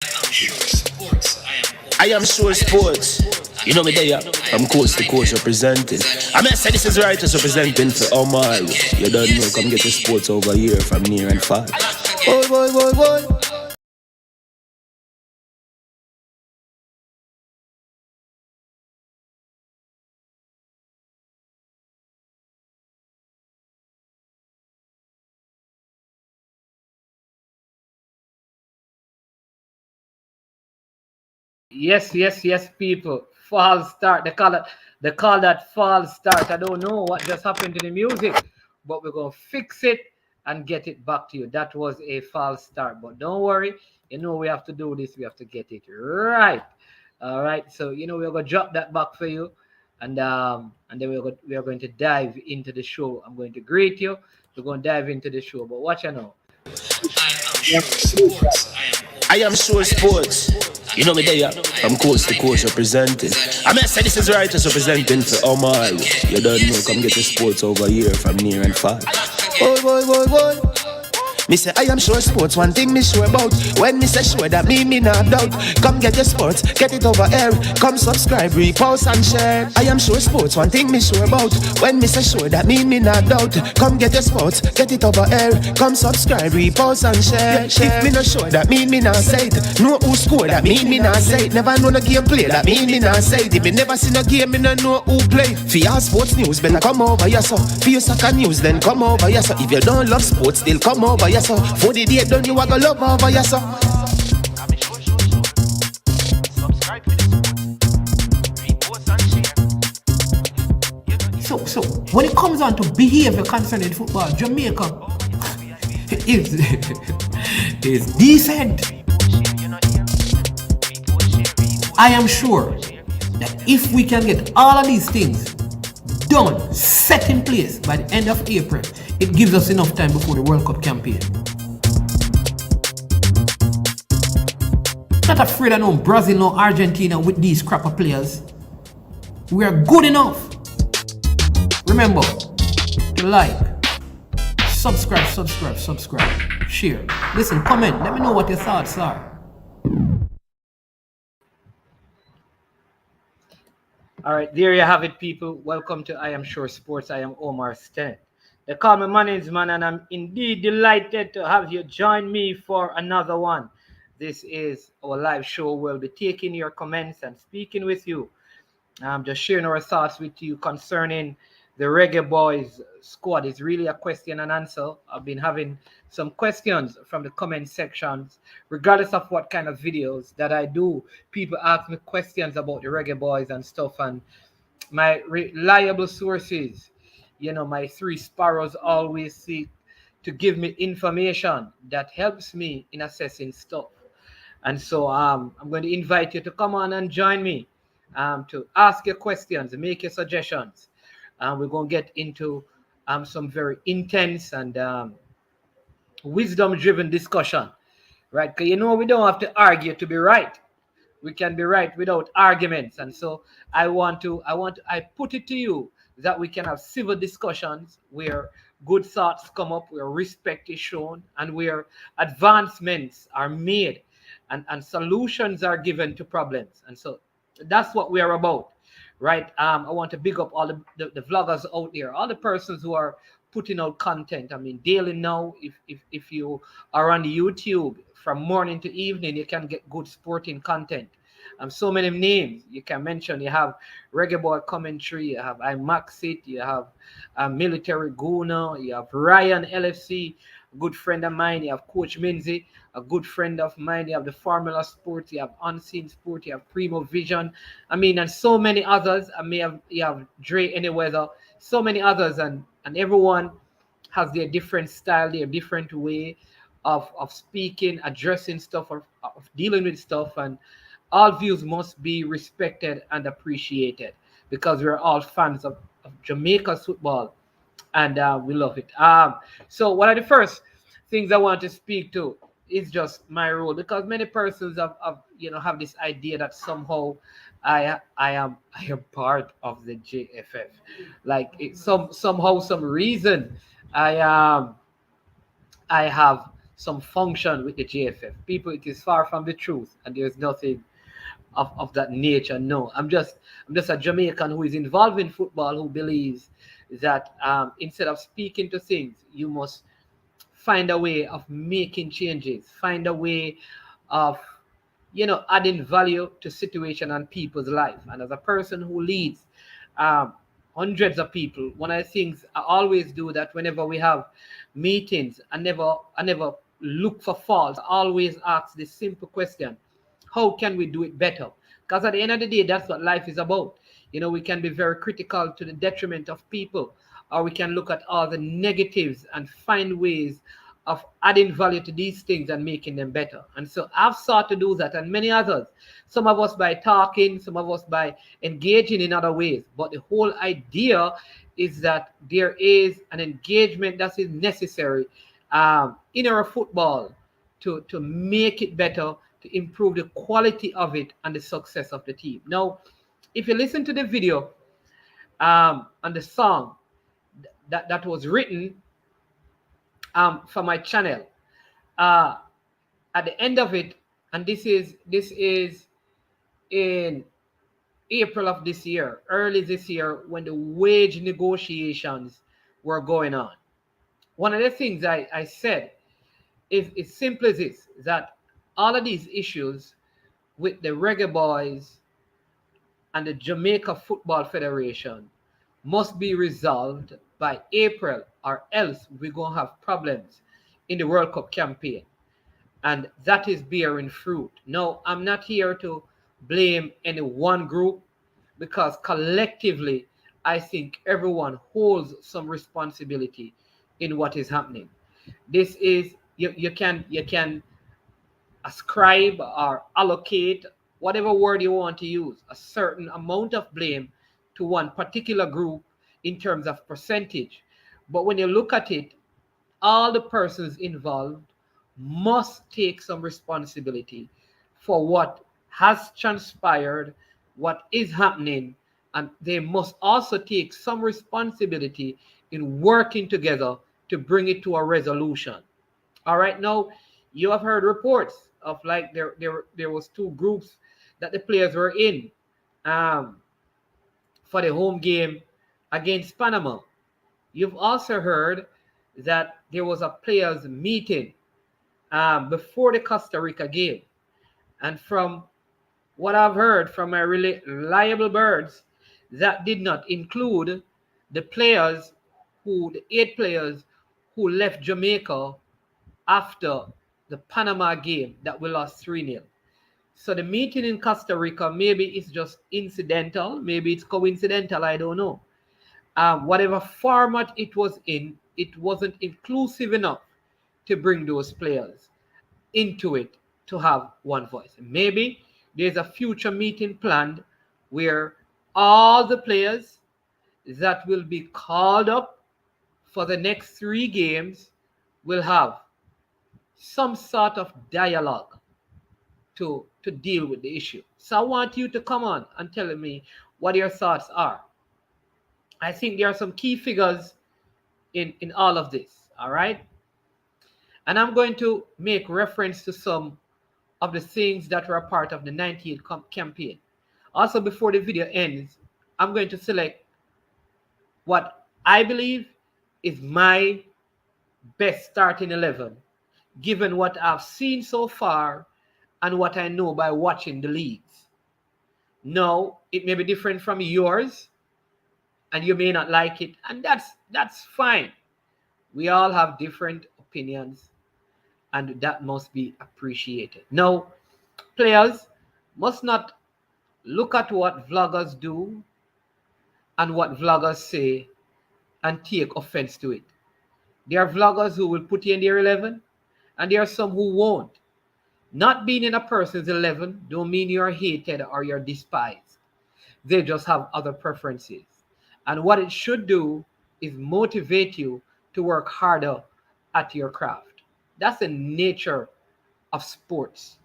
I am sure sports. You know me there. I'm coast to coast representing. I mean, I say this is righteous representing for Omar. You don't know, come get your sports over here from near and far. Boy, boy, boy, boy. Yes, people. False start. They call that false start. I don't know what just happened to the music, but we're gonna fix it and get it back to you. That was a false start, but don't worry. We have to do this. We have to get it right. All right. So we're gonna drop that back for you, and then we are going to dive into the show. I'm going to greet you. We're gonna dive into the show, but watch out now. I am sure sports. You know me there. I'm coast to coast representing. I mean, I say this is righteous representing for Omar. You don't know, come get your sports over here from near and far. Boy, boy, boy, boy. Me say I am sure sports, one thing me sure about. When me say sure, that me not doubt. Come get your sports, get it over here. Come subscribe, repost and share. I am sure sports, one thing me sure about. When me say sure, that me not doubt. Come get your sports, get it over here. Come subscribe, repost and share. If me not sure, that me not say it. Know who score, that me not say it. Never know the game play, that me not say it. If me never seen a game, me not know who play. For your sports news, better come over here so. For your soccer news, then come over here so. If you don't love sports, still come over here so. For the day done, you a go love over here so. So when it comes on to behavior concerning football, Jamaica is is decent. I am sure that if we can get all of these things done, set in place by the end of April, it gives us enough time before the World Cup campaign. Not afraid of no Brazil, no Argentina with these crapper players. We are good enough. Remember to like, subscribe, share. Listen, comment. Let me know what your thoughts are. All right, there you have it, people. Welcome to I Am Sure Sports. I am Omar Stent. They call me Manage Man, and I'm indeed delighted to have you join me for another one. This is our live show. We'll be taking your comments and speaking with you. Just sharing our thoughts with you concerning the Reggae Boyz squad. It's really a question and answer. I've been having some questions from the comment sections, regardless of what kind of videos that I do. People ask me questions about the Reggae Boyz and stuff, and my reliable sources, my three sparrows always seek to give me information that helps me in assessing stuff. And so I'm going to invite you to come on and join me to ask your questions, make your suggestions. We're going to get into some very intense and wisdom-driven discussion, right? Because we don't have to argue to be right. We can be right without arguments. And so I put it to you that we can have civil discussions where good thoughts come up, where respect is shown, and where advancements are made and solutions are given to problems. And so that's what we are about, right? I want to big up all the vloggers out there, all the persons who are putting out content. I mean, daily now, if you are on YouTube from morning to evening, you can get good sporting content. So many names you can mention. You have Reggae Boy Commentary, you have I Maxit, you have Military Guna, you have Ryan LFC, a good friend of mine, you have Coach Minzy, a good friend of mine, you have the Formula Sport, you have Unseen Sport, you have Primo Vision, I mean, and so many others. You have Dre Anyweather, so many others, and everyone has their different style, their different way of speaking, addressing stuff, of dealing with stuff, and all views must be respected and appreciated because we're all fans of Jamaica's football, and we love it. So one of the first things I want to speak to is just my role, because many persons have this idea that somehow I am part of the JFF, like somehow some reason I have some function with the JFF. People, it is far from the truth, and there's nothing of that nature. No, I'm just a Jamaican who is involved in football, who believes that instead of speaking to things, you must find a way of making changes, find a way of adding value to situation and people's life. And as a person who leads um, hundreds of people, one of the things I always do that whenever we have meetings, I never look for faults. I always ask this simple question: how can we do it better? Because at the end of the day, that's what life is about. We can be very critical to the detriment of people, or we can look at all the negatives and find ways of adding value to these things and making them better. And so I've sought to do that, and many others. Some of us by talking, some of us by engaging in other ways. But the whole idea is that there is an engagement that is necessary in our football to make it better, to improve the quality of it and the success of the team. Now, if you listen to the video and the song that was written for my channel, at the end of it, and this is in April of this year, early this year, when the wage negotiations were going on. One of the things I said is simple as this: that all of these issues with the Reggae Boyz and the Jamaica Football Federation must be resolved by April, or else we're going to have problems in the World Cup campaign. And that is bearing fruit. Now, I'm not here to blame any one group, because collectively, I think everyone holds some responsibility in what is happening. This is, you can ascribe or allocate, whatever word you want to use, a certain amount of blame to one particular group in terms of percentage. But when you look at it, all the persons involved must take some responsibility for what has transpired, what is happening, and they must also take some responsibility in working together to bring it to a resolution. All right, now you have heard reports of, like, there was two groups that the players were in for the home game against Panama. You've also heard that there was a players meeting before the Costa Rica game. And from what I've heard from my reliable birds, that did not include the the 8 players who left Jamaica after the Panama game that we lost 3-0. So the meeting in Costa Rica, maybe it's just incidental, maybe it's coincidental, I don't know. Whatever format it was in, it wasn't inclusive enough to bring those players into it to have one voice. Maybe there's a future meeting planned where all the players that will be called up for the next 3 games will have some sort of dialogue to deal with the issue. So I want you to come on and tell me what your thoughts are. I think there are some key figures in all of this, all right? And I'm going to make reference to some of the things that were a part of the 98 campaign. Also, before the video ends, I'm going to select what I believe is my best starting 11, given what I've seen so far and what I know by watching the leagues. Now, it may be different from yours, and you may not like it, and that's fine. We all have different opinions, and that must be appreciated. Now, players must not look at what vloggers do and what vloggers say and take offense to it. There are vloggers who will put you in their 11, and there are some who won't. Not being in a person's 11 don't mean you're hated or you're despised. They just have other preferences. And what it should do is motivate you to work harder at your craft. That's the nature of sports,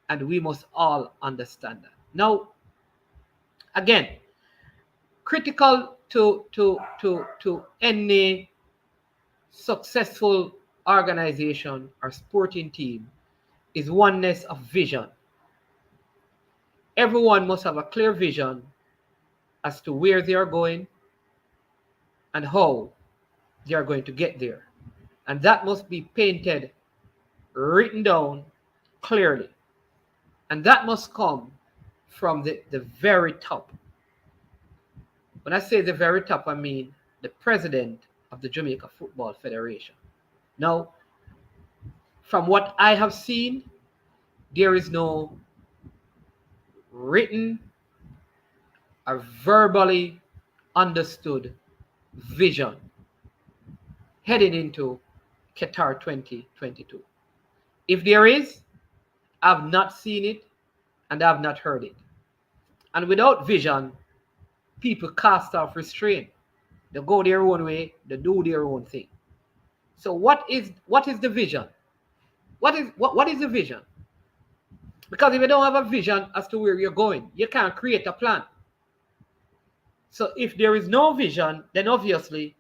and we must all understand that. Now, again, critical to any successful organization or sporting team is oneness of vision. Everyone must have a clear vision as to where they are going and how they are going to get there. And that must be painted, written down clearly. And that must come from the very top. When I say the very top, I mean the president of the Jamaica Football Federation. Now, from what I have seen, there is no written or verbally understood vision heading into Qatar 2022. If there is, I've not seen it and I've not heard it. And without vision, people cast off restraint. They go their own way, they do their own thing. So what is the vision? What is the vision? Because if you don't have a vision as to where you're going, you can't create a plan. So if there is no vision, then obviously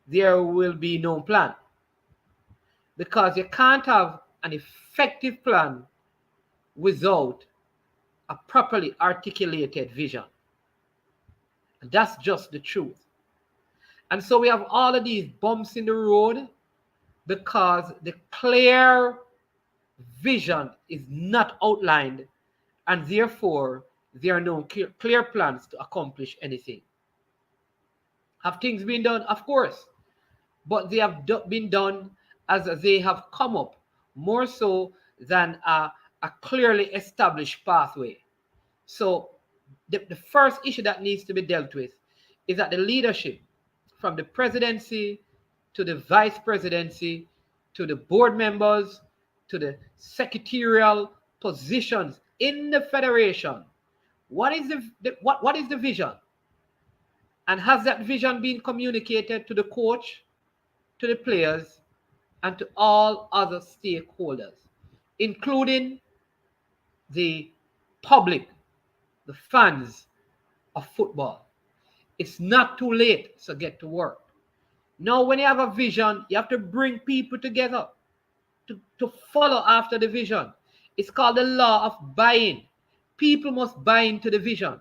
there will be no plan. Because you can't have an effective plan without a properly articulated vision. And that's just the truth. And so we have all of these bumps in the road because the clear vision is not outlined, and therefore there are no clear plans to accomplish anything. Have things been done? Of course. But they have been done as they have come up, more so than a clearly established pathway. So the first issue that needs to be dealt with is that the leadership, from the presidency to the vice presidency to the board members to the secretarial positions in the federation, what is the vision? And has that vision been communicated to the coach, to the players, and to all other stakeholders, including the public, the fans of football? It's not too late to get to work. Now, when you have a vision, you have to bring people together to follow after the vision. It's called the law of buy-in. People must buy into the vision,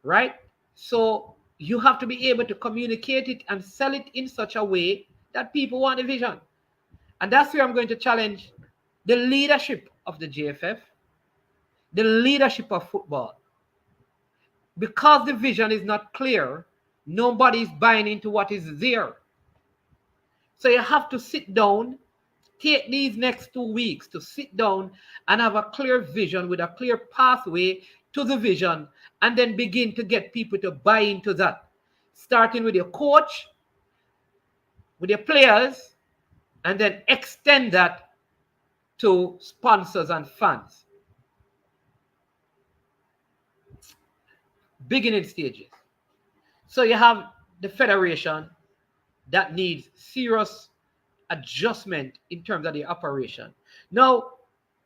right? So you have to be able to communicate it and sell it in such a way that people want the vision. And that's where I'm going to challenge the leadership of the JFF, the leadership of football. Because the vision is not clear, nobody is buying into what is there. So you have to sit down, take these next 2 weeks to sit down and have a clear vision with a clear pathway to the vision, and then begin to get people to buy into that. Starting with your coach, with your players, and then extend that to sponsors and fans. Beginning stages. So you have the federation that needs serious adjustment in terms of the operation. Now,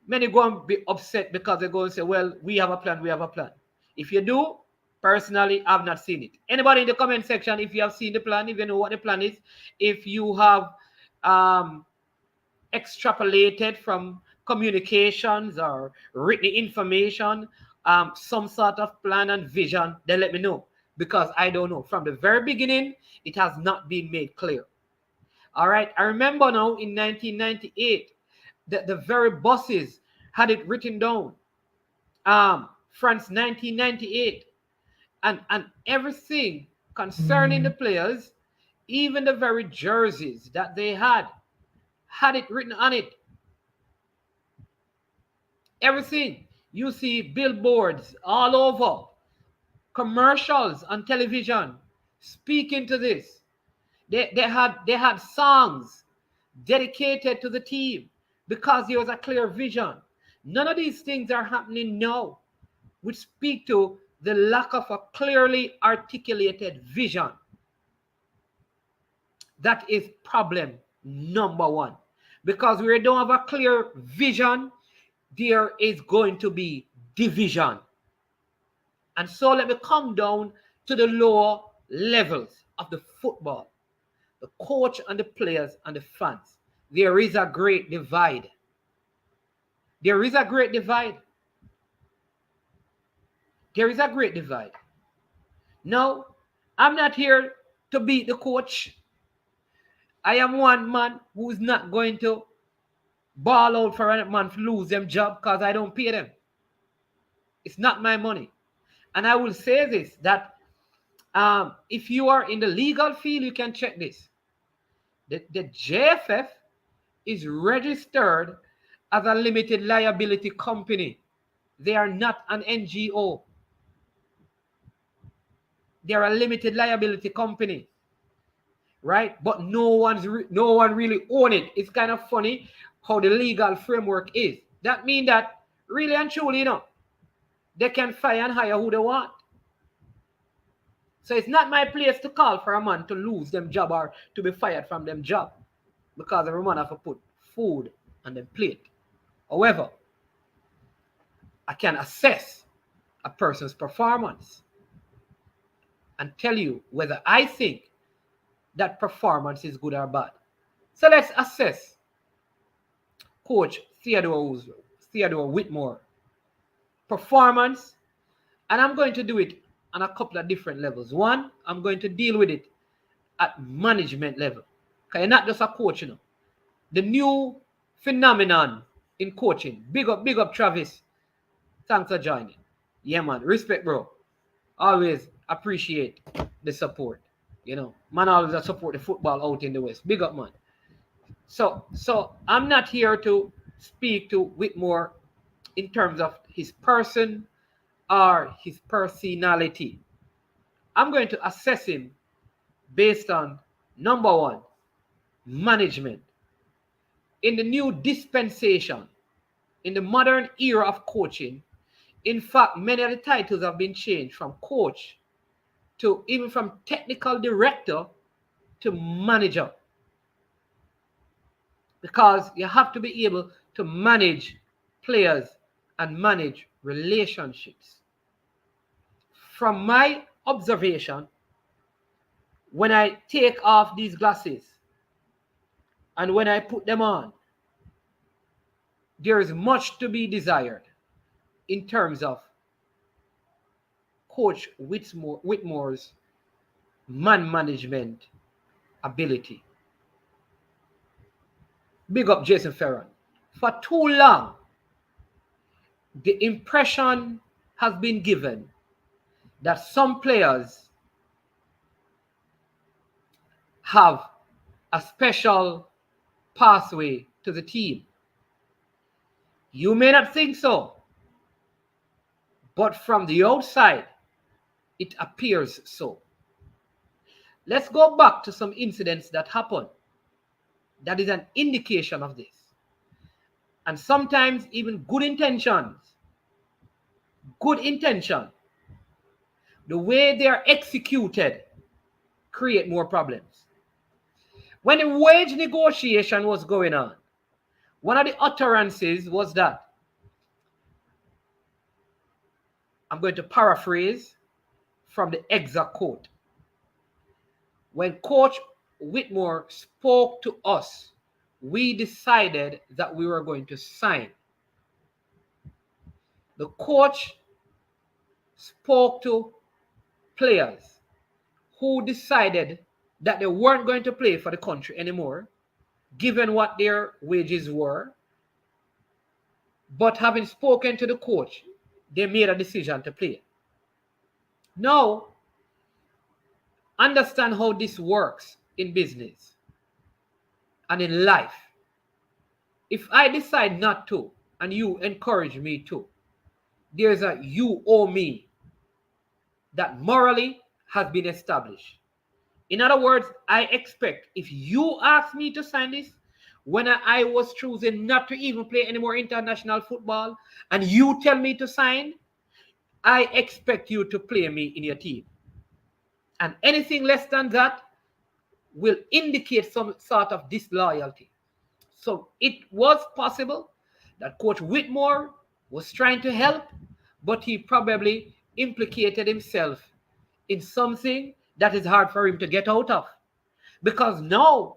many go and be upset because they go and say, well, we have a plan, we have a plan. If you do, personally, I've not seen it. Anybody in the comment section, if you have seen the plan, if you know what the plan is, if you have extrapolated from communications or written information, some sort of plan and vision, then let me know, because I don't know. From the very beginning, it has not been made clear. All right. I remember now in 1998 that the very bosses had it written down. France 1998, and everything concerning the players, even the very jerseys that they had it written on it. Everything. You see billboards all over, commercials on television speaking to this. They had songs dedicated to the team because there was a clear vision. None of these things are happening now, which speak to the lack of a clearly articulated vision. That is problem number one. Because we don't have a clear vision, there is going to be division. And so let me come down to the lower levels of the football. The coach and the players and the fans. there is a great divide. There is a great divide. There is a great divide. No, I'm not here to beat the coach. I am one man who is not going to ball out for a man to lose them job because I don't pay them. It's not my money. And I will say this, that if you are in the legal field, you can check this. The JFF is registered as a limited liability company. They are not an NGO. They are a limited liability company, right? But no one really own it. It's kind of funny how the legal framework is. That means that really and truly, they can fire and hire who they want. So it's not my place to call for a man to lose them job or to be fired from them job, because every man have to put food on them plate. However, I can assess a person's performance and tell you whether I think that performance is good or bad. So let's assess Coach Theodore Whitmore performance, and I'm going to do it on a couple of different levels. One, I'm going to deal with it at management level. Okay, you're not just a coach, The new phenomenon in coaching. Big up Travis. Thanks for joining. Yeah, man. Respect, bro. Always appreciate the support. Man always support the football out in the West. Big up, man. So I'm not here to speak to Whitmore in terms of his person or his personality. I'm going to assess him based on, number one, management. In the new dispensation, in the modern era of coaching, in fact, many of the titles have been changed from coach to even from technical director to manager. Because you have to be able to manage players and manage relationships. From my observation, when I take off these glasses and when I put them on, there is much to be desired in terms of Coach Whitmore's man management ability. Big up Jason Ferron. For too long, the impression has been given that some players have a special pathway to the team. You may not think so, but from the outside, it appears so. Let's go back to some incidents that happened. That is an indication of this. And sometimes even good intentions, the way they are executed, create more problems. When the wage negotiation was going on, one of the utterances was that, I'm going to paraphrase from the exact quote. When Coach Whitmore spoke to us, we decided that we were going to sign. The coach spoke to players who decided that they weren't going to play for the country anymore, given what their wages were. But having spoken to the coach, they made a decision to play. Now, understand how this works in business and in life. If I decide not to, and you encourage me to, there's a you owe me that morally has been established. In other words, I expect if you ask me to sign this, when I was choosing not to even play any more international football, and you tell me to sign, I expect you to play me in your team. And anything less than that will indicate some sort of disloyalty. So it was possible that Coach Whitmore was trying to help, but he probably implicated himself in something that is hard for him to get out of. Because now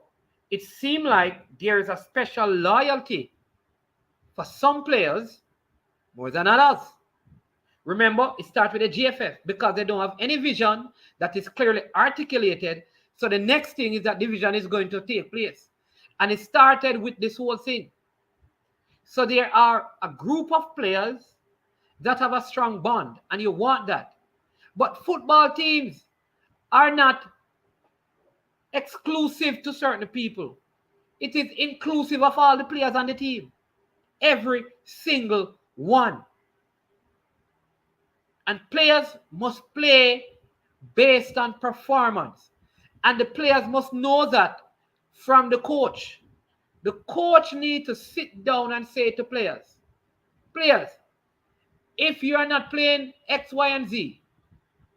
it seemed like there is a special loyalty for some players more than others. Remember, it starts with the GFF because they don't have any vision that is clearly articulated. So the next thing is that division is going to take place. And it started with this whole thing. So there are a group of players that have a strong bond, and you want that. But football teams are not exclusive to certain people. It is inclusive of all the players on the team. Every single one. And players must play based on performance. And the players must know that from the coach. The coach needs to sit down and say to players, if you are not playing X, Y, and Z,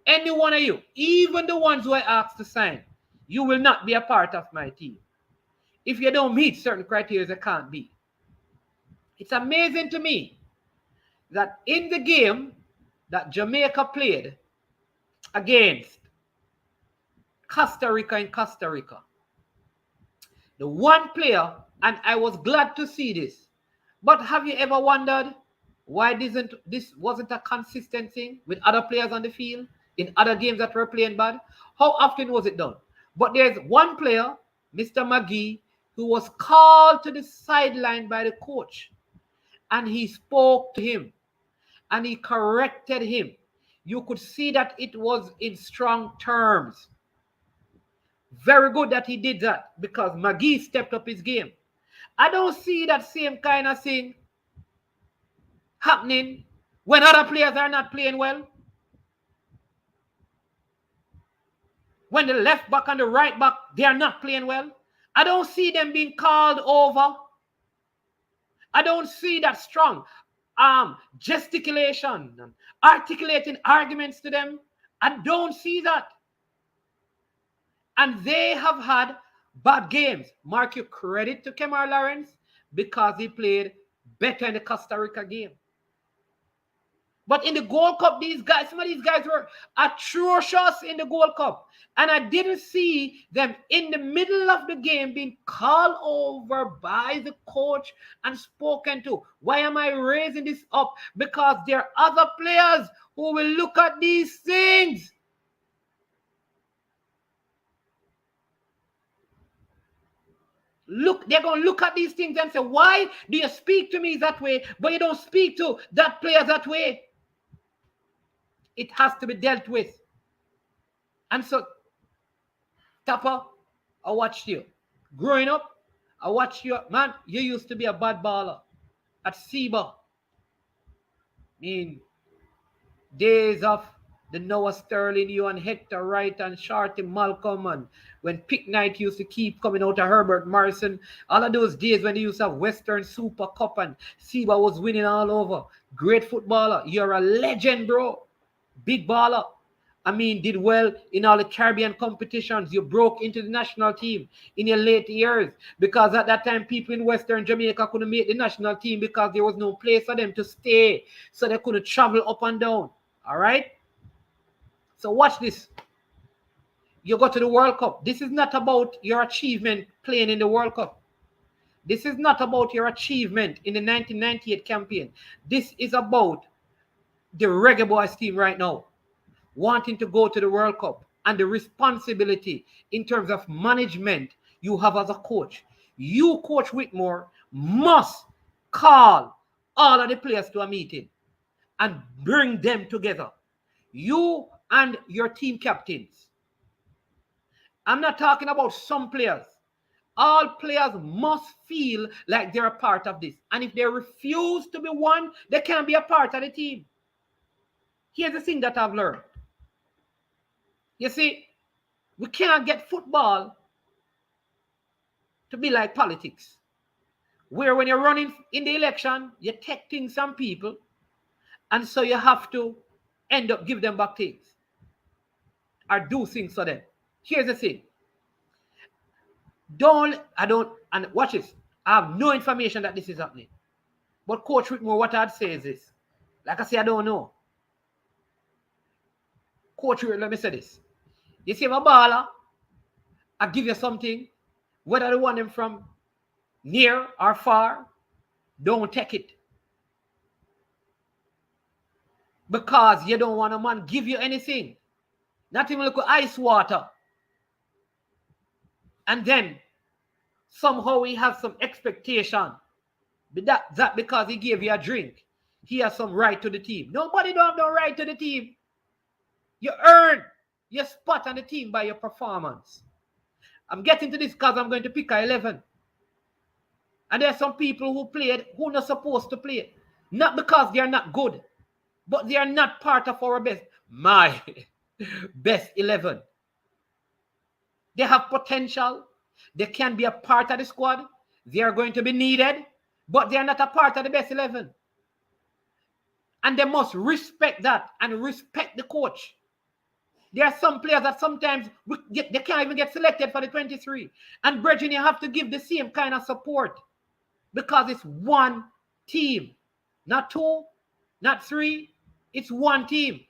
any one of you, even the ones who I asked to sign, you will not be a part of my team. If you don't meet certain criteria, you can't be. It's amazing to me that in the game that Jamaica played against Costa Rica in Costa Rica, the one player, and I was glad to see this, but have you ever wondered why this wasn't a consistent thing with other players on the field in other games that were playing bad? How often was it done? But there's one player, Mr. McGee, who was called to the sideline by the coach, and he spoke to him and he corrected him. You could see that it was in strong terms. Very good that he did that because McGee stepped up his game. I don't see that same kind of thing happening when other players are not playing well. When the left back and the right back, they are not playing well. I don't see them being called over. I don't see that strong gesticulation and articulating arguments to them. I don't see that. And they have had bad games. Mark your credit to Kemar Lawrence because he played better in the Costa Rica game. But in the Gold Cup, some of these guys were atrocious in the Gold Cup. And I didn't see them in the middle of the game being called over by the coach and spoken to. Why am I raising this up? Because there are other players who will look at these things. They're going to look at these things and say, why do you speak to me that way, but you don't speak to that player that way? It has to be dealt with. And so, Tapper, I watched you. Growing up, I watched you. Man, you used to be a bad baller at SEBA. Days of the Noah Sterling, you and Hector Wright and Shorty Malcolm, and when Pick Night used to keep coming out of Herbert Morrison, all of those days when they used to have Western Super Cup and SEBA was winning all over. Great footballer. You're a legend, bro. Big baller. Did well in all the Caribbean competitions. You broke into the national team in your late years because at that time people in Western Jamaica couldn't make the national team because there was no place for them to stay. So they couldn't travel up and down. All right? So watch this. You go to the World Cup. This is not about your achievement playing in the World Cup. This is not about your achievement in the 1998 campaign. This is about the Reggae Boyz team right now wanting to go to the World Cup and the responsibility in terms of management you have as a coach. You, Coach Whitmore, must call all of the players to a meeting and bring them together. You and your team captains. I'm not talking about some players. All players must feel like they're a part of this. And if they refuse to be one, they can't be a part of the team. Here's the thing that I've learned. You see, we can't get football to be like politics, where when you're running in the election, you're taking some people, and so you have to end up give them back things or do things for them. Here's the thing. And watch this. I have no information that this is happening. But Coach Whitmore, what I'd say is this. Like I say, I don't know. Coach, let me say this. You see, my baller, I give you something, Whether they want them from near or far, don't take it. Because you don't want a man give you anything. Not even look at ice water. And then somehow he has some expectation. That because he gave you a drink, he has some right to the team. Nobody don't have no right to the team. You earn your spot on the team by your performance. I'm getting to this because I'm going to pick a 11. And there are some people who played who are not supposed to play. Not because they are not good, but they are not part of our my best 11. They have potential. They can be a part of the squad. They are going to be needed, but they are not a part of the best 11. And they must respect that and respect the coach. There are some players that sometimes they can't even get selected for the 23. And brethren, you have to give the same kind of support because it's one team. Not two, not three. It's one team.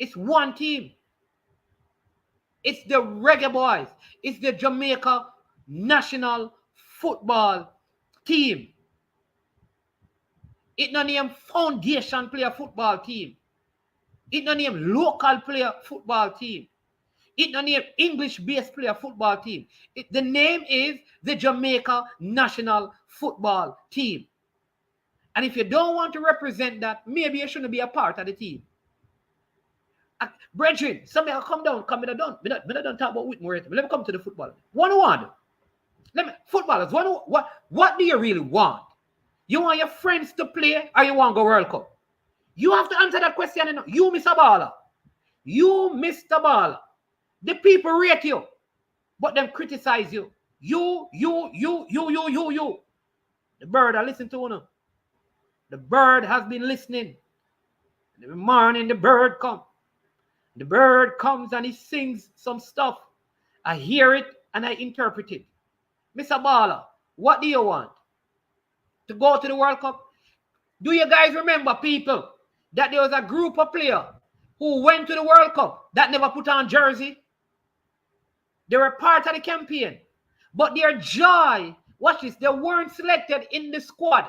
It's one team. It's the Reggae Boyz. It's the Jamaica national football team. It's not named foundation player football team. It's not named local player football team. It's not named English-based player football team. The name is the Jamaica national football team. And if you don't want to represent that, maybe you shouldn't be a part of the team. Brethren, somebody come down, come in down. We don't talk about Whitmore. Let me come to the football. 1-1. Footballers, what do you really want? You want your friends to play or you want to go World Cup? You have to answer that question. You, Mr. Baller. You, Mr. Baller. The people rate you, but them criticize you. You. The bird, I listen to you. The bird has been listening. Every morning the bird comes. The bird comes and he sings some stuff. I hear it and I interpret it. Mr. Baller, what do you want? To go to the World Cup? Do you guys remember, people, that there was a group of players who went to the World Cup that never put on jersey? They were part of the campaign. But their joy, watch this, they weren't selected in the squad.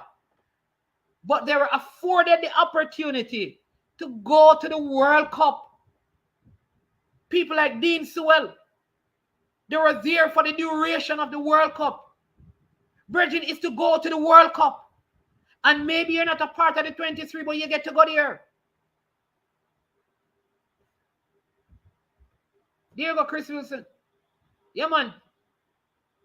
But they were afforded the opportunity to go to the World Cup. People like Dean Sewell, they were there for the duration of the World Cup. Brethren, is to go to the World Cup. And maybe you're not a part of the 23, but you get to go there. There you go, Chris Wilson. Yeah, man.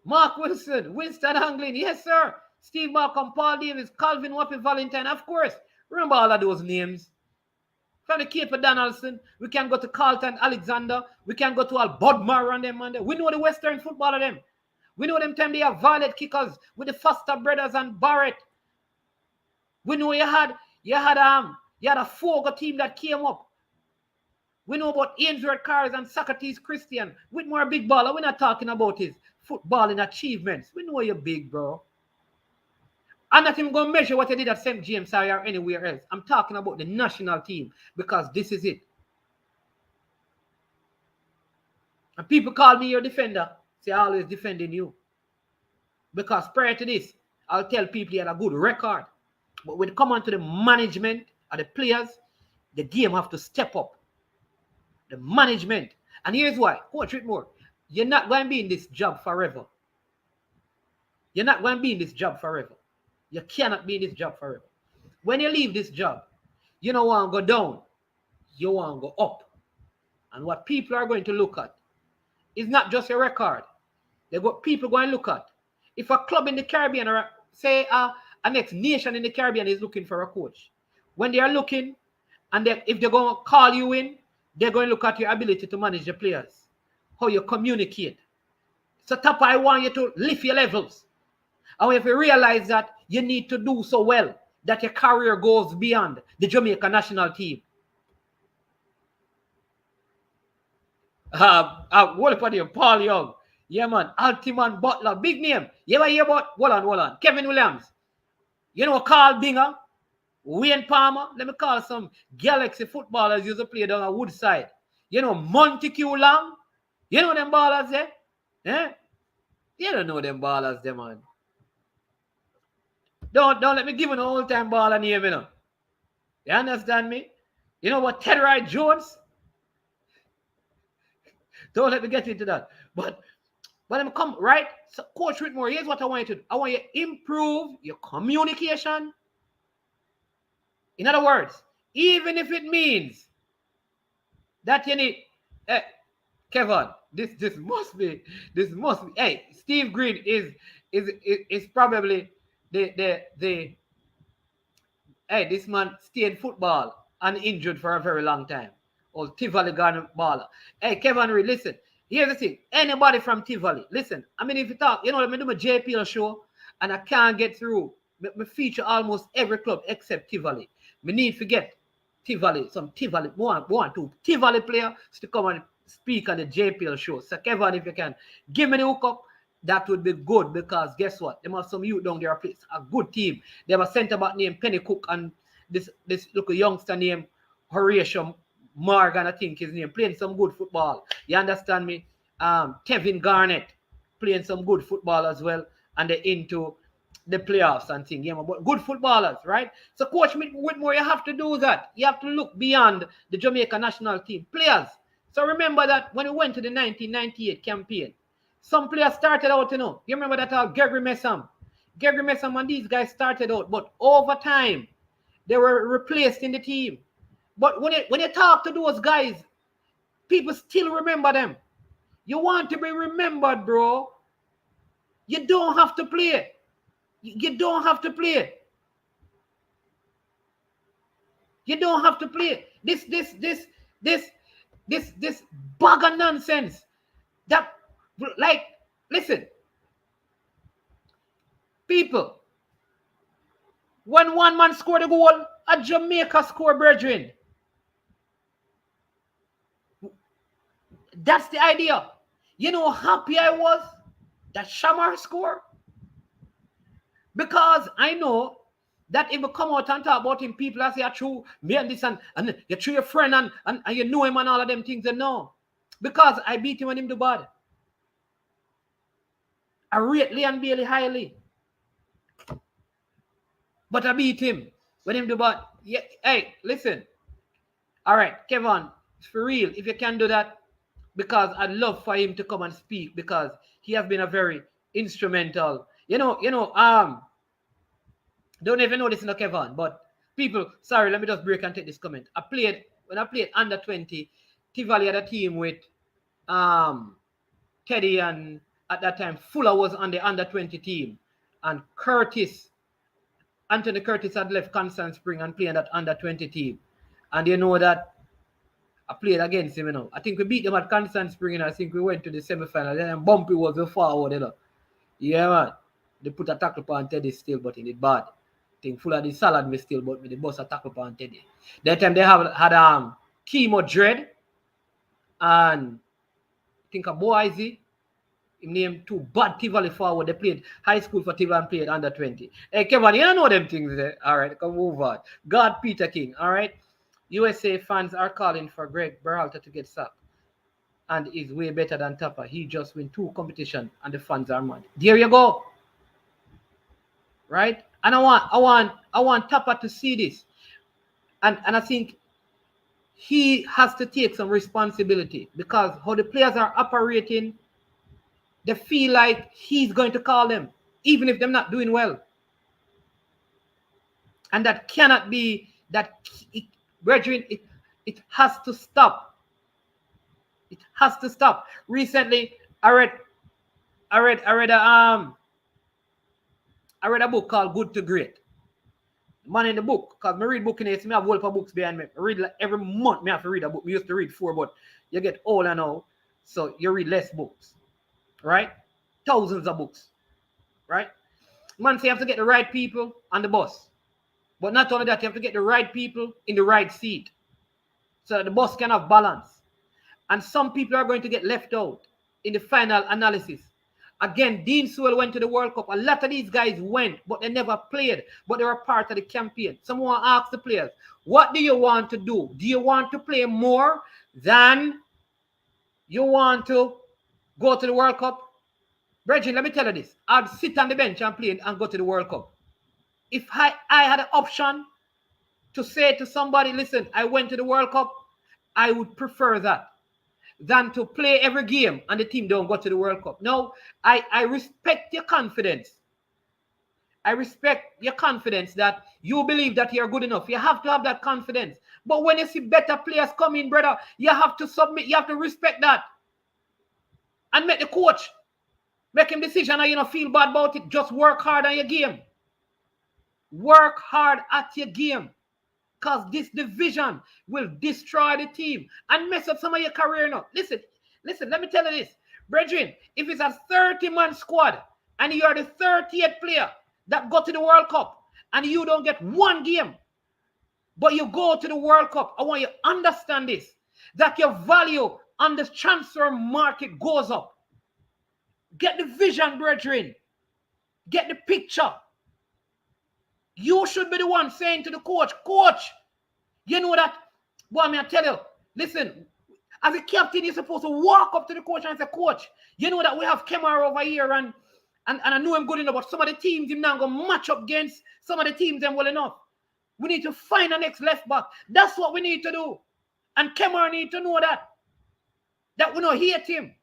Mark Wilson, Winston Anglin. Yes, sir. Steve Malcolm, Paul Davis, Calvin Wappy, Valentine. Of course. Remember all of those names. From the Cape Donaldson, we can go to Carlton Alexander. We can go to Al Budmar and them. We know the Western football of them. We know them time they have violet kickers with the Foster brothers and Barrett. We know you had a Fogo team that came up. We know about Ainsworth Cars and Socrates Christian. Whitmore Big Baller. We're not talking about his footballing achievements. We know you're big, bro. I'm not even going to measure what I did at St. James or anywhere else. I'm talking about the national team because this is it. And people call me your defender. Say, I'm always defending you. Because prior to this, I'll tell people he had a good record. But when it comes on to the management of the players, the game have to step up. The management. And here's why. Coach Whitmore, you're not going to be in this job forever. You're not going to be in this job forever. You cannot be in this job forever. When you leave this job, you don't want to go down. You want to go up. And what people are going to look at is not just your record. They got people going to look at. If a club in the Caribbean or say a next nation in the Caribbean is looking for a coach, when they are looking and if they're going to call you in, they're going to look at your ability to manage the players, how you communicate. So, Tapa, I want you to lift your levels. And if you realize that you need to do so well that your career goes beyond the Jamaica national team. What about you, Paul Young? Yeah, man. Altiman Butler. Big name. You ever hear about, hold on. Kevin Williams. You know Carl Binger? Wayne Palmer. Let me call some Galaxy footballers used to play down at Woodside. You know Montague Long. You know them ballers there? Eh? You don't know them ballers, them man. Don't let me give an old time baller name, you know. You understand me? You know what, Tedroy Jones? Don't let me get into that. But I'm come right. So Coach Whitmore, here's what I want you to do. I want you to improve your communication. In other words, even if it means that you need, hey, Kevin, this must be. Hey, Steve Green is probably the hey, this man stayed football uninjured for a very long time. Or Tivoli Garden baller. Hey, Kevin Reed, listen. Here's the thing. Anybody from Tivoli, listen. I mean, if you talk, you know, let me do my JPL show and I can't get through. Me feature almost every club except Tivoli. Me need to get Tivoli, some Tivoli, one, two Tivoli player to come and speak on the JPL show. So, Kevin, if you can give me the hookup, that would be good because guess what? They have some youth down there, a good team. They have a centre back named Penny Cook and this little youngster named Horatio Morgan, I think his name, playing some good football. You understand me? Kevin Garnett playing some good football as well, and they're into the playoffs and things. Yeah, but good footballers, right? So, Coach Whitmore, you have to do that. You have to look beyond the Jamaica national team players. So remember that when we went to the 1998 campaign, some players started out, you know. You remember that Gregory Messam and these guys started out, but over time they were replaced in the team. But when you talk to those guys, people still remember them. You want to be remembered, bro. You don't have to play. You don't have to play. You don't have to play. This bag of nonsense. That, like, listen. People, when one man scored a goal, a Jamaica score, brethren. That's the idea. You know how happy I was that Shamar scored? Because I know that if you come out and talk about him, people are saying, true, me and this, and you're true your friend, and you know him and all of them things, and no. Because I beat him when him do bad. I rate Leon Bailey highly. But I beat him when him do bad. Yeah, hey, listen. All right, Kevin, for real, if you can do that, because I'd love for him to come and speak because he has been a very instrumental. Don't even know this, Kevin, but people, sorry, let me just break and take this comment. When I played under 20, Tivoli had a team with Teddy, and at that time, Fuller was on the under 20 team, and Anthony Curtis had left Constant Spring and played that under 20 team. And you know that I played against him, you know. I think we beat them at Constant Spring, and I think we went to the semi-final. Then Bumpy was the forward, you know. Yeah, man. They put a tackle on Teddy still, but he did bad. I think Fuller did salad me still, but they bust a tackle on Teddy. That time they had Chemo Dread and I think a Boyz. He named two bad Tivoli forward. They played high school for Tivoli and played under 20. Hey, Kevin, you don't know them things there. All right, come move on. God Peter King, all right? USA fans are calling for Greg Berhalter to get sacked. And he's way better than Tapper. He just win 2 competitions and the fans are mad. There you go. Right? And I want Tapper to see this. And I think he has to take some responsibility because how the players are operating, they feel like he's going to call them, even if they're not doing well. And that cannot be, brethren, it has to stop. It has to stop. Recently, I read a book called Good to Great. Man in the book, because I read book in it, I have a whole of books behind me. I read like every month, I have to read a book. We used to read 4, but you get older now, so you read less books. Right? Thousands of books. Right? Man say you have to get the right people on the bus. But not only that, you have to get the right people in the right seat. So that the bus can have balance. And some people are going to get left out in the final analysis. Again, Dean Sewell went to the World Cup. A lot of these guys went, but they never played. But they were part of the campaign. Someone asked the players, what do you want to do? Do you want to play more than you want to go to the World Cup? Brethren, let me tell you this. I'd sit on the bench and play and go to the World Cup. If I had an option to say to somebody, listen, I went to the World Cup, I would prefer that than to play every game and the team don't go to the World Cup. No, I respect your confidence. I respect your confidence that you believe that you're good enough. You have to have that confidence. But when you see better players come in, brother, you have to submit. You have to respect that. And make the coach make him decision and you don't feel bad about it. Just work hard on your game. Work hard at your game. Because this division will destroy the team and mess up some of your career now. Listen, let me tell you this. Brethren, if it's a 30-man squad and you are the 30th player that go to the World Cup and you don't get one game, but you go to the World Cup, I want you to understand this, that your value on the transfer market goes up. Get the vision, brethren. Get the picture. You should be the one saying to the coach, coach, you know that, boy, I tell you, listen, as a captain, you're supposed to walk up to the coach and say, coach, you know that we have Kemar over here and I know him good enough, but some of the teams him now going to match up against some of the teams them well enough. We need to find the next left back. That's what we need to do. And Kemar need to know that we don't hate him.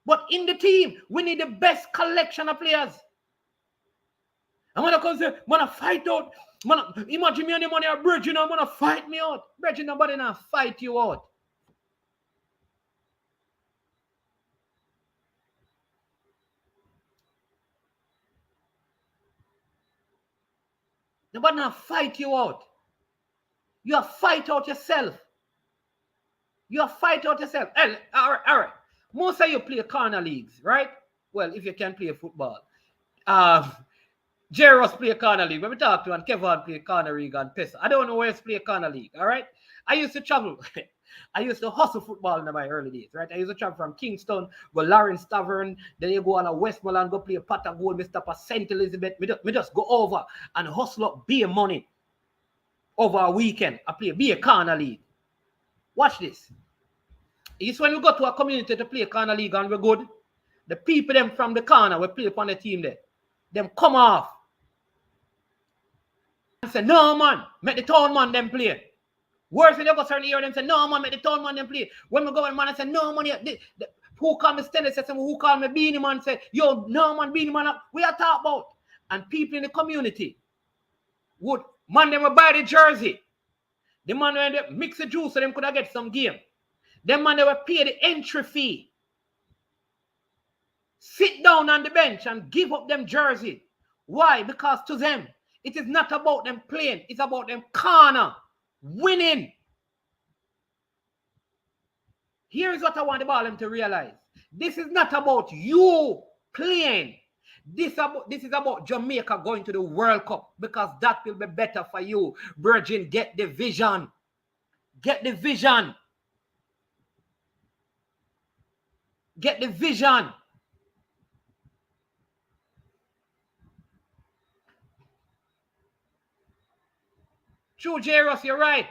But in the team, we need the best collection of players. I'm going to come say, man, I fight out. Man, imagine me and the money are Bridget, I'm going to fight me out. Bridget, nobody not fight you out. Nobody not fight you out. You have fight out yourself. You have fight out yourself. All right. Most of you play corner leagues, right? Well, if you can play football. Jairus play corner league. When we talk to and Kevin play corner league and Pesa. I don't know where to play corner league, all right? I used to travel. I used to hustle football in my early days, right? I used to travel from Kingston, go Lawrence Tavern, then you go on a Westmoreland, go play a pot of gold, me stop at St. Elizabeth. Me just go over and hustle up beer money over a weekend. I play beer corner league. Watch this. It's when we go to a community to play corner league and we're good. The people them from the corner we play upon the team there. Them come off. And say, no man, make the town man them play. Worse when they go certain area, them say, no man, make the town man them play. When we go in man and say, no man, who call me Stanley, say, who call me Beanie Man, say, yo, no man, Beanie Man, we are talking about. And people in the community would, man, them will buy the jersey. The man will mix the juice so them could have get some game. Them man, they will pay the entry fee. Sit down on the bench and give up them jersey. Why? Because to them, it is not about them playing. It's about them corner winning. Here is what I want the ball them to realize. This is not about you playing. This is about Jamaica going to the World Cup because that will be better for you. Virgin, get the vision. Get the vision. Get the vision. True, Jairus, you're right.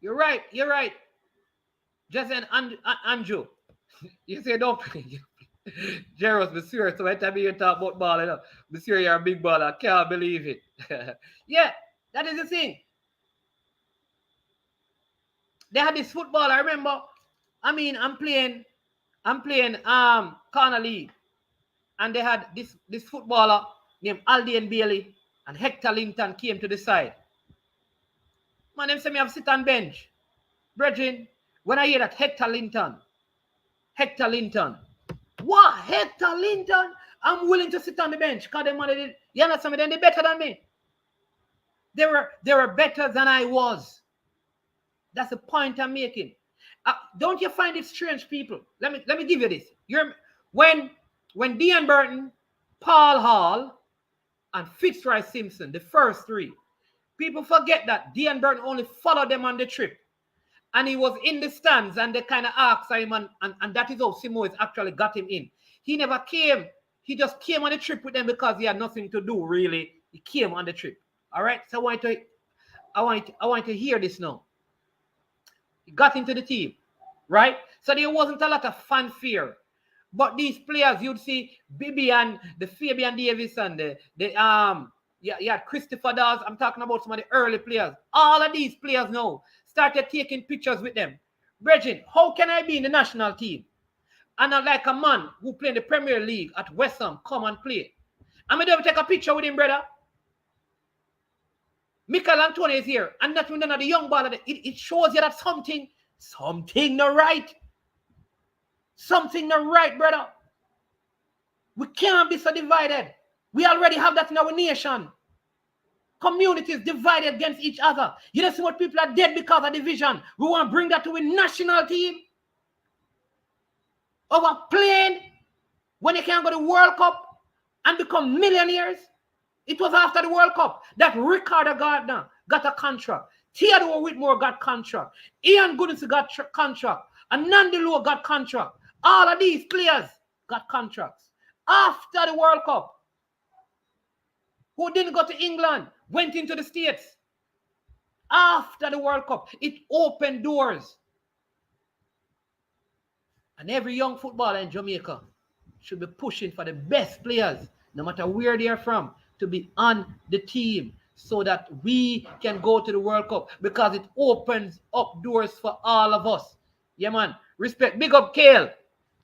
You're right. Just an Andrew. You say don't play. Jairus, monsieur, so every time you talk about ball, you know, monsieur, you're a big baller. I can't believe it. Yeah, that is the thing. They had this football, I remember. I mean, I'm playing corner league. And they had this footballer named Aldian Bailey. And Hector Linton came to the side. Man, them say me have sit on bench. Brethren, when I hear that Hector Linton. What? Hector Linton? I'm willing to sit on the bench. Because them man, you understand me? Then they're better than me. They were better than I was. That's the point I'm making. Don't you find it strange, people? Let me give you this. When Dean Burton, Paul Hall, and Fitzroy Simpson, the first three, people forget that Dean Burton only followed them on the trip. And he was in the stands and they kind of asked him, and that is how Simoes actually got him in. He never came. He just came on the trip with them because he had nothing to do, really. He came on the trip. All right? So I want to hear this now. He got into the team, right? So there wasn't a lot of fanfare. But these players, you'd see Bibi and the Fabian Davis and you had Christopher Dawes. I'm talking about some of the early players. All of these players now started taking pictures with them. Brethren, how can I be in the national team and not like a man who play in the Premier League at West Ham come and play? I'm going to take a picture with him, brother. Michael Antonio is here, and that's when none of the young ball. It shows you that something not right. Something not right, brother. We can't be so divided. We already have that in our nation. Communities divided against each other. You don't see what people are dead because of division. We want to bring that to a national team. Over playing when you can't go to the World Cup and become millionaires. It was after the World Cup that Ricardo Gardner got a contract. Theodore Whitmore got contract. Ian Goodison got contract. And Nandi Lowe got contract. All of these players got contracts. After the World Cup, who didn't go to England, went into the States. After the World Cup, it opened doors. And every young footballer in Jamaica should be pushing for the best players, no matter where they are from, to be on the team so that we can go to the World Cup, because it opens up doors for all of us. Yeah, man. Respect. Big up, Kale.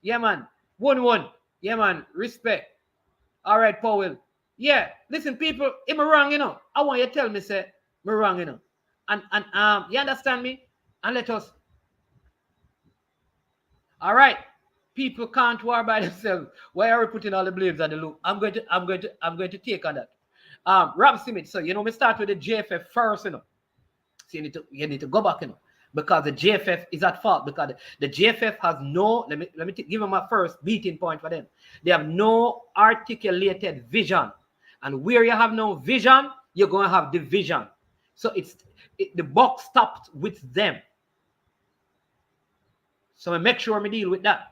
Yeah, man. 1-1. Yeah, man. Respect. All right, Powell. Yeah. Listen, people, if I'm wrong, you know, I want you to tell me, say, I'm wrong, you know. And you understand me? And let us. All right. People can't war by themselves. Why are we putting all the blames on the loop? I'm going to take on that. Rob Simmons. So you know, we start with the JFF first, you know. So you need to go back, you know, because the JFF is at fault, because the JFF has no. Let me give them my first beating point for them. They have no articulated vision, and where you have no vision, you're going to have division. So the buck stopped with them. So I make sure I deal with that.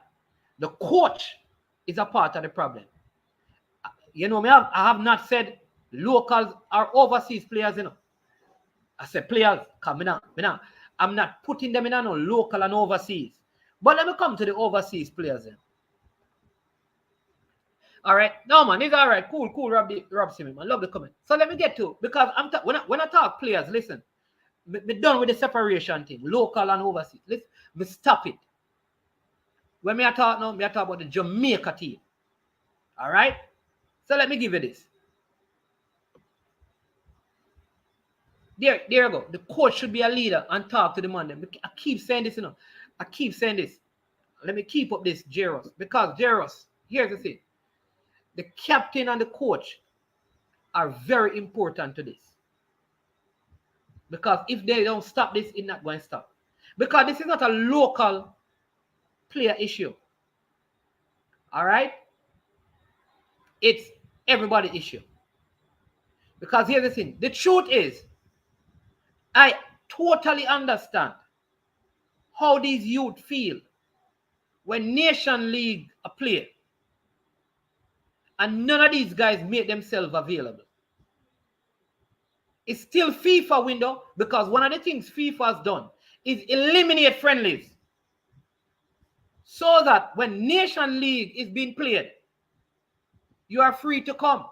The coach is a part of the problem. You know, I have not said locals or overseas players, you know. I said players, I'm not putting them in no local and overseas. But let me come to the overseas players then. All right. No, man, it's all right. Cool, Rob Simmons. I love the comment. So let me get to, because when I talk players, listen, me done with the separation thing, local and overseas. Me stop it. When I talk now, I talk about the Jamaica team. All right? So let me give you this. There you go. The coach should be a leader and talk to the man. I keep saying this, you know. I keep saying this. Let me keep up this, Jaros. Because Jaros, here's the thing. The captain and the coach are very important to this. Because if they don't stop this, it's not going to stop. Because this is not a local player issue. All right? It's everybody issue. Because here's the thing. The truth is, I totally understand how these youth feel when Nation League a play and none of these guys make themselves available. It's still FIFA window, because one of the things FIFA has done is eliminate friendlies, so that when Nation League is being played, you are free to come.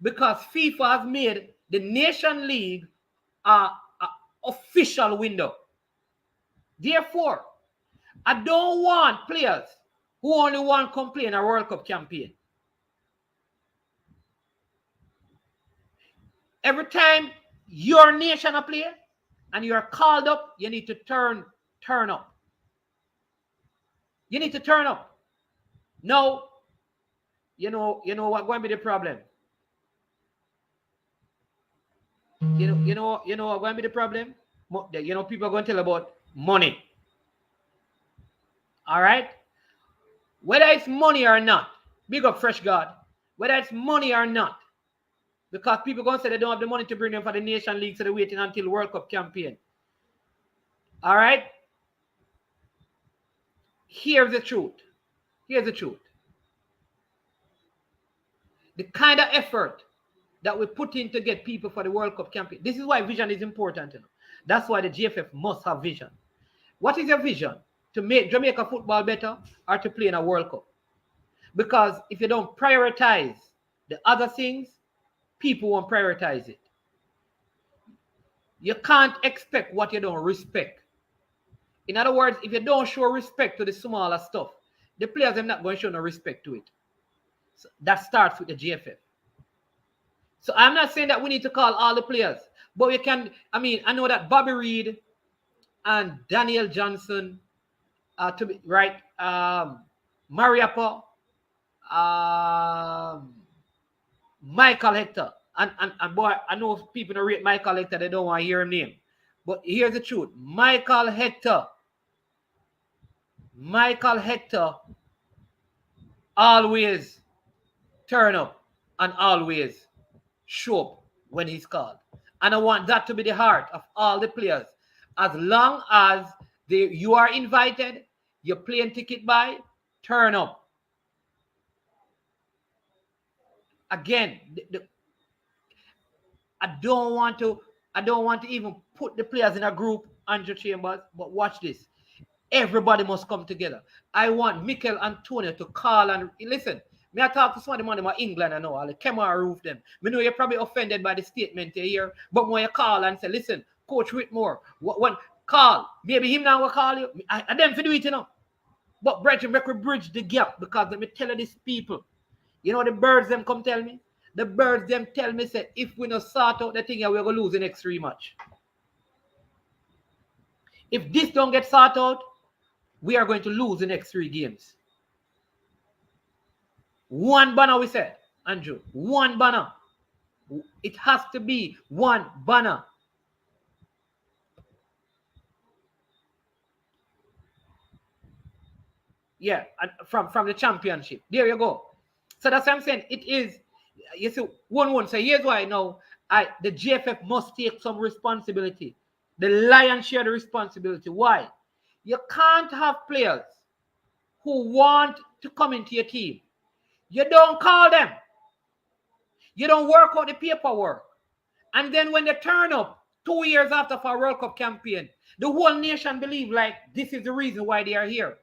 Because FIFA has made the Nation League an official window. Therefore, I don't want players who only want to come play in a World Cup campaign. Every time your nation a player and you are called up, you need to turn up. You need to turn up. No, you know what going to be the problem. You know what going to be the problem. You know, people are going to tell about money. All right, whether it's money or not, big up Fresh God. Whether it's money or not, because people are going to say they don't have the money to bring them for the Nation League, so they're waiting until World Cup campaign. All right. Here's the truth. Here's the truth. The kind of effort that we put in to get people for the World Cup campaign. This is why vision is important. You know? That's why the GFF must have vision. What is your vision? to make Jamaica football better or to play in a World Cup. Because if you don't prioritize the other things, people won't prioritize it. You can't expect what you don't respect. In other words, if you don't show respect to the smaller stuff, the players are not going to show no respect to it. So that starts with the GFF. So I'm not saying that we need to call all the players, but we can. I mean, I know that Bobby Reed and Daniel Johnson, to be right, Mariappa, Michael Hector, and boy, I know people don't rate Michael Hector, they don't want to hear him name. But here's the truth. Michael Hector always turn up and always show up when he's called. And I want that to be the heart of all the players. As long as you are invited, you're playing ticket buy, turn up. Again, I don't want to even put the players in a group, Andrew Chambers, but watch this. Everybody must come together. I want Mikel Antonio to call and listen. Me I talk to some of them in England, I know, I'll come and roof them. Me know you're probably offended by the statement here, but when you call and say, listen, Coach Whitmore, when call, maybe him now will call you. I them for do it, you know. But brethren, we could bridge the gap because let me tell you these people. You know the birds them come tell me? The birds them tell me say if we not sort out the thing, we're gonna lose the next 3 match. If this don't get sorted out, we are going to lose the next 3 games. One banner, we said, Andrew. One banner. It has to be one banner. Yeah, from the championship. There you go. So that's what I'm saying. It is, you see, 1-1. So here's why now the GFF must take some responsibility. The lion's share the responsibility. Why? You can't have players who want to come into your team. You don't call them. You don't work out the paperwork. And then when they turn up 2 years after for a World Cup campaign, the whole nation believe like this is the reason why they are here.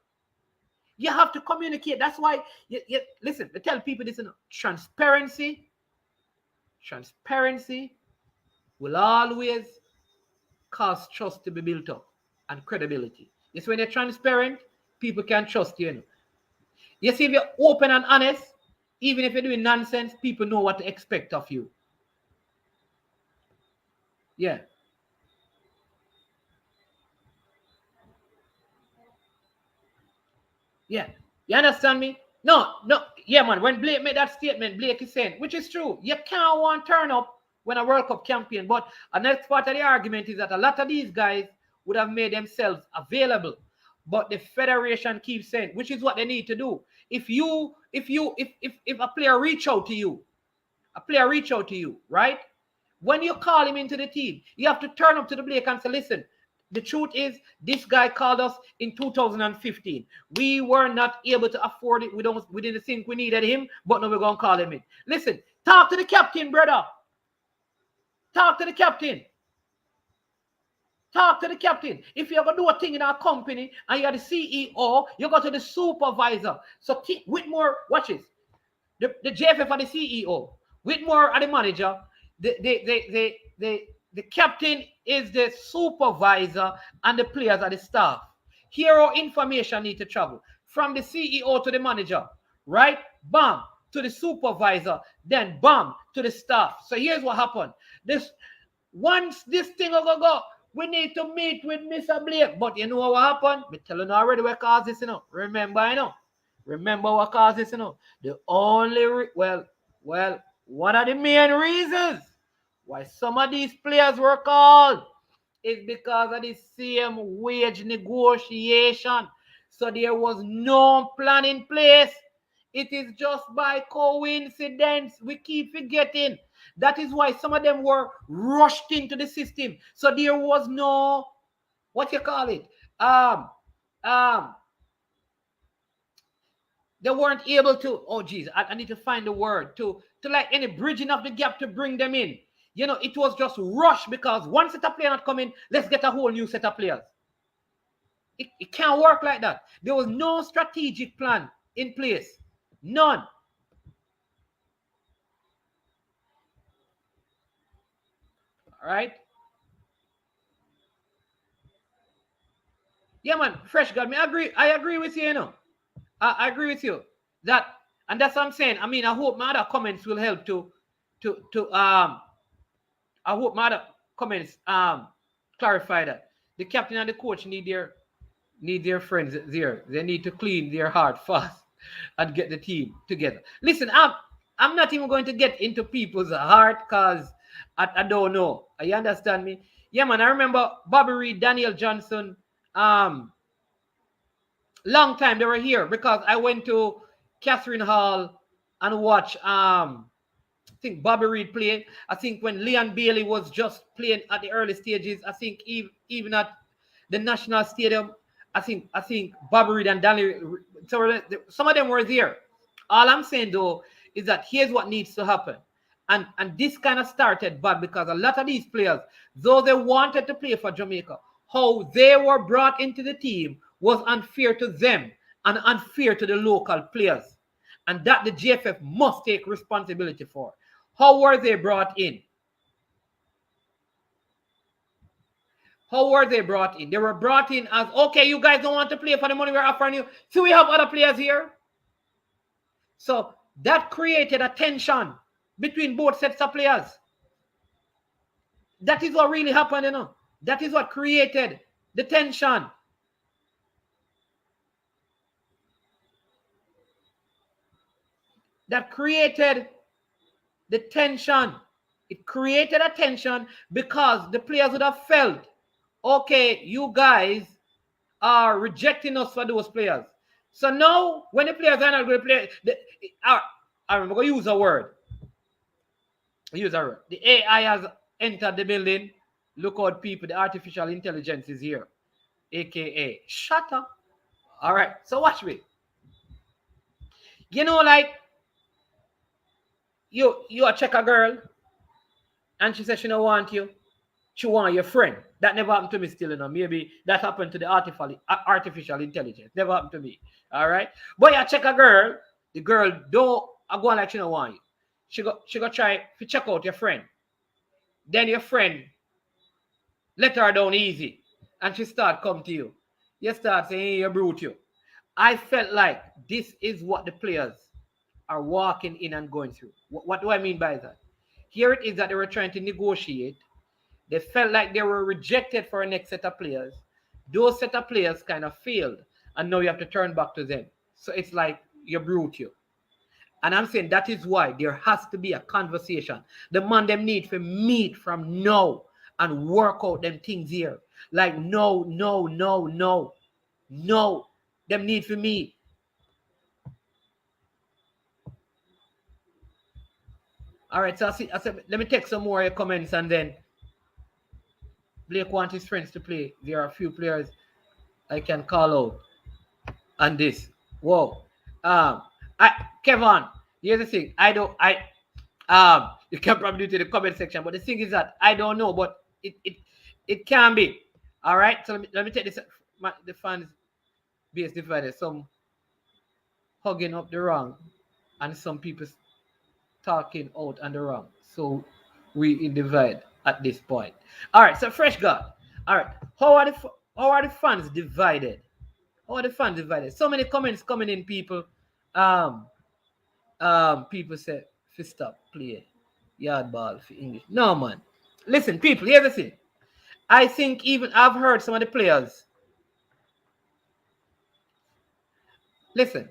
You have to communicate. That's why, you listen, I tell people this, transparency will always cause trust to be built up and credibility. It's when you're transparent, people can trust you. You see, if you're open and honest, even if you're doing nonsense, people know what to expect of you. Yeah. Yeah. You understand me? No. Yeah, man. When Blake made that statement, Blake is saying, which is true, you can't want turn up when a World Cup campaign. But the next part of the argument is that a lot of these guys would have made themselves available. But the federation keeps saying, which is what they need to do. If a player reach out to you, right? When you call him into the team, you have to turn up to the Blake and say, listen, the truth is this guy called us in 2015. We were not able to afford it. We didn't think we needed him, but now we're going to call him in. Listen, talk to the captain, brother. Talk to the captain. Talk to the captain. If you're going to do a thing in our company and you're the CEO, you go to the supervisor. So Whitmore, watch this. The JFF are the CEO. Whitmore are the manager. The captain is the supervisor and the players are the staff. Here our information need to travel from the CEO to the manager, right? Bam, to the supervisor, then bam, to the staff. So here's what happened. Once this thing will go, we need to meet with Mr. Blake. But you know what happened? I'm telling you already what caused this, Remember what caused this, The only, one of the main reasons why some of these players were called is because of the same wage negotiation. So there was no plan in place. It is just by coincidence. We keep forgetting. That is why some of them were rushed into the system. So there was no, they weren't able to, I need to find the word, to like any bridging of the gap to bring them in. It was just rushed because one set of players not coming, let's get a whole new set of players. It can't work like that. There was no strategic plan in place. None. All right. Yeah, man. Fresh God. Me agree. I agree with you. You know. I agree with you. That and that's what I'm saying. I mean, I hope my other comments will help to I hope my other comments clarify that the captain and the coach need their friends there. They need to clean their heart fast and get the team together. Listen, I'm not even going to get into people's heart because I don't know. You understand me? Yeah, man. I remember Bobby Reed, Daniel Johnson. Long time they were here because I went to Catherine Hall and watched I think Bobby Reed play. I think when Leon Bailey was just playing at the early stages, I think even at the National Stadium, I think Bobby Reed and Danny, so some of them were there. All I'm saying though is that here's what needs to happen. And this kind of started bad because a lot of these players, though they wanted to play for Jamaica, how they were brought into the team was unfair to them and unfair to the local players. And that the GFF must take responsibility for. How were they brought in? How were they brought in? They were brought in as, okay, you guys don't want to play for the money we're offering you. So we have other players here. So that created a tension between both sets of players. That is what really happened, you know. That is what created the tension. That created the tension. It created a tension because the players would have felt, okay, you guys are rejecting us for those players. So now, when the players are not going to play, I'm going to use a word. Use a word. The AI has entered the building. Look out, people. The artificial intelligence is here, aka shut up. All right. So watch me. You know, like you check a girl, and she says she don't want you. She want your friend. That never happened to me still, you know. Maybe that happened to the artificial intelligence. Never happened to me. All right. But you check a girl, the girl don't go like she don't want you. She go try to check out your friend. Then your friend let her down easy. And she start come to you. You start saying, hey, you brute you. I felt like this is what the players are walking in and going through. What do I mean by that? Here it is that they were trying to negotiate. They felt like they were rejected for a next set of players. Those set of players kind of failed. And now you have to turn back to them. So it's like you brute you. And I'm saying that is why there has to be a conversation. The man them need to meet from now and work out them things here. Like no. Them need for meet. All right, so I said, let me take some more comments and then Blake wants his friends to play. There are a few players I can call out on this. Whoa. Kevin, here's the thing. You can probably do it in the comment section, but the thing is that I don't know, but it can be. All right. So let me take this. The fans base divided. Some hugging up the wrong, and some people talking out on the wrong. So we in divide at this point. All right. So Fresh God. All right. How are the fans divided? How are the fans divided? So many comments coming in, people. People say, stop playing yard ball for English. No, man. Listen, people, here's the thing. I think even I've heard some of the players. Listen,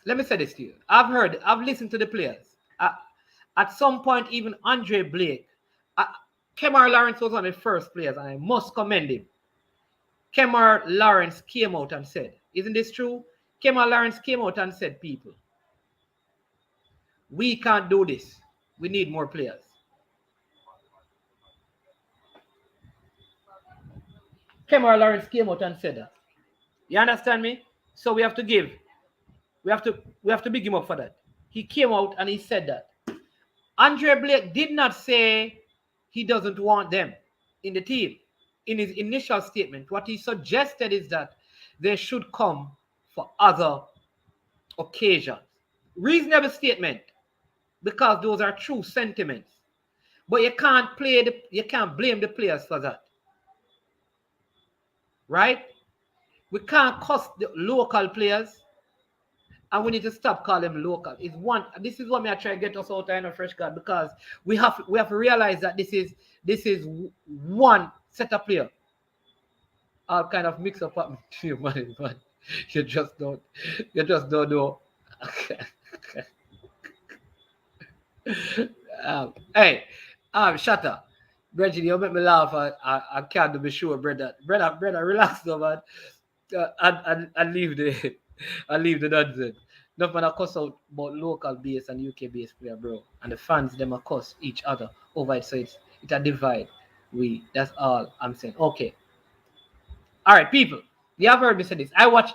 let me say this to you. I've listened to the players. At some point, even Andre Blake, Kemar Lawrence was one of the first players, and I must commend him. Kemar Lawrence came out and said, isn't this true? Kemar Lawrence came out and said, people, we can't do this. We need more players. Kemar Lawrence came out and said that. You understand me? So we have to big him up for that. He came out and he said that. Andre Blake did not say he doesn't want them in the team. In his initial statement, what he suggested is that they should come for other occasions. Reasonable statement, because those are true sentiments. But you can't blame the players for that. Right? We can't cuss the local players, and we need to stop calling them local. This is what me I try to get us out of a fresh card, because we have to realize that this is one set of player. All kind of mix up happening to you, man. You just don't know. Hey, Shatter. Reggie, you make me laugh. I can't be sure, brother. Brother, relax, though, man. And leave the nonsense. No man, I cuss out about local base and UK base player, bro. And the fans, them a cuss each other over it. So it's a divide. That's all I'm saying. Okay. All right, people. You have heard me say this. I watch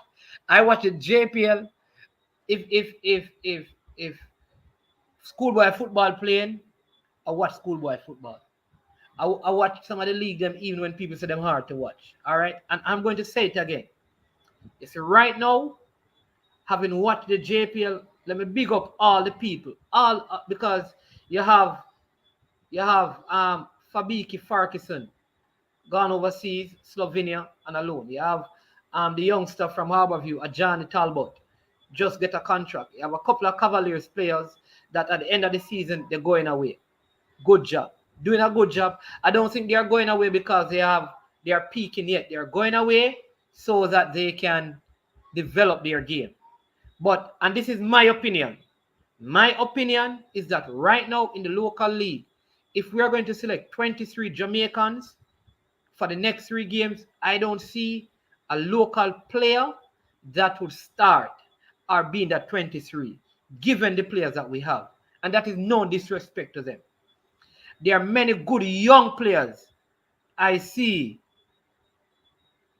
the JPL. If schoolboy football playing, I watch schoolboy football. I watch some of the league them even when people say them hard to watch. All right, and I'm going to say it again. You see, right now, having watched the JPL, let me big up all the people, because you have Fabiki Farkison gone overseas, Slovenia and alone. You have the youngster from Harborview, Johnny Talbot, just get a contract. You have a couple of Cavaliers players that at the end of the season they're going away. Good job. Doing a good job. I don't think they are going away because they are peaking yet. They are going away so that they can develop their game. And this is my opinion. My opinion is that right now in the local league, if we are going to select 23 Jamaicans for the next 3 games, I don't see a local player that would start or be in that 23, given the players that we have. And that is no disrespect to them. There are many good young players I see,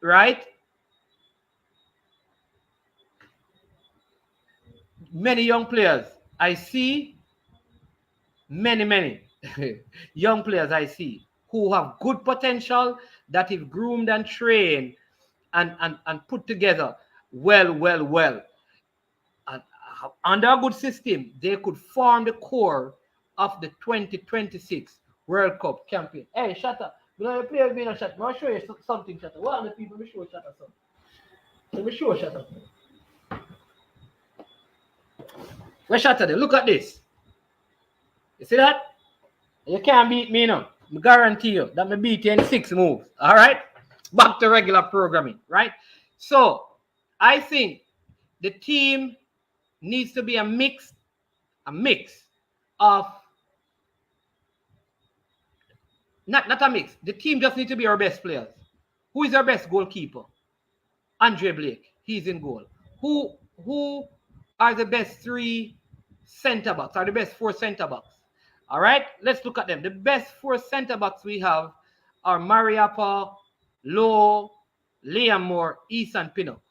right? Many young players I see, many young players I see who have good potential, that if groomed and trained and put together well, and under a good system, they could form the core of the 2026 World Cup campaign. Hey, Shatter, you know the players being a shot. I'll show you something, Shatter. What are the people? Let me show Shatter something. Let me show Shatter. Where Shatter there? Look at this. You see that? You can't beat me now. I guarantee you that I beat you in 6 moves. All right? Back to regular programming, right? So, I think the team needs to be a mix of not a mix. The team just needs to be our best players. Who is our best goalkeeper? Andre Blake. He's in goal. Who are the best 3 center backs? Are the best 4 center backs? All right, let's look at them. The best 4 center backs we have are Mariappa, Lowe, Liam Moore, Eason Pinnock.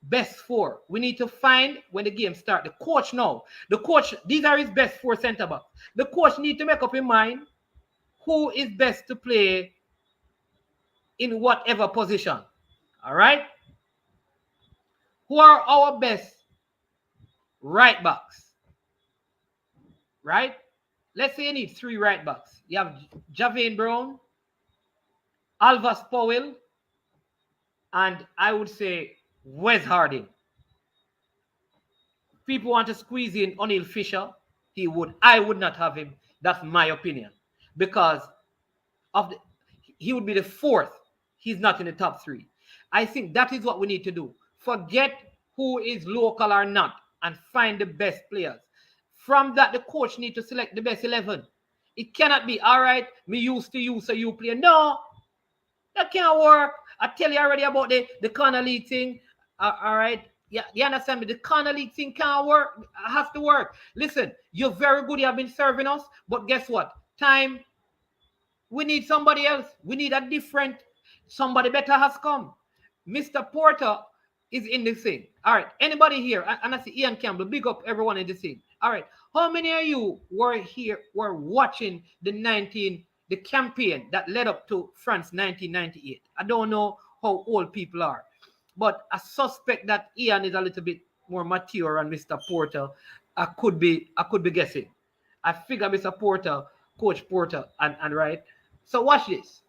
Best 4. We need to find when the game starts. The coach, these are his best 4 center backs. The coach need to make up his mind who is best to play in whatever position. All right? Who are our best right backs? Right? Let's say you need 3 right backs. You have Javane Brown, Alvas Powell, and I would say Wes Harding. People want to squeeze in O'Neal Fisher. I would not have him. That's my opinion. Because he would be the 4th. He's not in the top 3. I think that is what we need to do. Forget who is local or not and find the best players. From that, the coach needs to select the best 11. It cannot be, all right, me used to you, so you play. No, that can't work. I tell you already about the corner league thing. All right, yeah, you understand me? The corner league thing can't work. It has to work. Listen, you're very good. You have been serving us, but guess what? Time. We need somebody else. We need a different. Somebody better has come. Mr. Porter is in this thing. All right, anybody here? And I see Ian Campbell. Big up everyone in this thing. All right, how many of you were watching the campaign that led up to France 1998? I don't know how old people are, but I suspect that Ian is a little bit more mature and Mr. Porter. I could be guessing. I figure Mr. Porter, Coach Porter, and right. So watch this.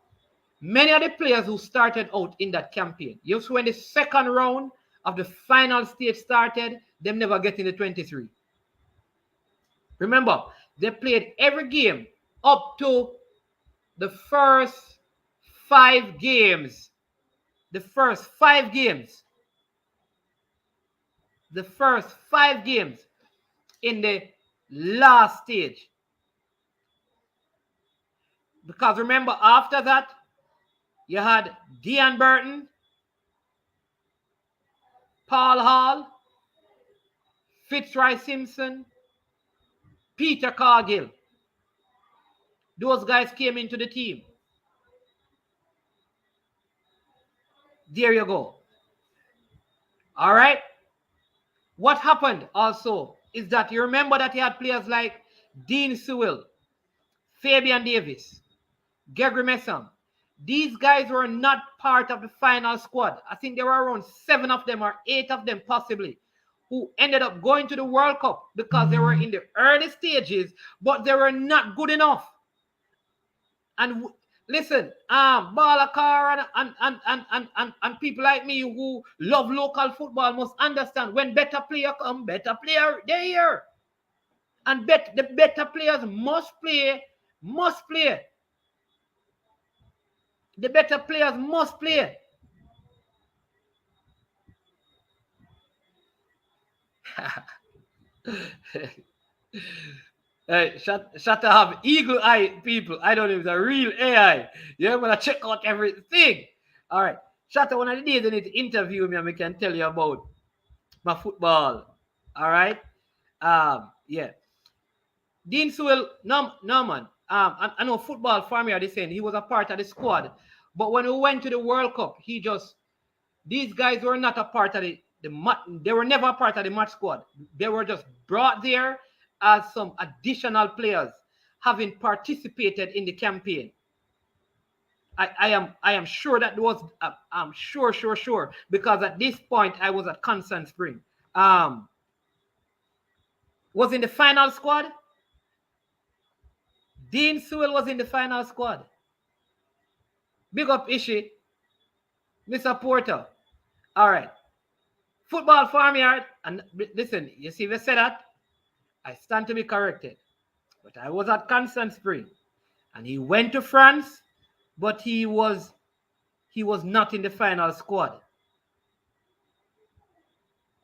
Many of the players who started out in that campaign, you see when the second round of the final stage started, them never get in the 23. Remember, they played every game up to the first 5 games. The first 5 games. The first 5 games in the last stage. Because remember, after that, you had Dean Burton, Paul Hall, Fitzroy Simpson, Peter Cargill. Those guys came into the team. There you go. All right. What happened also is that you remember that he had players like Dean Sewell, Fabian Davis, Gregory Messam. These guys were not part of the final squad. I think there were around 7 of them or 8 of them possibly who ended up going to the World Cup because they were in the early stages, but they were not good enough. And listen, Balakar and people like me who love local football must understand when better player come, better player they're here. And the better players must play. The better players must play. Hey, shut up, eagle eye people. I don't know if it's a real AI. You're gonna check out everything. All right, Shatta, one of the days you need to interview me and we can tell you about my football. All right. Yeah. Dean Sewell, no man. I know football family are the same. He was a part of the squad, but when we went to the World Cup, these guys were not a part of they were never a part of the match squad. They were just brought there as some additional players, having participated in the campaign. I am sure that was I'm sure because at this point I was at Constant Spring. Was in the final squad. Dean Sewell was in the final squad. Big up Ishi. Mr. Porter. All right. Football farmyard. And listen, you see, we said that. I stand to be corrected. But I was at Constant Spring. And he went to France, but he was not in the final squad.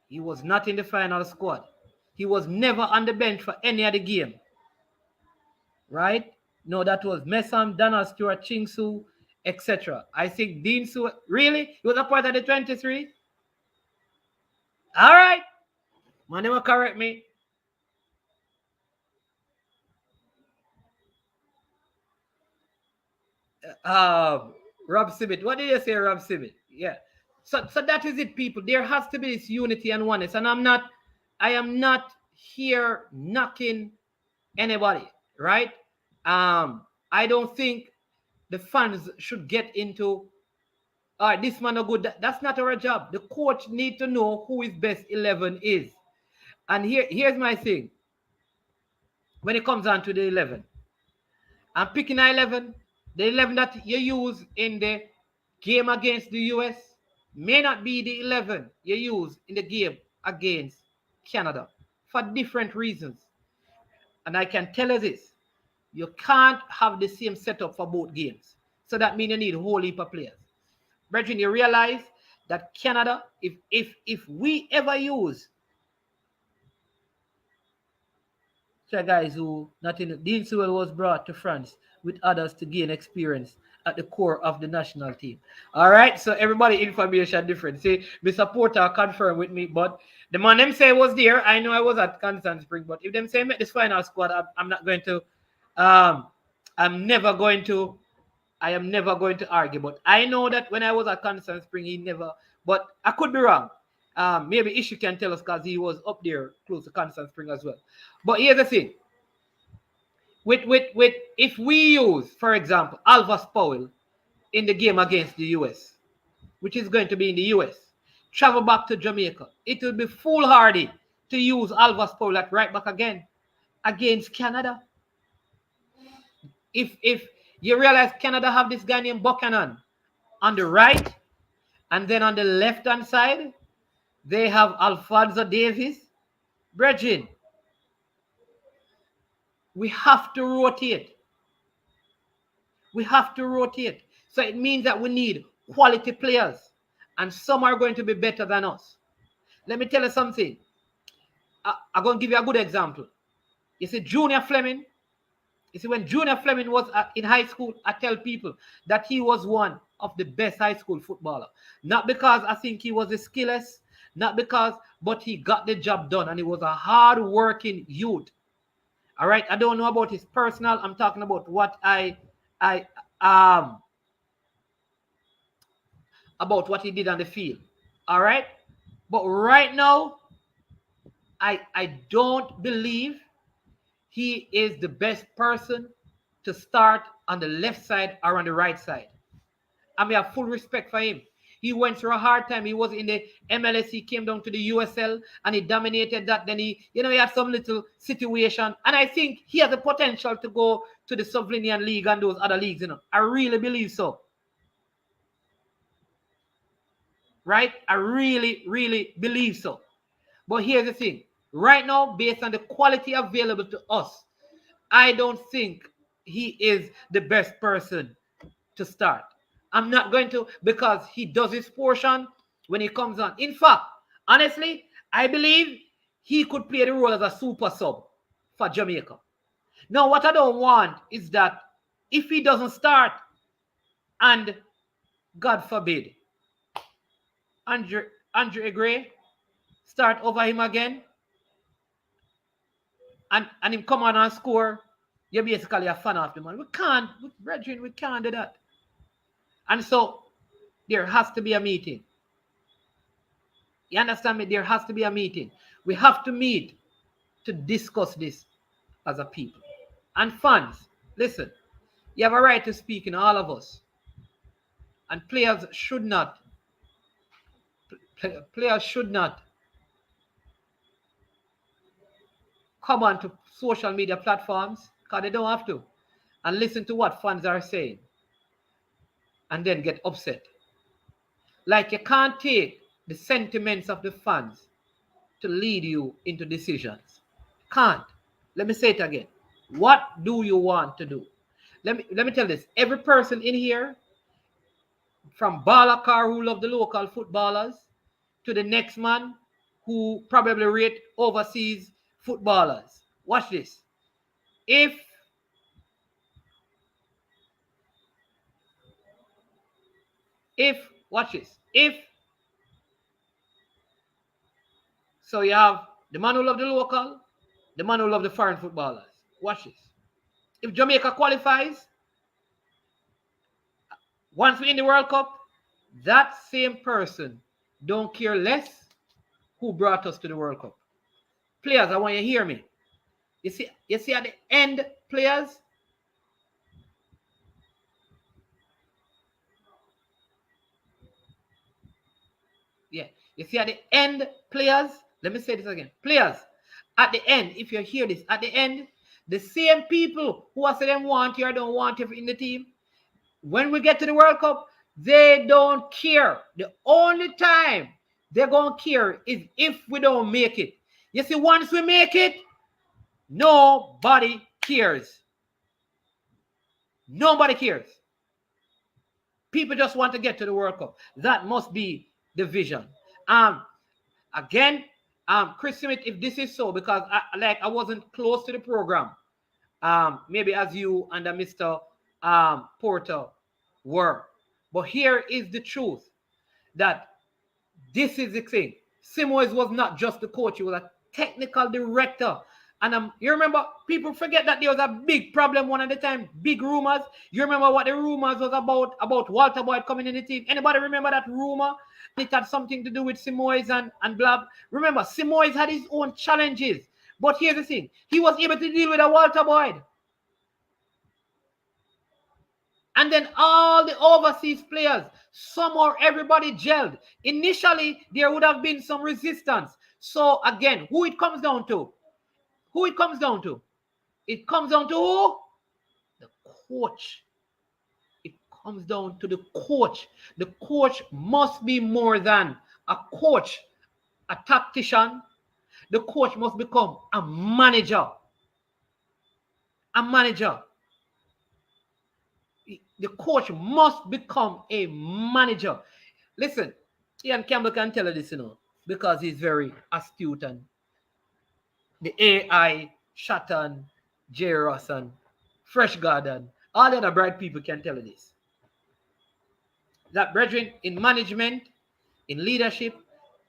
He was not in the final squad. He was never on the bench for any other game. Right? No, that was Messam, Donald Stewart, Chingsu, etc. I think Dean Sewell, really? He was a part of the 23? All right. Man, never correct me. Rob Simmett. What did you say, Rob Simmett? Yeah. So that is it, people. There has to be this unity and oneness. And I am not here knocking anybody, right? I don't think the fans should get into this man no good. That's not our job. The coach need to know who his best 11 is. And here's my thing. When it comes down to the 11, I'm picking 11. The 11 that you use in the game against the US may not be the 11 you use in the game against Canada for different reasons. And I can tell you this. You can't have the same setup for both games. So that means you need a whole heap of players. Brethren, you realize that Canada, if we ever use guys who not in Dean Sewell was brought to France with others to gain experience at the core of the national team. All right, so everybody information different. See, Mr. Porter confirmed with me, but the man them say was there. I know I was at Constant Spring, but if them say make this final squad, I'm not going to. I am never going to argue. But I know that when I was at Constant Spring, he never. But I could be wrong. Maybe Ishi can tell us because he was up there close to Constant Spring as well. But here's the thing. With if we use, for example, Alvas Powell in the game against the US, which is going to be in the US, travel back to Jamaica. It will be foolhardy to use Alvas Paul at right back again against Canada. If you realize Canada have this guy named Buchanan on the right, and then on the left-hand side, they have Alfonso Davies. Brethren, we have to rotate. We have to rotate. So it means that we need quality players, and some are going to be better than us. Let me tell you something. I'm going to give you a good example. You see, Junior Fleming. You see, when Junior Fleming was in high school, I tell people that he was one of the best high school footballer. Not because I think he was the skilless, not because, but he got the job done, and he was a hard-working youth. All right, I don't know about his personal. I'm talking about what about what he did on the field. All right, but right now, I don't believe he is the best person to start on the left side or on the right side. I mean, I have full respect for him. He went through a hard time. He was in the MLS. He came down to the USL and he dominated that. Then he had some little situation. And I think he has the potential to go to the Slovenian League and those other leagues. I really believe so. Right? I really, really believe so. But here's the thing. Right now, based on the quality available to us, I don't think he is the best person to start. I'm not going to, because he does his portion when he comes on. In fact, honestly, I believe he could play the role as a super sub for Jamaica. Now, what I don't want is that if he doesn't start, and God forbid, Andre Gray start over him again, and him come on and score, you're basically a fan of the man. We can't do that. And so there has to be a meeting. You understand me? There has to be a meeting. We have to meet to discuss this as a people. And fans, listen, you have a right to speak in all of us. And players should not come on to social media platforms, because they don't have to, and listen to what fans are saying and then get upset. Like, you can't take the sentiments of the fans to lead you into decisions. Can't. Let me say it again. What do you want to do? Let me tell this. Every person in here, from Balakar, who love the local footballers, to the next man who probably rate overseas footballers. Watch this. Watch this. So you have the man who love the local, the man who love the foreign footballers. Watch this. If Jamaica qualifies, once we in the World Cup, that same person don't care less who brought us to the World Cup. Players, I want you to hear me. You see at the end, players, you see at the end, players, let me say this again. Players, at the end, if you hear this, at the end, the same people who are saying want you or don't want you in the team, when we get to the World Cup, they don't care. The only time they're going to care is if we don't make it. You see, once we make it, nobody cares. Nobody cares. People just want to get to the World Cup. That must be the vision. Again, Chris Smith, if this is so, because I wasn't close to the program, maybe as you and Mr. Porter were. But here is the truth, that this is the thing. Simoes was not just the coach, he was a technical director. And you remember, people forget that there was a big problem one at the time, big rumors. You remember what the rumors was about Walter Boyd coming in the team? Anybody remember that rumor? It had something to do with Simoes and blah. Remember, Simoes had his own challenges. But here's the thing. He was able to deal with a Walter Boyd. And then all the overseas players, somehow everybody gelled. Initially, there would have been some resistance. So again, who it comes down to? Who it comes down to? It comes down to who? The coach. It comes down to the coach. The coach must be more than a coach, a tactician. The coach must become a manager. A manager. The coach must become a manager. Listen, Ian Campbell can tell you this, because he's very astute, and the AI, Shatton, J. Ross, and Fresh Garden, all the other bright people can tell you this. That, brethren, in management, in leadership,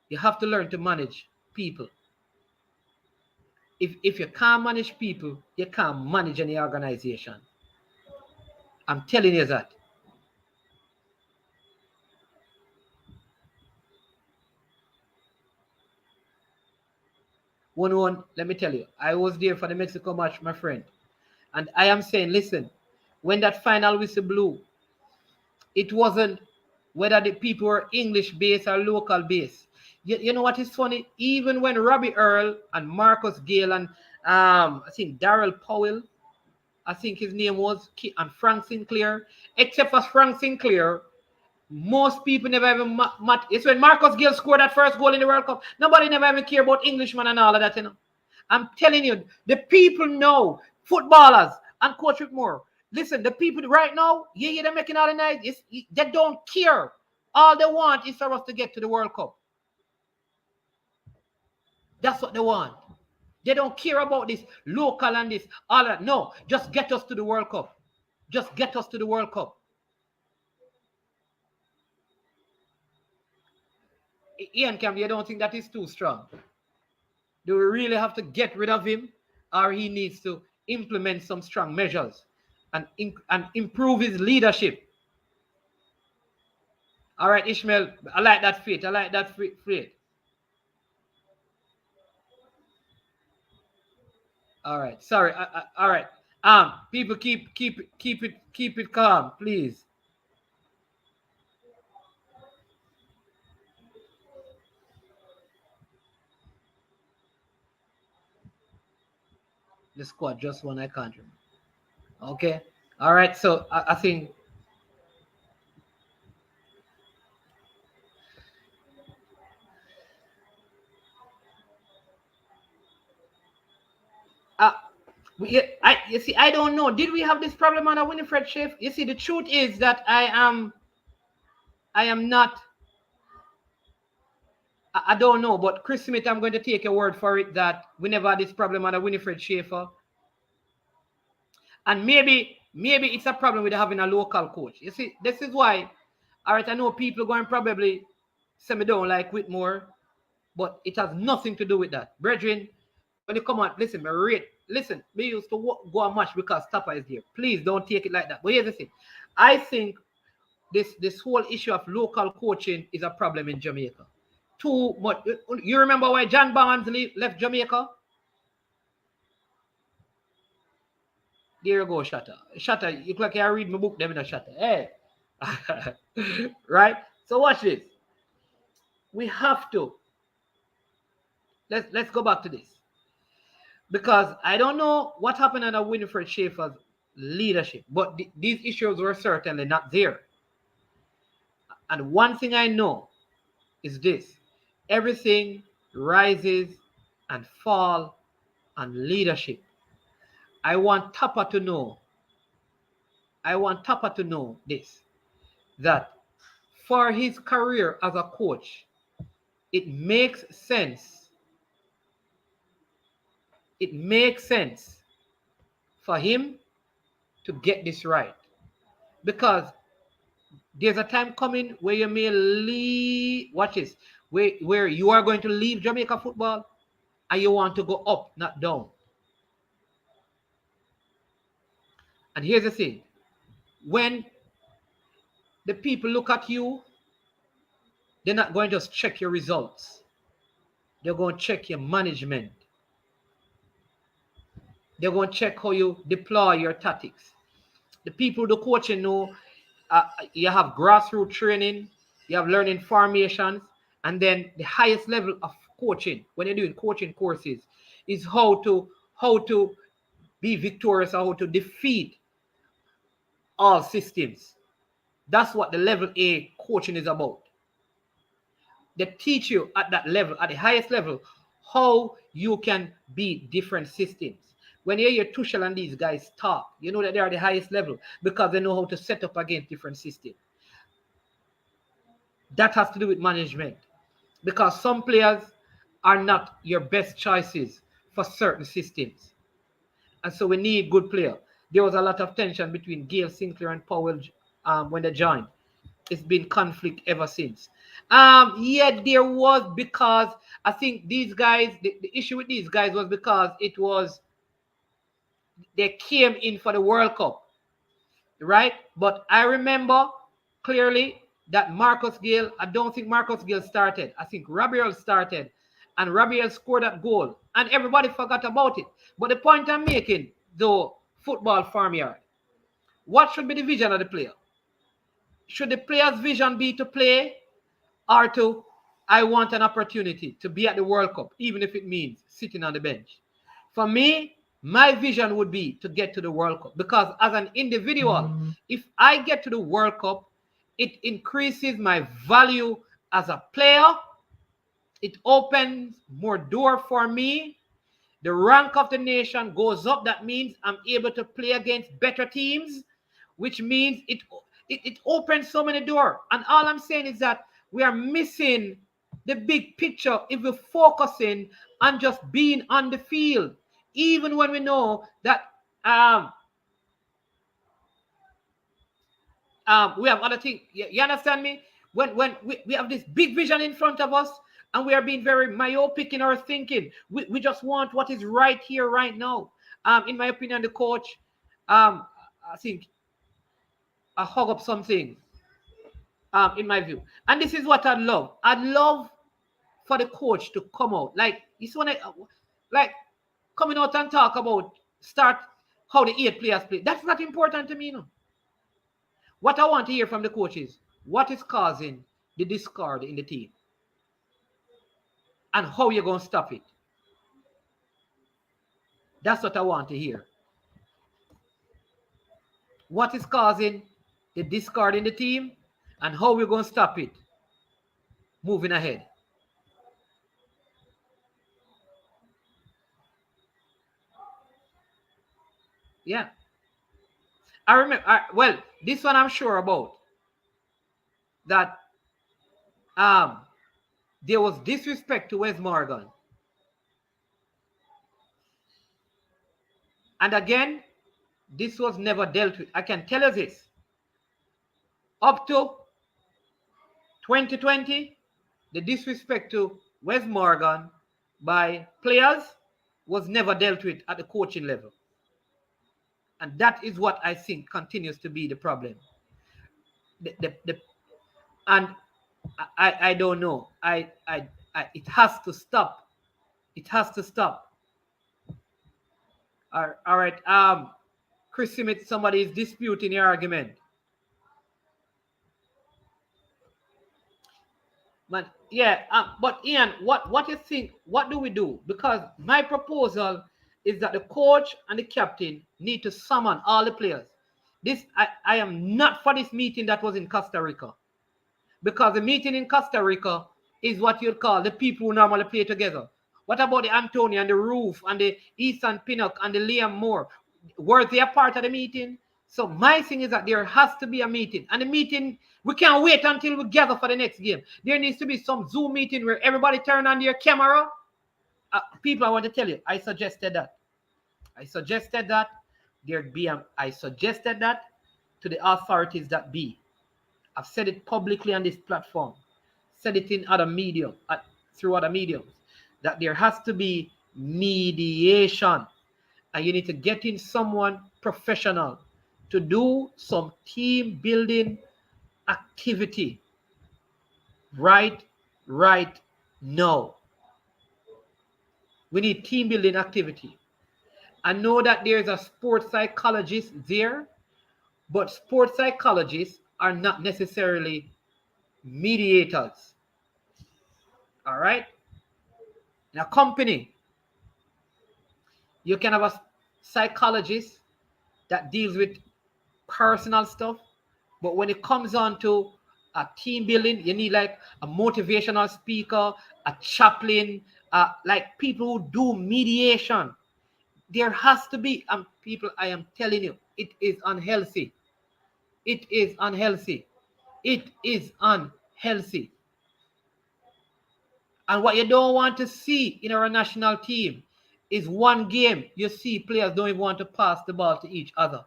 you have to learn to manage people. If you can't manage people, you can't manage any organization. I'm telling you that. One, let me tell you, I was there for the Mexico match, my friend. And I am saying, listen, when that final whistle blew, it wasn't whether the people were English-based or local-based. You know what is funny? Even when Robbie Earl and Marcus Gale and I think Darrell Powell, I think his name was, and Frank Sinclair, except for Frank Sinclair, most people never even it's when Marcus Gale scored that first goal in the World Cup. Nobody never even care about Englishman and all of that, I'm telling you, the people know, footballers and Coach Whitmore. Listen, the people right now, they're making all the night. They don't care. All they want is for us to get to the World Cup. That's what they want. They don't care about this local and this, all that. No, just get us to the World Cup. Just get us to the World Cup. Ian Campbell, you don't think that is too strong? Do we really have to get rid of him, or he needs to implement some strong measures and improve his leadership? All right, Ishmael, I like that faith. I like that faith. All right, sorry. All right. People keep it calm, please. The squad just won, I can't remember. Okay. All right. So I think you see, I don't know. Did we have this problem on a Winifred Schaefer? You see, the truth is that I am not. I don't know, but Chris Smith, I'm going to take a word for it that we never had this problem on a Winifred Schaefer. And maybe it's a problem with having a local coach. You see, this is why, all right, I know people going to probably say me don't like Whitmore, but it has nothing to do with that. Brethren, when you come out, listen, me used to go a match because Tapper is there. Please don't take it like that. But here's the thing. I think this whole issue of local coaching is a problem in Jamaica. Too much. You remember why John Barnes left Jamaica? There you go, Shatter. Shatter, you look like I read my book, them in a Shatter. Hey. Right? So watch this. We have to. Let's go back to this. Because I don't know what happened under Winifred Schaefer's leadership, but these issues were certainly not there. And one thing I know is this. Everything rises and falls on leadership. I want Tapper to know this, that for his career as a coach, it makes sense. It makes sense for him to get this right. Because there's a time coming where you may leave, watch this, where you are going to leave Jamaica football and you want to go up, not down. And here's the thing. When the people look at you, they're not going to just check your results. They're going to check your management. They're going to check how you deploy your tactics. The people the coaching know, you have grassroots training, you have learning formations, and then the highest level of coaching when you're doing coaching courses is how to be victorious or how to defeat all systems. That's what the level A coaching is about. They teach you at that level, at the highest level, how you can beat different systems. When you hear Tuchel and these guys talk, you know that they are the highest level because they know how to set up against different systems. That has to do with management because some players are not your best choices for certain systems. And so we need good players. There was a lot of tension between Gail Sinclair and Powell when they joined. It's been conflict ever since. Yeah, there was because I think these guys, the issue with these guys was because they came in for the World Cup, right? But I remember clearly that Marcus Gale, I don't think Marcus Gale started. I think Rabiel started, and Rabiel scored that goal, and everybody forgot about it. But the point I'm making, though, football farmyard, what should be the vision of the player? Should the player's vision be to play or to, I want an opportunity to be at the World Cup, even if it means sitting on the bench? For me, my vision would be to get to the World Cup because as an individual, if I get to the World Cup, it increases my value as a player. It opens more door for me. The rank of the nation goes up. That means I'm able to play against better teams, which means it opens so many doors. And all I'm saying is that we are missing the big picture if we're focusing on just being on the field, even when we know that we have other things. You understand me? When we have this big vision in front of us and we are being very myopic in our thinking, we just want what is right here, right now. In my opinion, the coach, I think, I hug up something. In my view, and this is what I'd love. I'd love for the coach to come out, like you see when like coming out and talk about start how the 8 players play. That's not important to me, no. What I want to hear from the coach is what is causing the discord in the team and how you're going to stop it. That's what I want to hear. What is causing the discord in the team and how we're going to stop it moving ahead. Yeah. I remember, well, this one I'm sure about. That there was disrespect to Wes Morgan. And again, this was never dealt with. I can tell you this. Up to 2020, the disrespect to Wes Morgan by players was never dealt with at the coaching level. And that is what I think continues to be the problem. And I don't know. It has to stop. It has to stop. All right. Chris Simit, somebody is disputing your argument. But yeah, but Ian, what you think? What do we do? Because my proposal is that the coach and the captain need to summon all the players. I am not for this meeting that was in Costa Rica. Because the meeting in Costa Rica is what you'd call the people who normally play together. What about the Antonio and the Roof and the Ethan Pinnock and the Liam Moore? Were they a part of the meeting? So my thing is that there has to be a meeting. And the meeting, we can't wait until we gather for the next game. There needs to be some Zoom meeting where everybody turn on their camera. People, I want to tell you, I suggested that. I suggested that to the authorities that be. I've said it publicly on this platform, said it in other medium, through other mediums, that there has to be mediation. And you need to get in someone professional to do some team building activity right now. We need team building activity. I know that there's a sports psychologist there But sports psychologists are not necessarily mediators. All right? In a company, you can have a psychologist that deals with personal stuff, but when it comes on to a team building, you need like a motivational speaker, a chaplain, like people who do mediation. There has to be, people, I am telling you, it is unhealthy. It is unhealthy. It is unhealthy. And what you don't want to see in our national team is one game you see players don't even want to pass the ball to each other.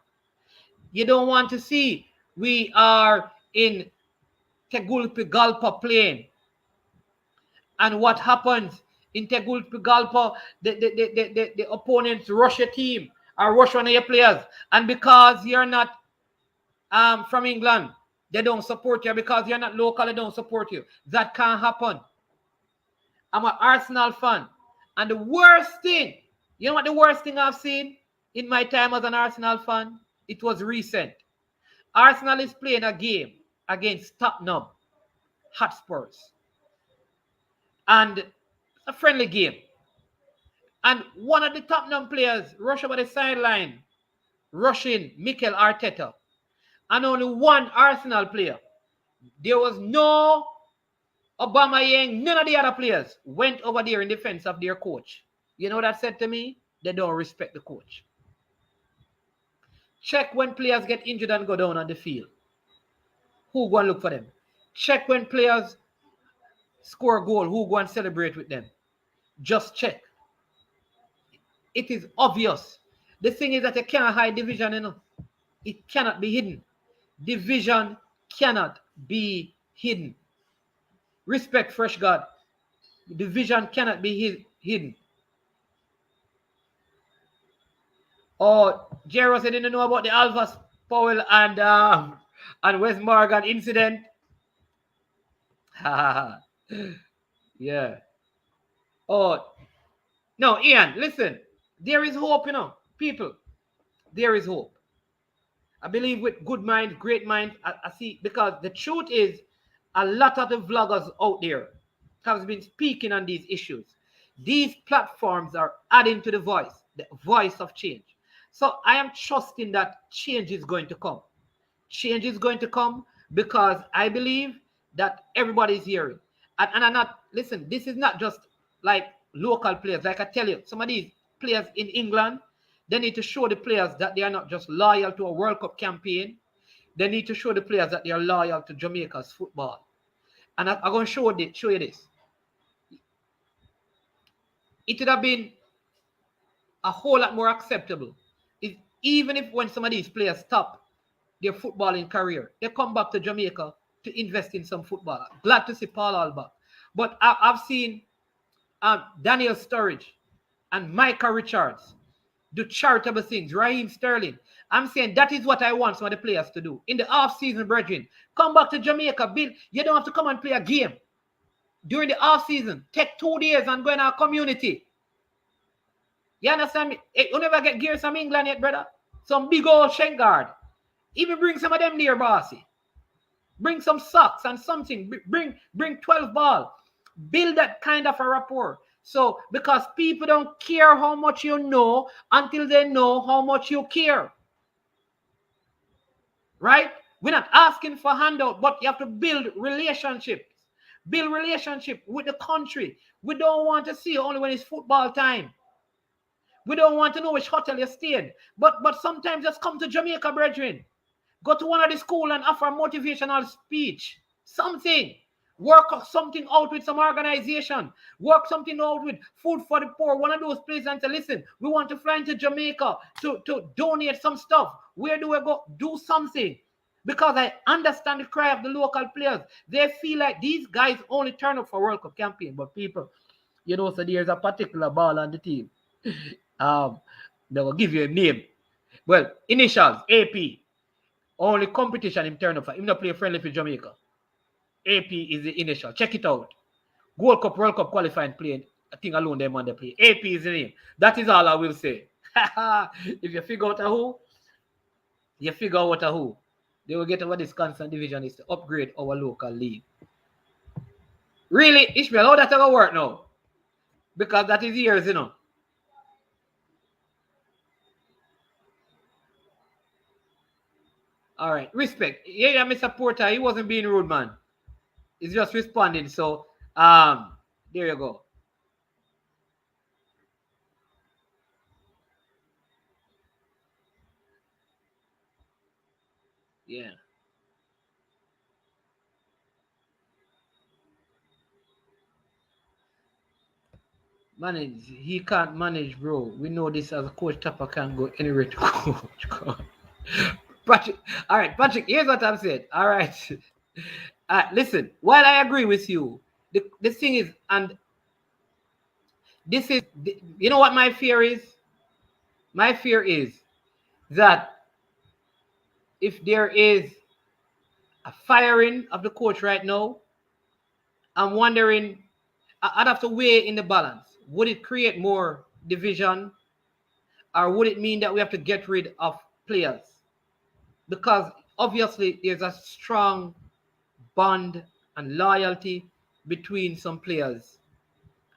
You don't want to see we are in Tegucigalpa playing, and what happens in Tegucigalpa, the opponents rush your team or rush one of your players, and because you're not from England, they don't support you. Because you're not local, they don't support you. That can't happen. I'm an Arsenal fan, and the worst thing, you know what the worst thing I've seen in my time as an Arsenal fan? It was recent. Arsenal is playing a game against Tottenham Hotspurs, and a friendly game. And one of the Tottenham players rushed over the sideline, rushing Mikel Arteta, and only one Arsenal player. There was no Aubameyang, none of the other players went over there in defense of their coach. You know what that said to me? They don't respect the coach. Check when players get injured and go down on the field. Who go and look for them? Check when players score a goal. Who go and celebrate with them? Just check. It is obvious. The thing is that you can't hide division, you know. It cannot be hidden. Division cannot be hidden. Respect, fresh God. Division cannot be hidden. Oh, Jaros, I didn't know about the Alphas Powell and West Morgan incident. Yeah. Oh, no, Ian, listen. There is hope, you know. People, there is hope. I believe with good minds, great minds, I see, because the truth is, a lot of the vloggers out there have been speaking on these issues. These platforms are adding to the voice of change. So I am trusting that change is going to come. Change is going to come because I believe that everybody is hearing. And I'm not, listen, this is not just like local players. Like I tell you, some of these players in England, they need to show the players that they are not just loyal to a World Cup campaign. They need to show the players that they are loyal to Jamaica's football. And I'm going to show you this. It would have been a whole lot more acceptable even if when some of these players stop their footballing career, they come back to Jamaica to invest in some football. Glad to see Paul Alba. But I've seen Daniel Sturridge and Micah Richards do charitable things. Raheem Sterling. I'm saying that is what I want some of the players to do. In the off-season, brethren, come back to Jamaica. Bill, you don't have to come and play a game. During the off-season, take 2 days and go in our community. You understand me? You never get gears from England yet, brother. Some big old Shengard. Even bring some of them near, bossy. Bring some socks and something. Bring 12 ball. Build that kind of a rapport. So, because people don't care how much you know until they know how much you care. Right? We're not asking for handout, but you have to build relationships. Build relationship with the country. We don't want to see you only when it's football time. We don't want to know which hotel you stayed. But sometimes just come to Jamaica, brethren. Go to one of the school and offer a motivational speech. Something. Work something out with some organization. Work something out with Food for the Poor. One of those places and say, listen, we want to fly into Jamaica to donate some stuff. Where do we go? Do something. Because I understand the cry of the local players. They feel like these guys only turn up for World Cup campaign. But people, you know, so there's a particular ball on the team. They will give you a name. Well, initials, AP. Only competition him turn up for. Him not play friendly for Jamaica. AP is the initial. Check it out. World Cup qualifying playing. I think alone them on the play. AP is the name. That is all I will say. If you figure out who, You figure out who. They will get over this constant division is to upgrade our local league. Really, Ishmael, how that gonna work now? Because that is years, you know. All right, respect. Yeah, Mr. Porter, he wasn't being rude, man. He's just responding. So, there you go. Yeah. Manage. He can't manage, bro. We know this as a coach. Tapper can't go anywhere to coach. God. Patrick. All right, Patrick. Here's what I'm saying. All right. Listen. While I agree with you, the thing is, and this is, you know what my fear is? My fear is that if there is a firing of the coach right now, I'm wondering, I'd have to weigh in the balance. Would it create more division, or would it mean that we have to get rid of players? Because obviously there's a strong bond and loyalty between some players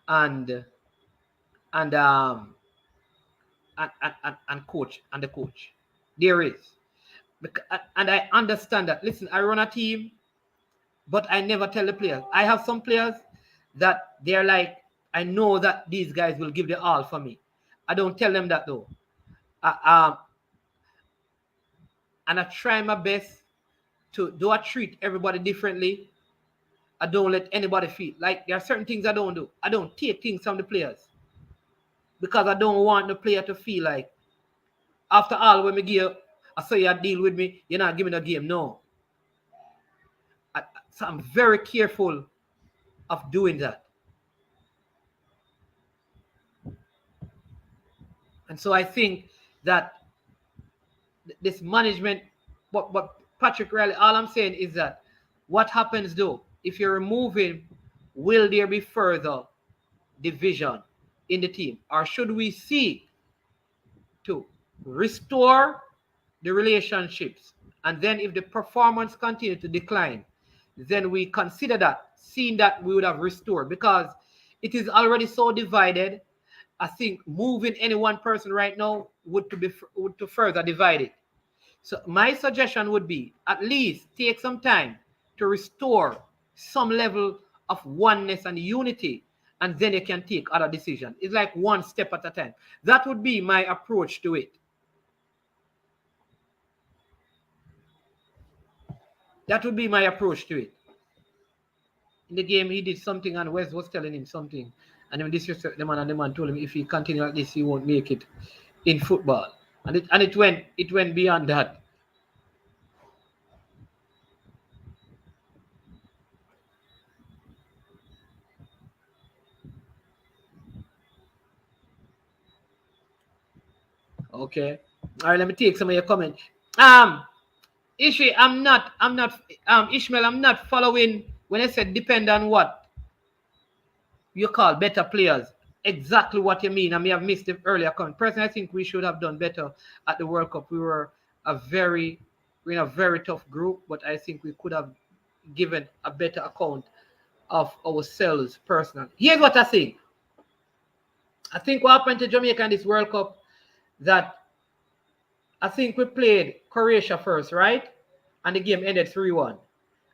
and and um and coach and the coach. There is. And I understand that. Listen, I run a team, but I never tell the players. I have some players that they're like, I know that these guys will give the all for me. I don't tell them that though. And I try my best to do. I treat everybody differently. I don't let anybody feel like there are certain things I don't do. I don't take things from the players because I don't want the player to feel like, after all, when me give, I say you deal with me, you're not giving a game. No. So I'm very careful of doing that. And so I think that this management, but Patrick, really, all I'm saying is that what happens though, if you're removing, will there be further division in the team? Or should we seek to restore the relationships? And then if the performance continues to decline, then we consider that, seeing that we would have restored, because it is already so divided. I think moving any one person right now would to further divide it. So my suggestion would be at least take some time to restore some level of oneness and unity, and then you can take other decisions. It's like one step at a time. That would be my approach to it. That would be my approach to it. In the game, he did something, and West was telling him something, and then disrespect the man, and the man told him if he continue like this, he won't make it in football. And it went beyond that. Okay. All right, let me take some of your comments. Ishmael, Ishmael, I'm not following when I said depend on what you call better players. Exactly what you mean. I may have missed the earlier comment. Personally, I think we should have done better at the World Cup. We're in a very tough group, but I think we could have given a better account of ourselves personally. Here's what I think. I think what happened to Jamaica in this World Cup, that I think we played Croatia first, right? And the game ended 3-1.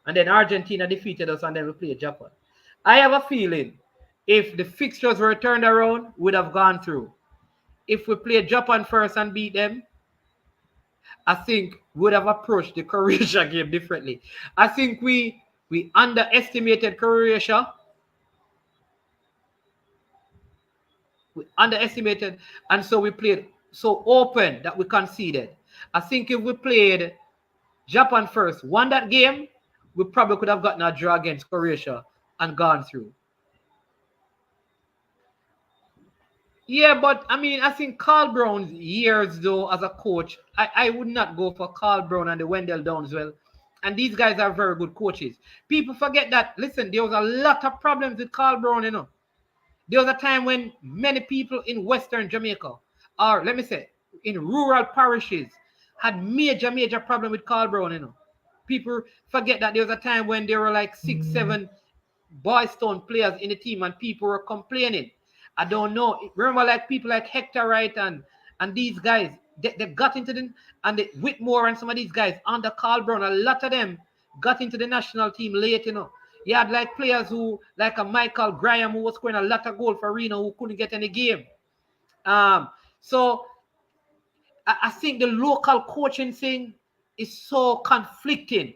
And then Argentina defeated us, and then we played Japan. I have a feeling if the fixtures were turned around, we'd have gone through. If we played Japan first and beat them, I think we would have approached the Croatia game differently. I think we underestimated Croatia. We underestimated, and so we played so open that we conceded. I think if we played Japan first, won that game, we probably could have gotten a draw against Croatia and gone through. Yeah, but I mean, I think Carl Brown's years though as a coach, I would not go for Carl Brown and the Wendell Downswell. And these guys are very good coaches. People forget that, listen, there was a lot of problems with Carl Brown, you know. There was a time when many people in Western Jamaica, or let me say, in rural parishes, had major problem with Carl Brown, you know. People forget that there was a time when there were like 6-7 Boyz players in the team and people were complaining. I don't know. Remember, like people like Hector Wright and these guys, they got into the, and Whitmore and some of these guys under Carl Brown, a lot of them got into the national team late, you know. You had like players who, like a Michael Graham, who was scoring a lot of goals for Reno, who couldn't get any game. So I think the local coaching thing is so conflicting,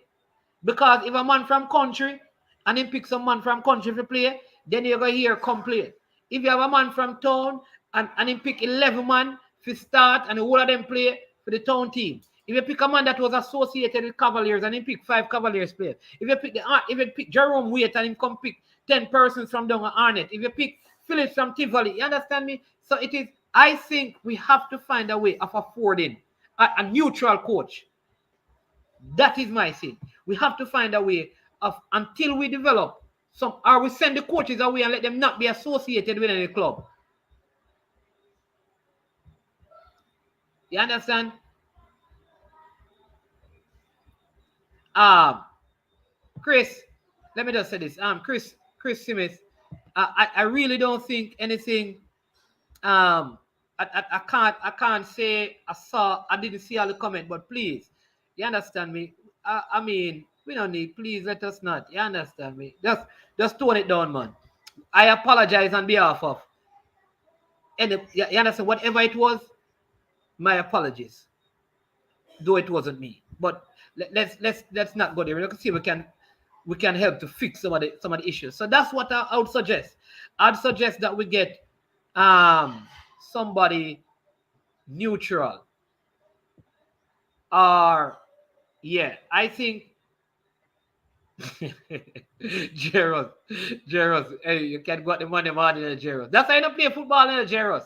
because if a man from country and then pick some man from country to play, then you're going to hear complain. If you have a man from town and then pick 11 man to start and all of them play for the town team. If you pick a man that was associated with Cavaliers and then pick 5 Cavaliers players. If you pick Jerome Waite and then come pick 10 persons from down at Arnett. If you pick Phillips from Tivoli, you understand me? So it is, I think we have to find a way of affording a neutral coach. That is my thing. We have to find a way of, until we develop some, or we send the coaches away and let them not be associated with any club. You understand? Chris, let me just say this. Chris Simmons, I really don't think anything. I can't say I didn't see all the comment, but please, you understand me? I mean, we don't need, please let us not. You understand me? Just tone it down, man. I apologize on behalf of, and you understand, whatever it was, my apologies. Though it wasn't me. But let's not go there. We can see we can help to fix some of the issues. So that's what I would suggest. I'd suggest that we get somebody neutral. Or yeah, I think Jeros, hey, you can got the money more than Jeros. That's why you don't play football in Jeros.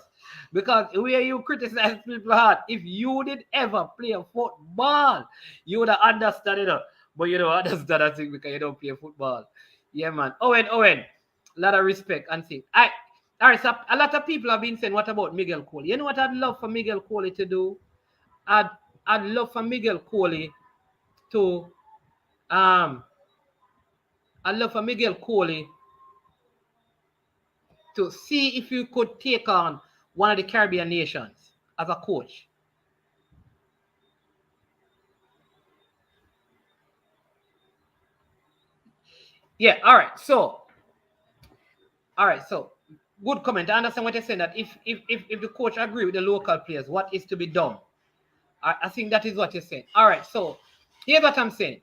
Because where you criticize people hard, if you did ever play football, you would have understood it. But you don't understand that thing because you don't play football. Yeah, man. Owen, a lot of respect and things. All right, so a lot of people have been saying, what about Miguel Coley? You know what I'd love for Miguel Coley to do? I'd love for Miguel Coley to see if you could take on one of the Caribbean nations as a coach. Yeah, all right. So good comment. I understand what you're saying, that if the coach agree with the local players, what is to be done? I think that is what you're saying. All right, so here's what I'm saying.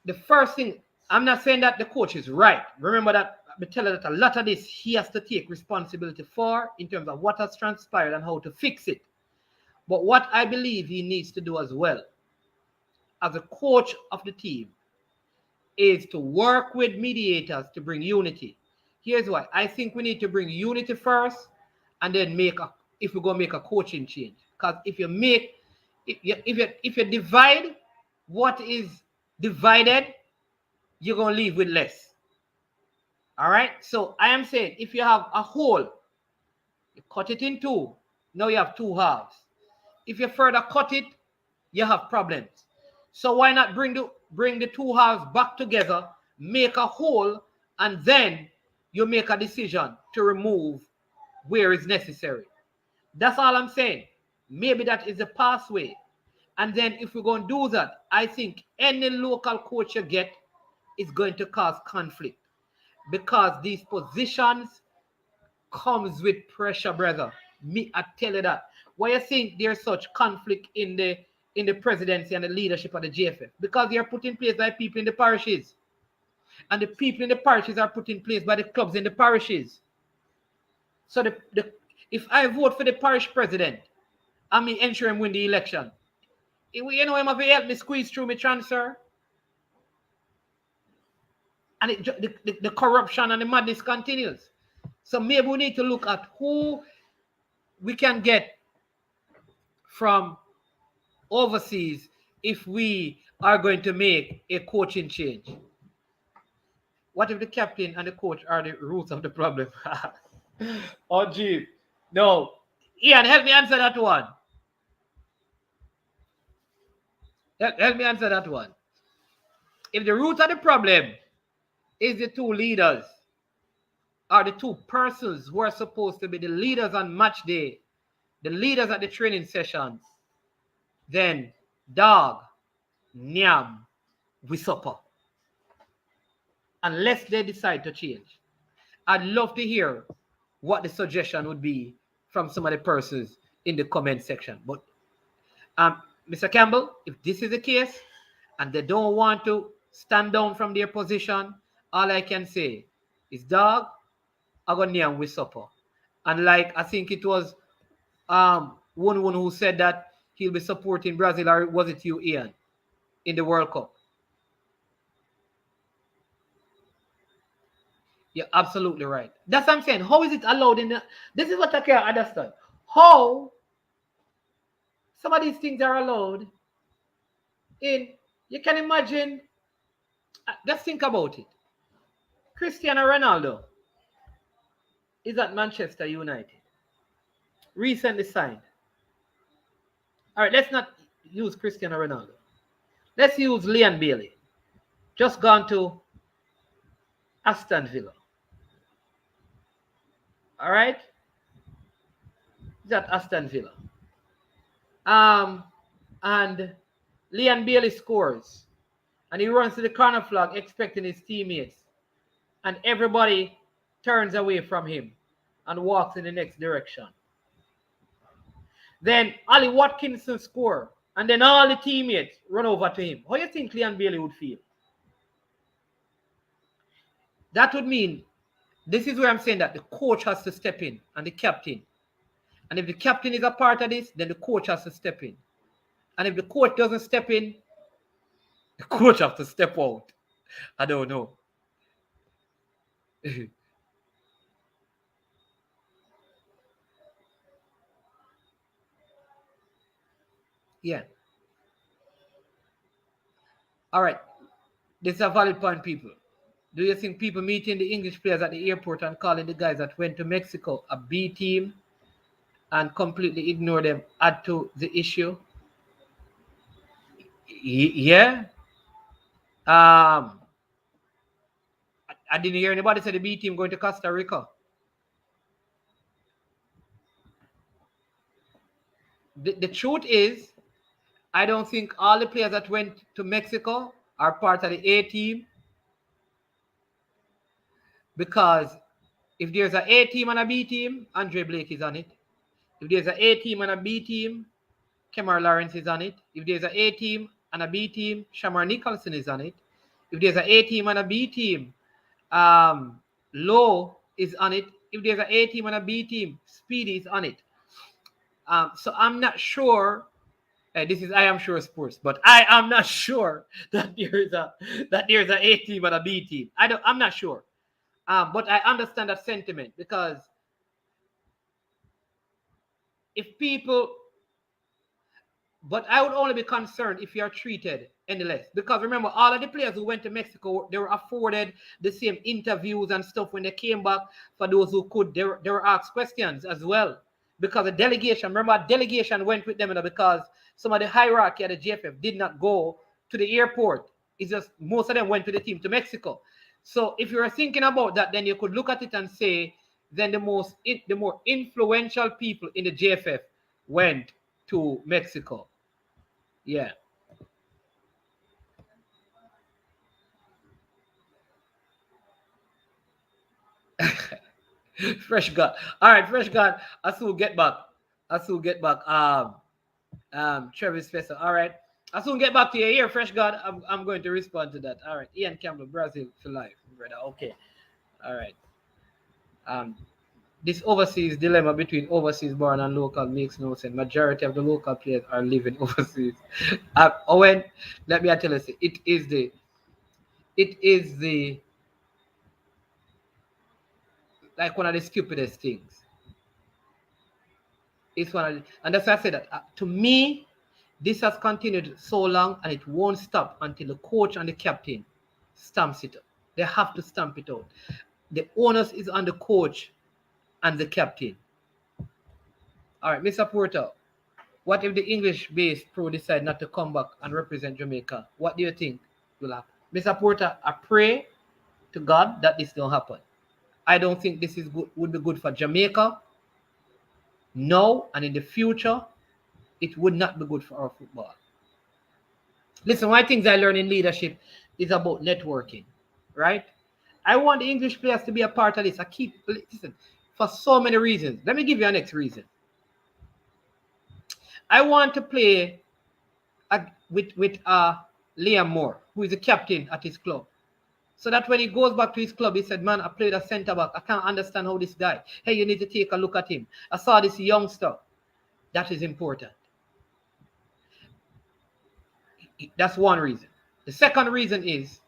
The first thing, I'm not saying that the coach is right. Remember that I tell you that a lot of this he has to take responsibility for in terms of what has transpired and how to fix it. But what I believe he needs to do as well, as a coach of the team, is to work with mediators to bring unity. Here's why. I think we need to bring unity first, and then if we're going to make a coaching change. Because if you divide what is divided, you're going to leave with less. All right? So I am saying, if you have a whole, you cut it in two, now you have two halves. If you further cut it, you have problems. So why not bring the two halves back together, make a whole, and then you make a decision to remove where is necessary. That's all I'm saying. Maybe that is the pathway. And then if we're going to do that, I think any local coach you get is going to cause conflict, because these positions comes with pressure, brother. I tell you that. Why you think there's such conflict in the presidency and the leadership of the JFF? Because they are put in place by people in the parishes. And the people in the parishes are put in place by the clubs in the parishes. So if I vote for the parish president, I mean ensure him win the election. You know him have to help me squeeze through my transfer. And the corruption and the madness continues. So maybe we need to look at who we can get from overseas if we are going to make a coaching change. What if the captain and the coach are the roots of the problem? Oh, gee. No. Ian, help me answer that one. Help me answer that one. If the root of the problem is the two leaders, or the two persons who are supposed to be the leaders on match day, the leaders at the training sessions, then dog, nyam, we supper. Unless they decide to change. I'd love to hear what the suggestion would be from some of the persons in the comment section. But Mr. Campbell, if this is the case and they don't want to stand down from their position, all I can say is, dog, I got near with supper. And like I think it was one who said that he'll be supporting Brazil, or was it you, Ian, in the World Cup? You're absolutely right. That's what I'm saying. How is it allowed in the... This is what I can't understand. How some of these things are allowed in... You can imagine... Just think about it. Cristiano Ronaldo is at Manchester United. Recently signed. All right, let's not use Cristiano Ronaldo. Let's use Leon Bailey. Just gone to Aston Villa. All right? He's at Aston Villa. And Leon Bailey scores. And he runs to the corner flag expecting his teammates. And everybody turns away from him and walks in the next direction. Then Ali Watkinson score. And then all the teammates run over to him. How do you think Leon Bailey would feel? That would mean, this is where I'm saying that the coach has to step in, and the captain. And if the captain is a part of this, then the coach has to step in. And if the coach doesn't step in, the coach has to step out. I don't know. Yeah. All right. This is a valid point, people. Do you think people meeting the English players at the airport and calling the guys that went to Mexico a B team and completely ignore them add to the issue? Yeah. I didn't hear anybody say the B team going to Costa Rica. The truth is, I don't think all the players that went to Mexico are part of the A team. Because if there's an A team and a B team, Andre Blake is on it. If there's an A team and a B team, Kemar Lawrence is on it. If there's an A team and a B team, Shamar Nicholson is on it. If there's an A team and a B team, Lowe is on it. If there's an A team and a B team, Speedy is on it. So I'm not sure. This is I Am Sure Sports, but I am not sure that there's an A team and a B team. I'm not sure. But I understand that sentiment, because if people, but I would only be concerned if you are treated any less. Because remember, all of the players who went to Mexico, they were afforded the same interviews and stuff when they came back. For those who could, they were asked questions as well. Because the delegation, remember, a delegation went with them, because some of the hierarchy at the JFF did not go to the airport. It's just most of them went to the team to Mexico. So if you're thinking about that, then you could look at it and say, then the more influential people in the JFF went to Mexico. Yeah. Fresh God. All right, Fresh God. I soon get back. Travis Fessa. All right. I soon get back to you here, Fresh God. I'm going to respond to that. All right. Ian Campbell, Brazil for life, brother. Okay. All right. This overseas dilemma between overseas born and local makes no sense. Majority of the local players are living overseas. Owen, let me tell you, it is the like one of the stupidest things. It's one of the, and that's why I said that to me, this has continued so long and it won't stop until the coach and the captain stamps it up. They have to stamp it out. The onus is on the coach and the captain. All right, Mr. Porter. What if the English-based pro decide not to come back and represent Jamaica? What do you think will happen? Mr. Porter, I pray to God that this don't happen. I don't think this is good, would be good for Jamaica. No, and in the future, it would not be good for our football. Listen, one of the things I learned in leadership is about networking, right? I want the English players to be a part of this. Listen, for so many reasons. Let me give you a next reason. I want to play with Liam Moore, who is the captain at his club. So that when he goes back to his club, he said, man, I played a centre back. I can't understand how this guy. Hey, you need to take a look at him. I saw this youngster. That is important. That's one reason. The second reason is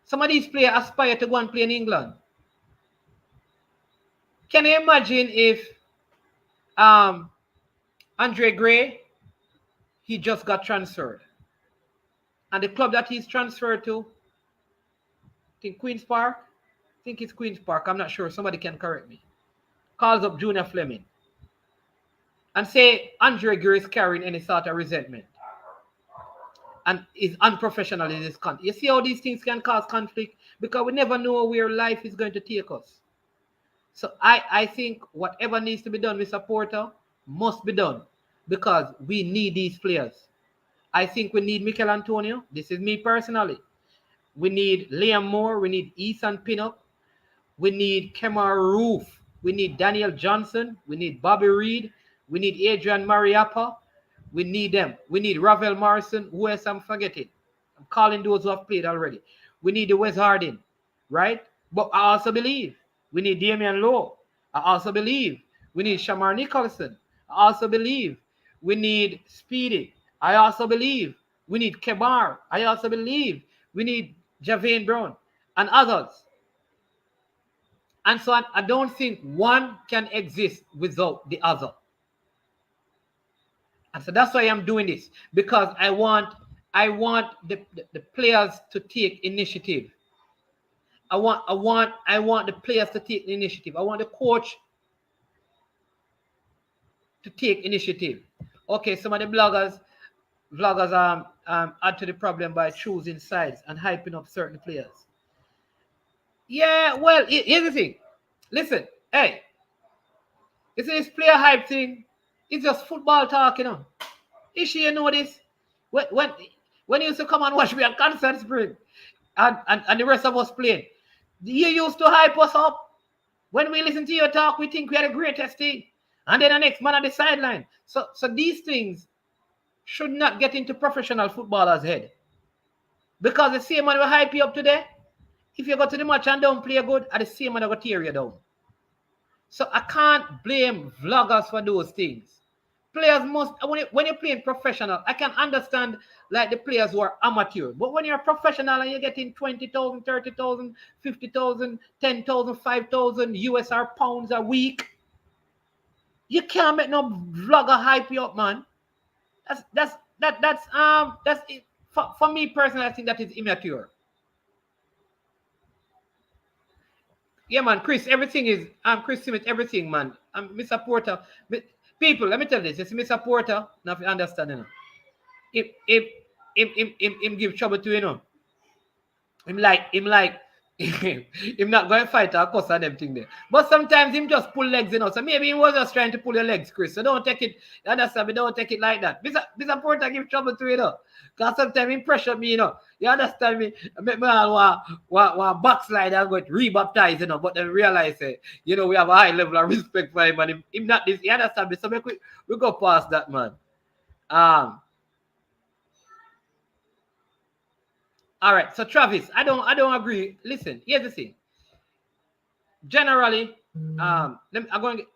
some of these players aspire to go and play in England. Can you imagine if Andre Gray, he just got transferred, and the club that he's transferred to, I think Queen's Park, I think it's Queen's Park, I'm not sure, somebody can correct me, calls up Junior Fleming and say Andre Gray is carrying any sort of resentment and is unprofessional in this country. You see how these things can cause conflict? Because we never know where life is going to take us. So I think whatever needs to be done with Porter must be done, because we need these players. I think we need Mikel Antonio. This is me personally. We need Liam Moore. We need Ethan Pinnock. We need Kemar Roof. We need Daniel Johnson. We need Bobby Reed. We need Adrian Mariappa. We need them. We need Ravel Morrison. Who else I'm forgetting? I'm calling those who have played already. We need the Wes Harding, right? But I also believe we need Damian Lowe. I also believe we need Shamar Nicholson. I also believe we need Speedy. I also believe we need Kebar. I also believe we need Javane Brown and others. And so I don't think one can exist without the other. And so that's why I'm doing this, because I want the players to take initiative. I want the players to take the initiative. I want the coach to take initiative. Okay, some of the vloggers add to the problem by choosing sides and hyping up certain players. Yeah, well, here's the thing. Listen, hey, you see this player hype thing? It's just football talk, you know. Ishi, you know this? When you used to come and watch me at Concert Spring and the rest of us playing, you used to hype us up. When we listen to your talk, we think we are the greatest thing. And then the next man at the sideline. So these things should not get into professional footballers' head. Because the same man will hype you up today. If you go to the match and don't play good, at the same man will tear you down. So I can't blame vloggers for those things. Players must, when you're playing professional, I can understand like the players who are amateur. But when you're a professional and you're getting 20,000, 30,000, 50,000, 10,000, 5,000 USR pounds a week, you can't make no vlogger hype you up, man. That's it. For me personally, I think that is immature. Yeah, man, Chris, everything is Chris Simmons, everything, man. Mr. Porter. People, let me tell you this. It's Mr. Porter. Now if you understand, you know. Him give trouble to you know. Him not going to fight or cuss and them thing there. But sometimes him just pull legs, you know. So maybe he was just trying to pull your legs, Chris. So don't take it, you understand me, don't take it like that. Mr. Porter give trouble to you know. Because sometimes he pressure me, you know. You understand me? I make me want backslide and go to rebaptize, you know. But then realize, you know, we have a high level of respect for him and him not this, you understand me? So we go past that, man. All right, so Travis, I don't agree. Listen, here's the thing. Generally, I'm going to get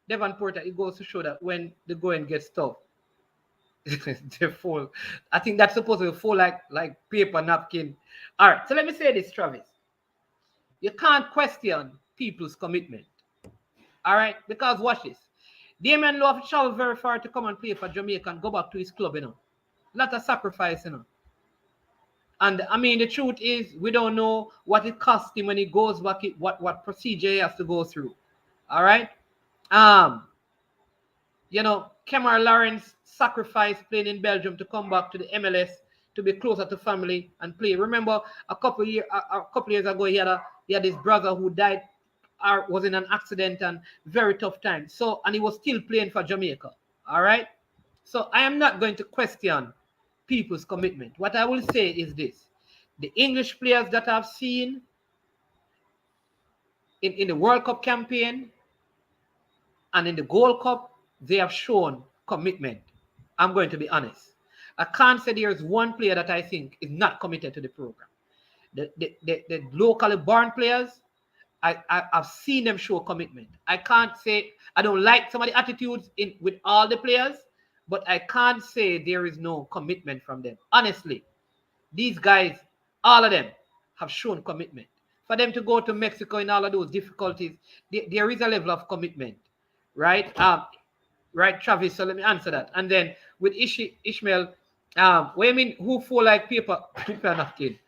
Devon Porter. It goes to show that when the going gets tough, they fall. I think that's supposed to fall like paper napkin. All right, so let me say this, Travis. You can't question people's commitment. All right, because watch this. Damian Love traveled very far to come and play for Jamaica and go back to his club, you know. A lot of sacrifice, you know. And I mean, the truth is, we don't know what it cost him when he goes back, what procedure he has to go through. All right. Kemar Lawrence sacrificed playing in Belgium to come back to the MLS to be closer to family and play. Remember, a couple years ago, he had his brother who died or was in an accident and very tough time. So, and he was still playing for Jamaica. All right. So I am not going to question people's commitment. What I will say is this: the English players that I've seen in the World Cup campaign and in the Gold Cup, they have shown commitment. I'm going to be honest. I can't say there's one player that I think is not committed to the program. The locally born players, I've seen them show commitment. I can't say I don't like some of the attitudes with all the players, but I can't say there is no commitment from them. Honestly, these guys, all of them, have shown commitment. For them to go to Mexico in all of those difficulties, there is a level of commitment, right? Right, Travis. So let me answer that. And then with Ishmael, what do you mean? Who fall like paper napkin?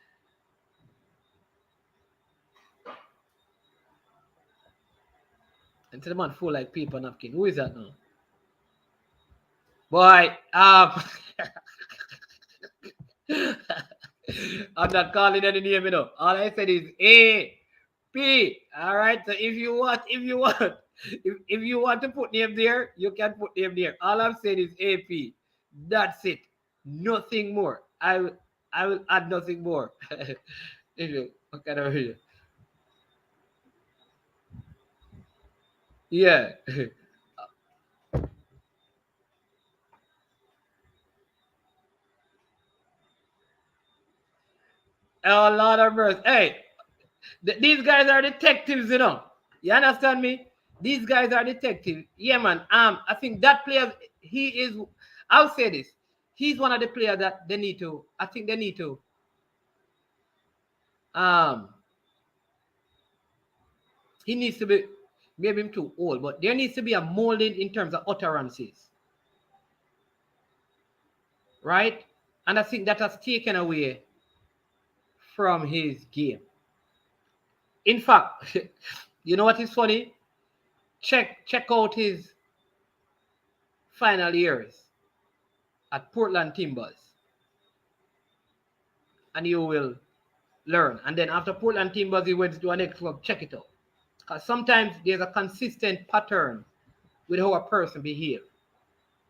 And tell the man fall like paper napkin. Who is that now? Boy, I'm not calling any name, All I said is A, P. All right. So if you want to put name there, you can put name there. All I'm saying is AP. That's it. Nothing more. I will add nothing more. What kind of yeah. Oh, Lord of mercy. Hey, these guys are detectives, You understand me? These guys are detectives. Yeah, man. I think that player, I'll say this. He's one of the players that I think they need to he needs to be, maybe him too old, but there needs to be a molding in terms of utterances. Right? And I think that has taken away from his game. In fact, you know what is funny? Check out his final years at Portland Timbers, and you will learn. And then after Portland Timbers, he went to a next club. Check it out. Because sometimes there's a consistent pattern with how a person behaves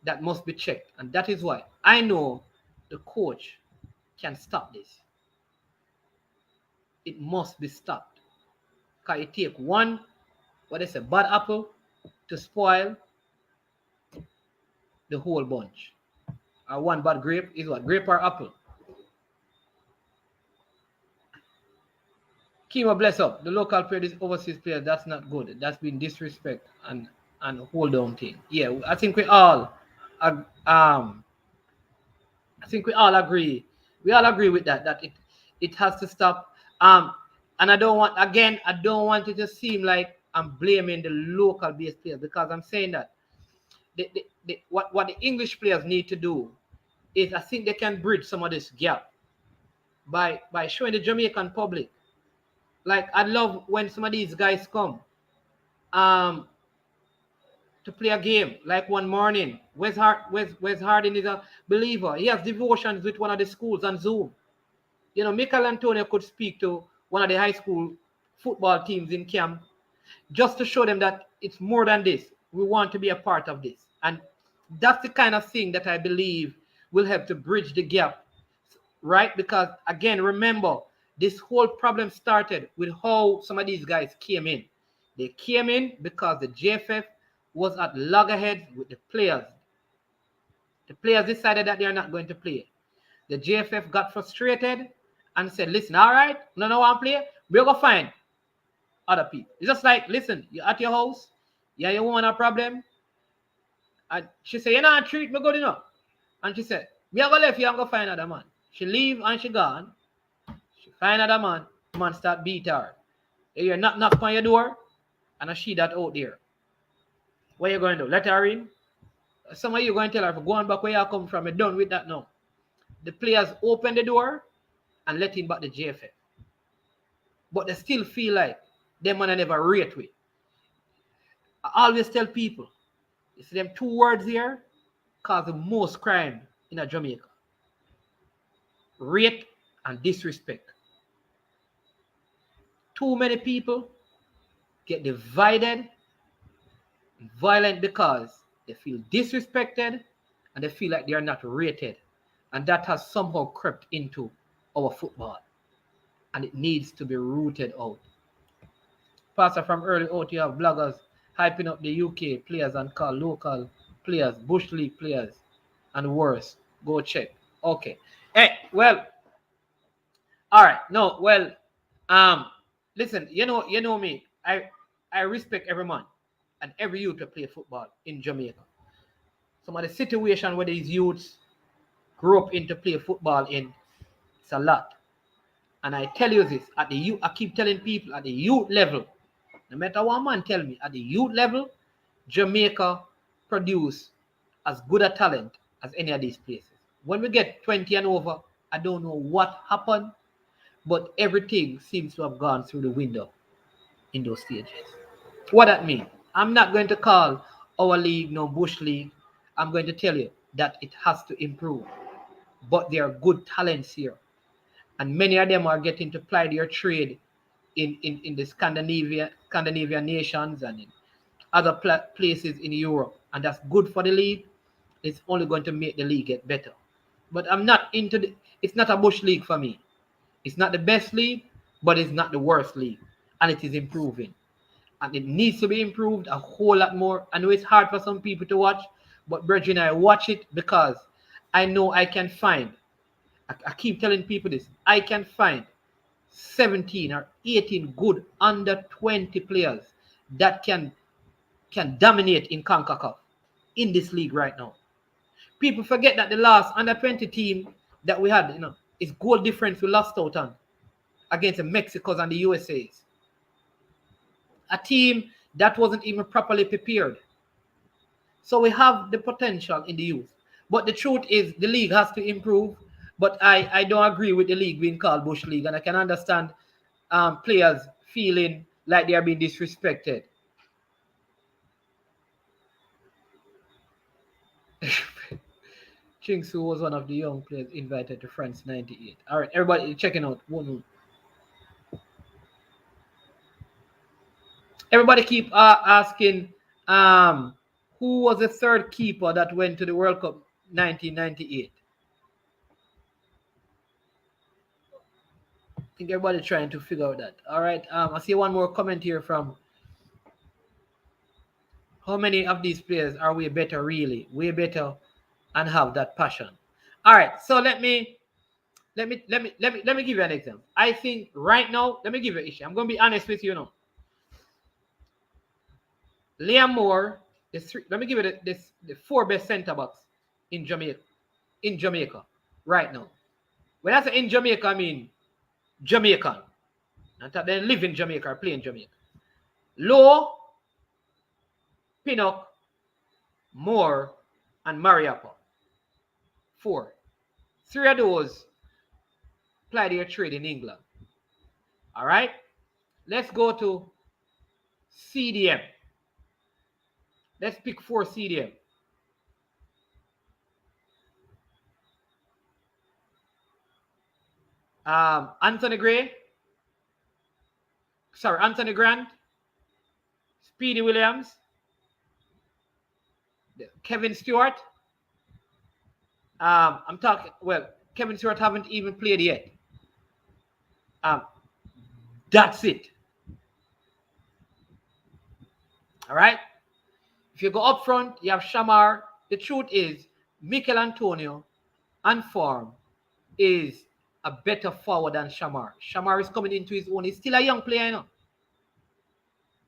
that must be checked. And that is why I know the coach can stop this. It must be stopped. Because it take one, bad apple to spoil the whole bunch. Or one bad grape is what? Grape or apple? Kima, bless up. The local player, this overseas player, that's not good. That's been disrespect and hold down thing. Yeah, I think we all agree. We all agree with that it has to stop. And I don't want it to seem like I'm blaming the local based players, because I'm saying that what the English players need to do is, I think they can bridge some of this gap by showing the Jamaican public. Like, I love when some of these guys come to play a game. Like one morning, Wes Harding is a believer. He has devotions with one of the schools on Zoom. Michael Antonio could speak to one of the high school football teams in camp just to show them that it's more than this. We want to be a part of this. And that's the kind of thing that I believe will help to bridge the gap, right? Because, again, remember, this whole problem started with how some of these guys came in. They came in because the JFF was at loggerheads with the players. The players decided that they are not going to play. The JFF got frustrated and said, listen, all right, no one play, we're going to find other people. It's just like, listen, you're at your house, yeah, you want a problem. And she said, you're not treat me good enough. And she said, me are going to leave you and go find another man. She leave and she gone. She find another man start beat her. You're not knock on your door, and I see that out there. What are you going to do? Let her in? Some of you going to tell her, go on back where you come from, you're done with that now. The players open the door and let in back the JFF. But they still feel like them man never rate with. I always tell people, You see them two words here cause the most crime in a Jamaica. Rate and disrespect. Too many people get divided and violent because they feel disrespected and they feel like they are not rated. And that has somehow crept into our football. And it needs to be rooted out. Pastor, from early out, you have bloggers hyping up the UK players and call local players Bush League players and worse. Go check. Okay. Hey, well, all right. No, well, listen, you know me. I respect every man and every youth to play football in Jamaica. Some of the situation where these youths grew up into play football in, it's a lot. And I tell you this, at the youth, I keep telling people at the youth level, no matter what man tell me, at the youth level, Jamaica produce as good a talent as any of these places. When we get 20 and over, I don't know what happened, but everything seems to have gone through the window in those stages. What that means? I'm not going to call our league no Bush League. I'm going to tell you that it has to improve. But there are good talents here. And many of them are getting to ply their trade in the Scandinavian nations and in other places in Europe. And that's good for the league. It's only going to make the league get better. But I'm not into it's not a Bush League for me. It's not the best league, but it's not the worst league. And it is improving. And it needs to be improved a whole lot more. I know it's hard for some people to watch, but brethren, I watch it because I know I can find, I keep telling people this, I can find 17 or 18 good under 20 players that can dominate in CONCACAF in this league right now. People forget that the last under 20 team that we had, is goal difference we lost out on against the Mexicos and the USAs. A team that wasn't even properly prepared. So we have the potential in the youth. But the truth is the league has to improve. But I don't agree with the league being called Bush League. And I can understand players feeling like they are being disrespected. Chingsu was one of the young players invited to France 98. All right, everybody checking out. Everybody keep asking who was the third keeper that went to the World Cup 1998? I think everybody trying to figure out that. All right. I see one more comment here from how many of these players are way better, really? Way better and have that passion. All right. So let me give you an example. I think right now, let me give you an issue. I'm going to be honest with you now. Liam Moore, let me give you the four best centre backs in Jamaica right now. When I say in Jamaica, I mean Jamaican. Not that they live in Jamaica or play in Jamaica. Lowe, Pinnock, Moore, and Mariappa. 4. 3 of those play their trade in England. All right? Let's go to CDM. Let's pick 4 CDM. Anthony Grant, Speedy Williams, Kevin Stewart. Kevin Stewart haven't even played yet. That's it. All right? If you go up front, you have Shamar. The truth is, Mikel Antonio on form is a better forward than Shamar. Shamar is coming into his own. He's still a young player,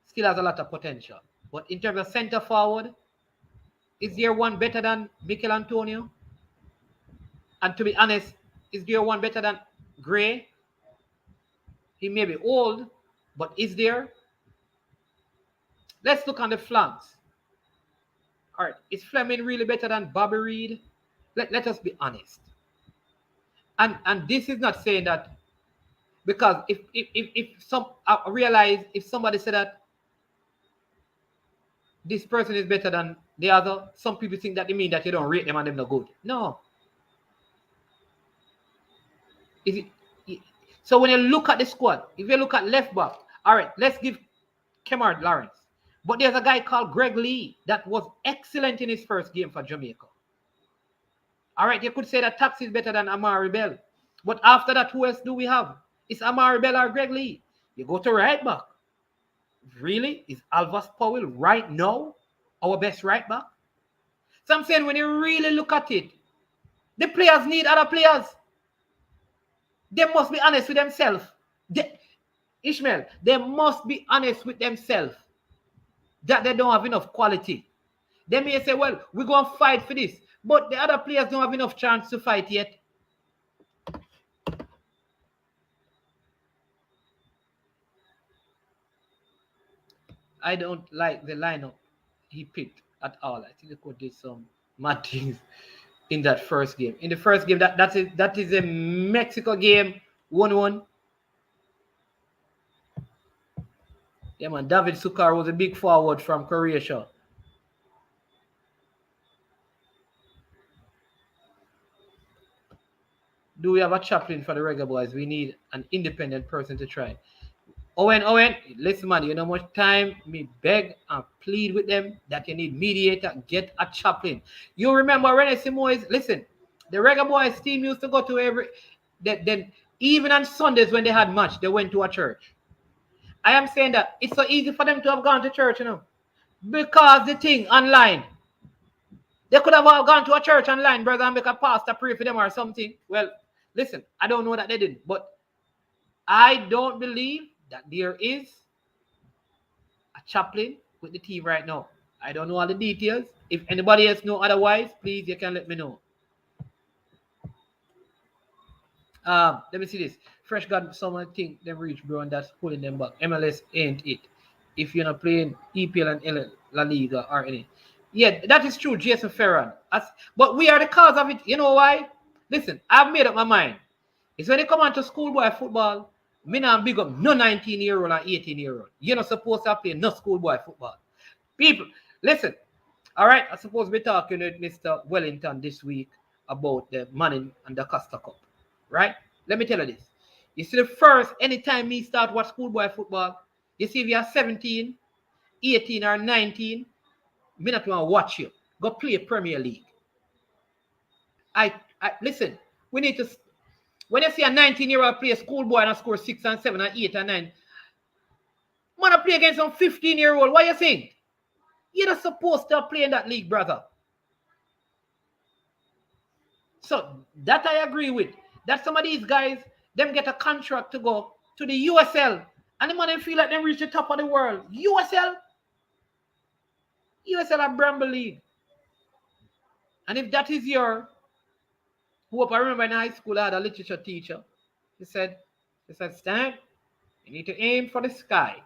Still has a lot of potential. But in terms of center forward, is there one better than Mikel Antonio? And to be honest, is there one better than Gray? He may be old, but is there? Let's look on the flanks. All right, is Fleming really better than Bobby Reed? Let us be honest. And this is not saying that because I realize if somebody said that this person is better than The other, some people think that they mean that you don't rate them and them not good. No. Is it, so when you look at the squad, if you look at left back, all right, let's give Kemar Lawrence. But there's a guy called Greg Lee that was excellent in his first game for Jamaica. All right, you could say that Taxi is better than Amari Bell. But after that, who else do we have? It's Amari Bell or Greg Lee. You go to right back. Really? Is Alvas Powell right now our best right back? So I'm saying when you really look at it, the players need other players. They must be honest with themselves. Ishmael, they must be honest with themselves that they don't have enough quality. They may say, well, we're going to fight for this. But the other players don't have enough chance to fight yet. I don't like the lineup he picked at all. I think he could do some mad things in that first game. In the first game, that is a Mexico game, 1-1. Yeah, man. David Sukar was a big forward from Croatia. Do we have a chaplain for the Reggae Boys? We need an independent person to try. Owen, listen, man, you know how much time me beg and plead with them that you need mediator, get a chaplain. You remember Rene Simoes? Listen, the Reggae Boys team used to go to then even on Sundays when they had match, they went to a church. I am saying that it's so easy for them to have gone to church, because the thing online, they could have all gone to a church online, brother, and make a pastor pray for them or something. Well, listen, I don't know that they didn't, but I don't believe that there is a chaplain with the team right now. I don't know all the details. If anybody else know otherwise, please, you can let me know. Let me see this. Fresh got someone think them reach, bro, and that's pulling them back. MLS ain't it. If you're not playing EPL and La Liga or any. Yeah, that is true, Jason Ferran. But we are the cause of it. You know why? Listen, I've made up my mind. It's when they come on to schoolboy football, me not big up no 19-year-old and 18-year-old. You're not supposed to play no schoolboy football. People, listen. All right, I'm supposed to be talking with Mr. Wellington this week about the Manning and the Costa Cup. Right? Let me tell you this. You see, the first, anytime me start watch schoolboy football, you see if you're 17, 18, or 19, me not want to watch you. Go play Premier League. I listen, we need to, when you see a 19-year-old play a schoolboy and score 6 and 7 and 8 and 9, want to play against some 15-year-old, what you think? You're not supposed to play in that league, brother. So that I agree with. That some of these guys, them get a contract to go to the USL, and the man feel like they reach the top of the world. USL a Bramble League. And if that is your hope, I remember in high school I had a literature teacher. He said, Stan, you need to aim for the sky.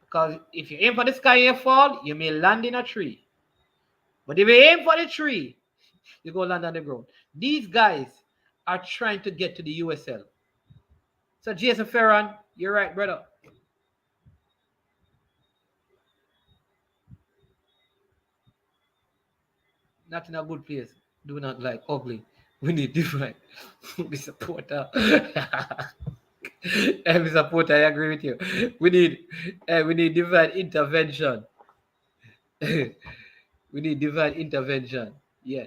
Because if you aim for the sky and you fall, you may land in a tree. But if you aim for the tree, you go land on the ground. These guys are trying to get to the USL. So Jason Ferran, you're right, brother. Not in a good place. Do not like ugly. We need different. Be supporter. Every supporter, I agree with you. We need divine intervention. We need divine intervention. Yeah.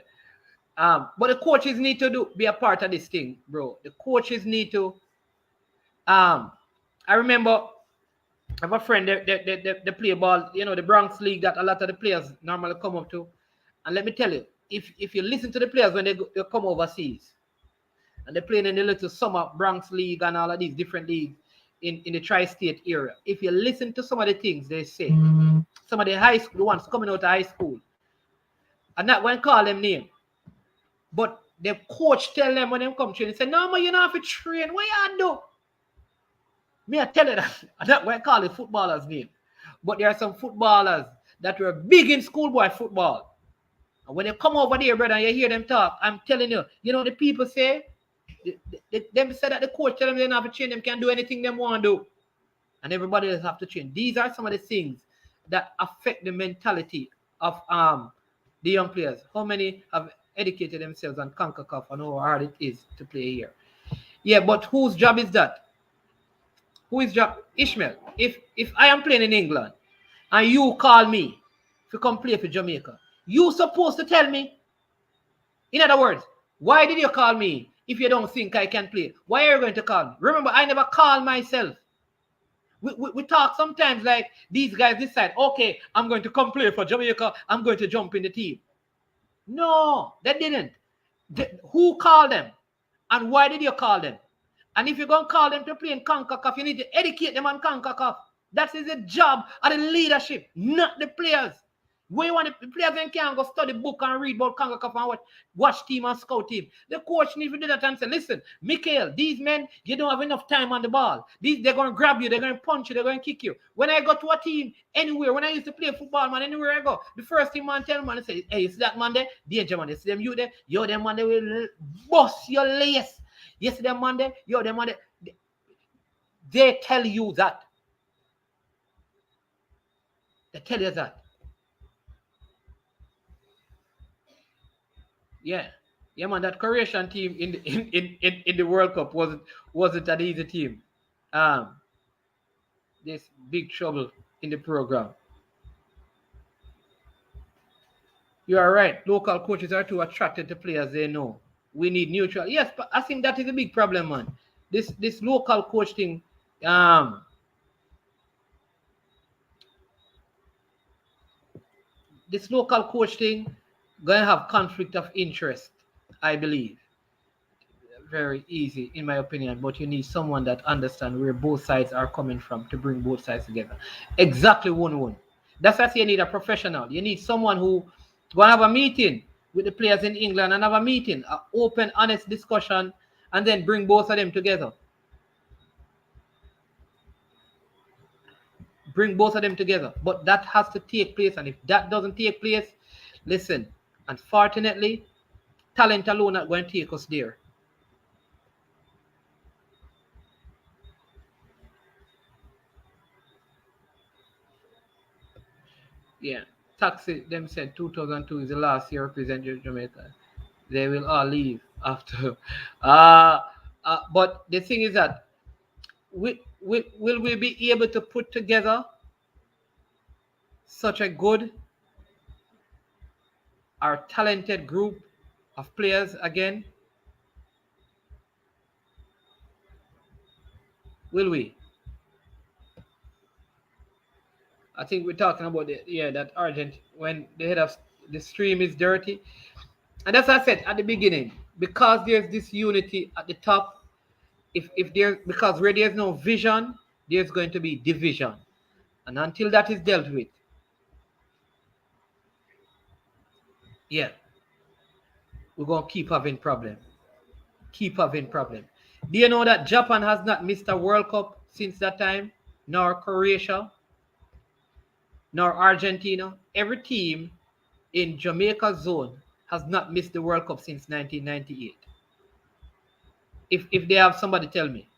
But the coaches need to be a part of this thing, bro. The coaches need to. I remember I have a friend they play ball, the Bronx League that a lot of the players normally come up to. And let me tell you, if you listen to the players when they come overseas and they're playing in the little summer Bronx League and all of these different leagues in the tri-state area, if you listen to some of the things they say, some of the high school ones coming out of high school, I'm not going to call them name, but the coach tell them when they come train, they say, no, man, you don't have to train. What you do? Me, I tell you that. I'm not going to call the footballers' name. But there are some footballers that were big in schoolboy football. And when they come over there, brother, and you hear them talk, I'm telling you, the people say, them say that the coach tell them they don't have to train, them can do anything they want to do. And everybody else have to train. These are some of the things that affect the mentality of the young players? How many have educated themselves on CONCACAF and how hard it is to play here? Yeah, but whose job is that? Who is job? Ishmael. If I am playing in England and you call me to come play for Jamaica, you supposed to tell me. In other words, why did you call me if you don't think I can play? Why are you going to call me? Remember, I never call myself. We talk sometimes like these guys decide, okay, I'm going to come play for Jamaica. I'm going to jump in the team. No, they didn't. Who called them? And why did you call them? And if you're going to call them to play in CONCACAF, you need to educate them on CONCACAF. That is the job of the leadership, not the players. When you want the players then can go study book and read about CONCACAF and watch team and scout team. The coach needs to do that and say, listen, Mikhail, these men, you don't have enough time on the ball. They're going to grab you, they're going to punch you, they're going to kick you. When I go to a team anywhere, when I used to play football, man, anywhere I go, the first team man tell man, I say, hey, you see that man there? Danger man, you see them you there? Yo, them man, they will bust your lace. You see them man there? Yo, them man there? They tell you that. They tell you that. Yeah, man. That Croatian team in the World Cup wasn't an easy team. There's big trouble in the program. You are right. Local coaches are too attracted to players they know. We need neutral. Yes, but I think that is a big problem, man. This local coach thing. This local coach thing gonna have conflict of interest, I believe. Very easy, in my opinion, but you need someone that understands where both sides are coming from to bring both sides together. Exactly one. That's why you need a professional. You need someone who gonna have a meeting with the players in England and have a meeting, an open, honest discussion, and then bring both of them together. Bring both of them together. But that has to take place, and if that doesn't take place, listen, unfortunately, talent alone not going to take us there. Yeah. Taxi, them said 2002 is the last year representing Jamaica. They will all leave after. But the thing is that will we be able to put together such a good or talented group of players again? Will we? I think we're talking about that Argent when the head of the stream is dirty. And as I said at the beginning, because there's this unity at the top, because where there's no vision, there's going to be division. And until that is dealt with, we're going to keep having problems. Do you know that Japan has not missed a World Cup since that time? Nor Croatia, nor Argentina. Every team in Jamaica zone has not missed the World Cup since 1998. If they have somebody tell me.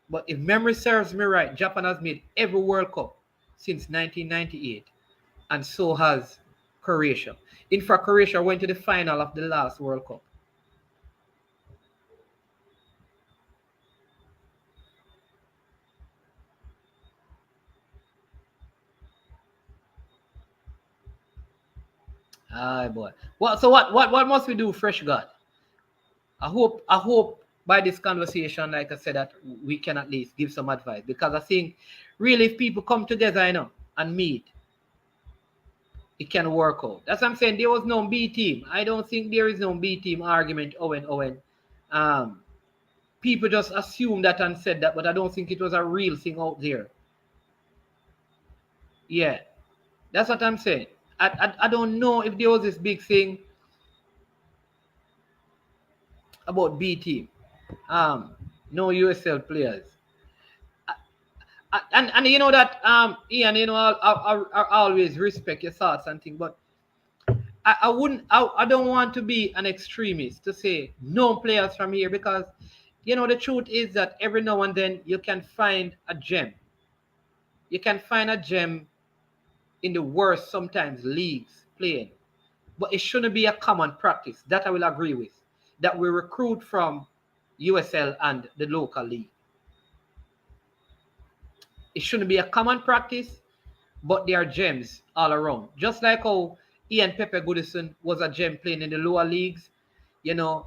But if memory serves me right, Japan has made every World Cup since 1998. And so has Croatia. In fact, Croatia went to the final of the last World Cup. Boy. So what must we do, Fresh God? I hope by this conversation, like I said, that we can at least give some advice, because I think really if people come together, and meet, it can work out. That's what I'm saying. There was no B team. I don't think there is no B team argument. Owen. People just assumed that and said that, but I don't think it was a real thing out there. Yeah, that's what I'm saying. I don't know if there was this big thing about B team. No USL players. And you know that Ian, I always respect your thoughts and things, but I don't want to be an extremist to say no players from here, because the truth is that every now and then you can find a gem. You can find a gem in the worst sometimes leagues playing. But it shouldn't be a common practice. That I will agree with. That we recruit from USL and the local league. It shouldn't be a common practice, but there are gems all around. Just like how Ian Pepe Goodison was a gem playing in the lower leagues. You know,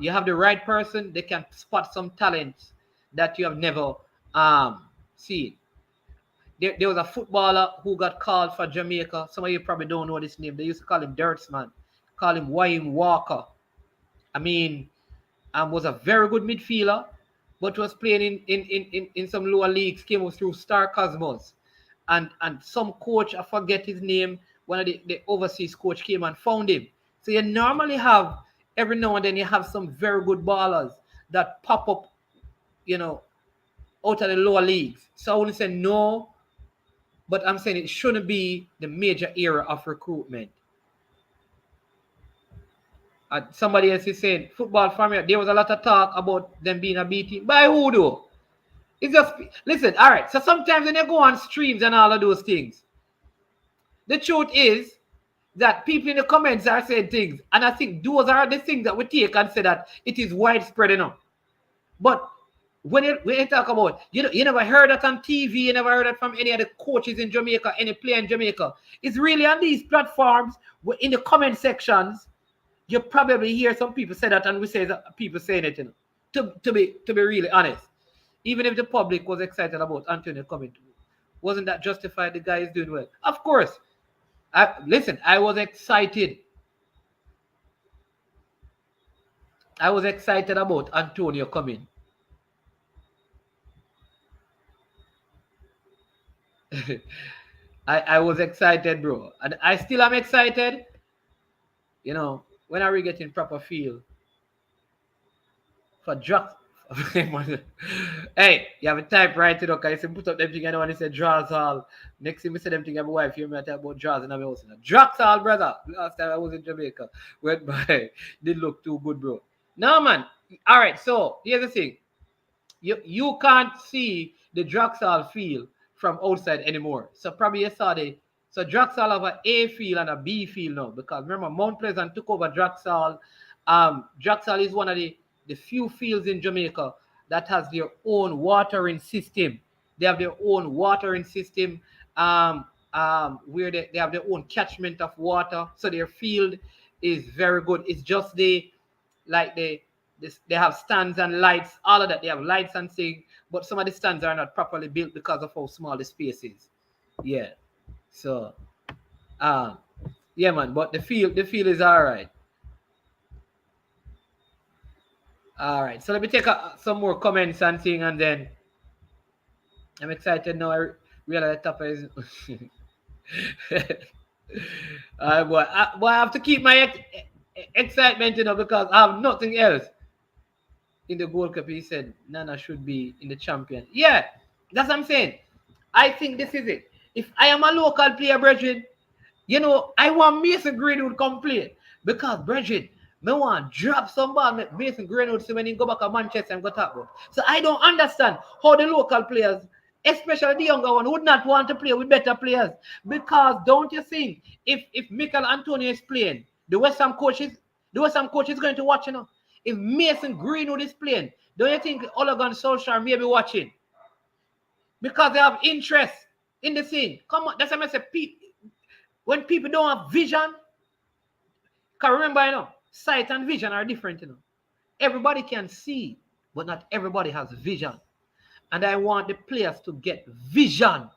you have the right person, they can spot some talents that you have never seen. There was a footballer who got called for Jamaica. Some of you probably don't know this name. They used to call him Dirtsman. Call him Wayne Walker. I mean, was a very good midfielder, but was playing in some lower leagues, came through Star Cosmos. And some coach, I forget his name, one of the overseas coach came and found him. So you normally have, every now and then, you have some very good ballers that pop up, you know, out of the lower leagues. So I wouldn't say no, but I'm saying it shouldn't be the major era of recruitment. Somebody else is saying, football family, there was a lot of talk about them being a B team. By who though? It's just, listen, all right, so sometimes when you go on streams and all of those things, the truth is that people in the comments are saying things, and I think those are the things that we take and say that it is widespread enough. But when you talk about, you never heard that on TV, you never heard that from any of the coaches in Jamaica, any player in Jamaica. It's really on these platforms, in the comment sections, you probably hear some people say that, and we say that people saying it, you know, to be really honest. Even if the public was excited about Antonio coming, wasn't that justified? The guy is doing well. Of course. Listen, I was excited. I was excited about Antonio coming. I was excited, bro. And I still am excited. You know, when are we getting proper feel for drugs? Hey, you have a type right, you know, because you put up them thing, I don't want to say draws all. Next thing we say them thing, my wife hear me talk about draws and I'm also drugs all, brother. Last time I was in Jamaica, went by, didn't look too good, bro. No, man. All right, so here's the thing. You can't see the Draxal field from outside anymore. So probably you saw so Draxal have an A field and a B field now, because remember Mount Pleasant took over Draxal. Draxal is one of the few fields in Jamaica that has their own watering system. They have their own watering system where they have their own catchment of water. So their field is very good. It's just they have stands and lights, all of that. They have lights and things, but some of the stands are not properly built because of how small the space is. Yeah. So, yeah, man. But the field is all right. All right. So let me take some more comments and things, and then I'm excited now. I realize the top is. Boy, I have to keep my excitement, you know, because I have nothing else. In the Gold Cup, he said Nana should be in the champion. Yeah, that's what I'm saying. I think this is it. If I am a local player, Bridget, you know, I want Mason Greenwood come play. Because, Bridget, I want to drop some ball, make Mason Greenwood so when he go back to Manchester and go top ball. So I don't understand how the local players, especially the younger one, would not want to play with better players. Because don't you think if Mikel Antonio is playing, the West Ham coach is going to watch, you know. If Mason Greenwood is playing, don't you think Olegun Solskjaer may be watching? Because they have interest in the thing. Come on, that's what I say. When people don't have vision, because remember, you know, sight and vision are different, you know. Everybody can see, but not everybody has vision. And I want the players to get vision.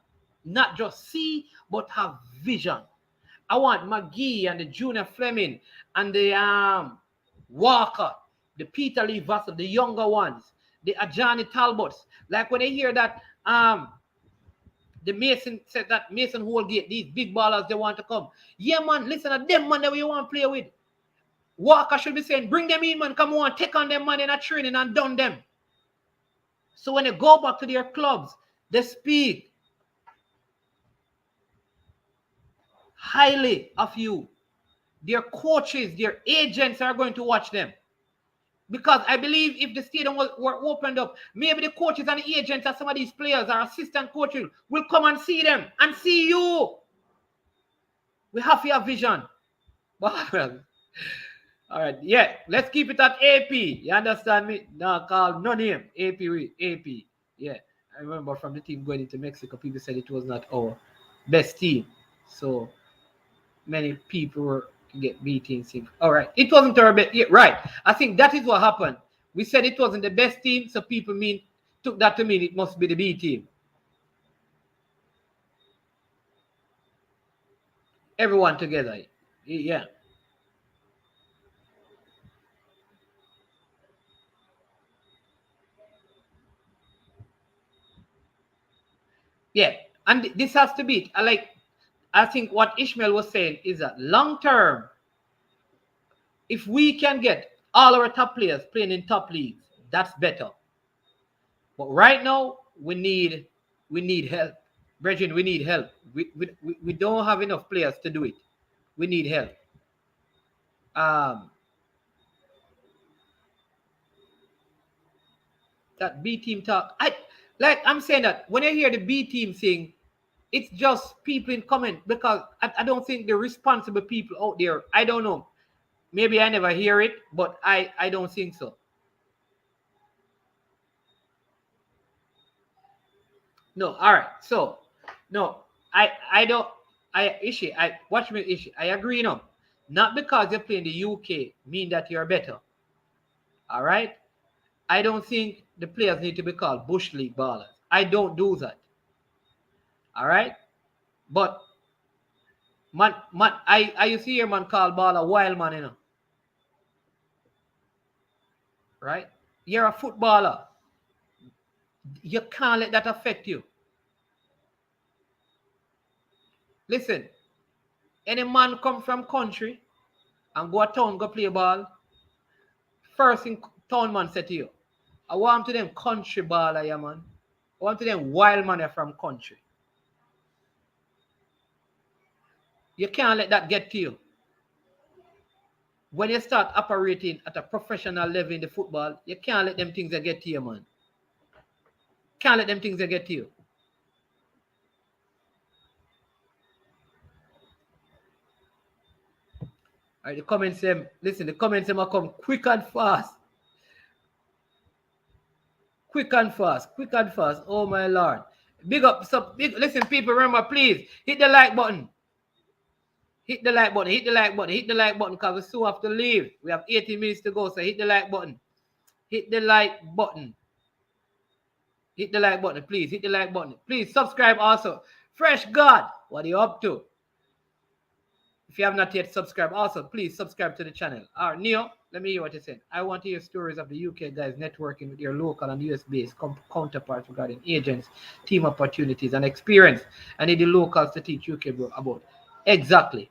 Not just see, but have vision. I want McGee and the Junior Fleming and the Walker, the Peter Lee Vassell, the younger ones, the Ajani Talbots. Like when they hear that the Mason said that Mason Holgate, these big ballers, they want to come. Yeah, man, listen to them, man, that we want to play with. Walker should be saying, bring them in, man, come on, take on them, man, in a training and done them. So when they go back to their clubs, they speak highly of you. Their coaches, their agents are going to watch them. Because I believe if the stadium were opened up, maybe the coaches and the agents of some of these players or assistant coaches will come and see them and see you. We have to have vision. Well, all right, yeah, let's keep it at AP. You understand me? Now call no name. AP. Yeah, I remember from the team going into Mexico, people said it was not our best team. So many people were get beaten. All right, it wasn't our best. Yeah, right. I think that is what happened. We said it wasn't the best team, so people took that to mean it must be the B team. Everyone together. Yeah. Yeah. And this has to be, I think what Ishmael was saying is that long term, if we can get all our top players playing in top leagues, that's better. But right now, we need help. Brethren, we need help. We don't have enough players to do it. We need help. Um, that B team talk. I'm saying that when I hear the B team sing, it's just people in comment because I don't think the responsible people out there. I don't know. Maybe I never hear it, but I don't think so. No, all right. So, no, I don't. I issue. I watch me issue. I agree. No, not because you play in the UK mean that you're better. All right. I don't think the players need to be called bush league ballers. I don't do that. All right. But man, I you see your man called baller wild man, right? You're a footballer. You can't let that affect you. Listen, any man come from country and go a town go play ball. First thing town man said to you, I want to them country baller, yeah, man. I want to them wild man from country. You can't let that get to you. When you start operating at a professional level in the football, you can't let them things that get to you, man. Can't let them things that get to you. All right, the comments them, listen, the comments them come quick and fast. Quick and fast, quick and fast. Oh my lord. Big up, listen, people, remember, please hit the like button. Hit the like button, hit the like button, hit the like button because we still have to leave. We have 18 minutes to go, so hit the like button. Hit the like button. Hit the like button, please. Hit the like button. Please subscribe also. Fresh God, what are you up to? If you have not yet subscribed, also please subscribe to the channel. All right, Neo, let me hear what you said. I want to hear stories of the UK guys networking with your local and US based counterparts regarding agents, team opportunities, and experience. I need the locals to teach UK about. Exactly.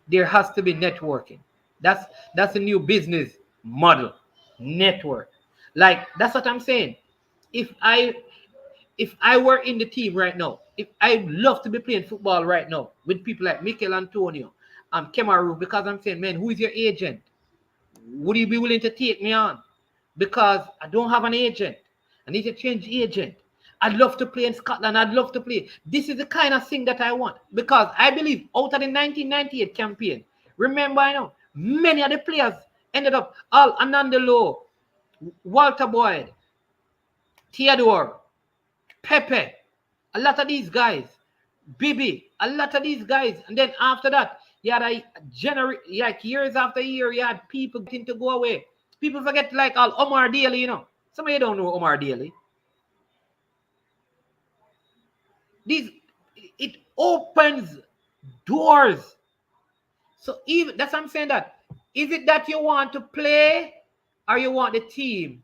There has to be networking. That's a new business model. Network. Like that's what I'm saying. If I if I were in the team right now, if I love to be playing football right now with people like Mikel Antonio and Kemaru, because I'm saying, man, who is your agent? Would you be willing to take me on? Because I don't have an agent. I need to change agent. I'd love to play in Scotland. I'd love to play. This is the kind of thing that I want because I believe out of the 1998 campaign, remember, I know many of the players ended up all Ananda Lowe, Walter Boyd, Theodore, Pepe, a lot of these guys, Bibi, a lot of these guys. And then after that, you had like years after year, you had people getting to go away. People forget like all Omar Daly. Some of you don't know Omar Daly. These it opens doors. So even that's what I'm saying that. Is it that you want to play or you want the team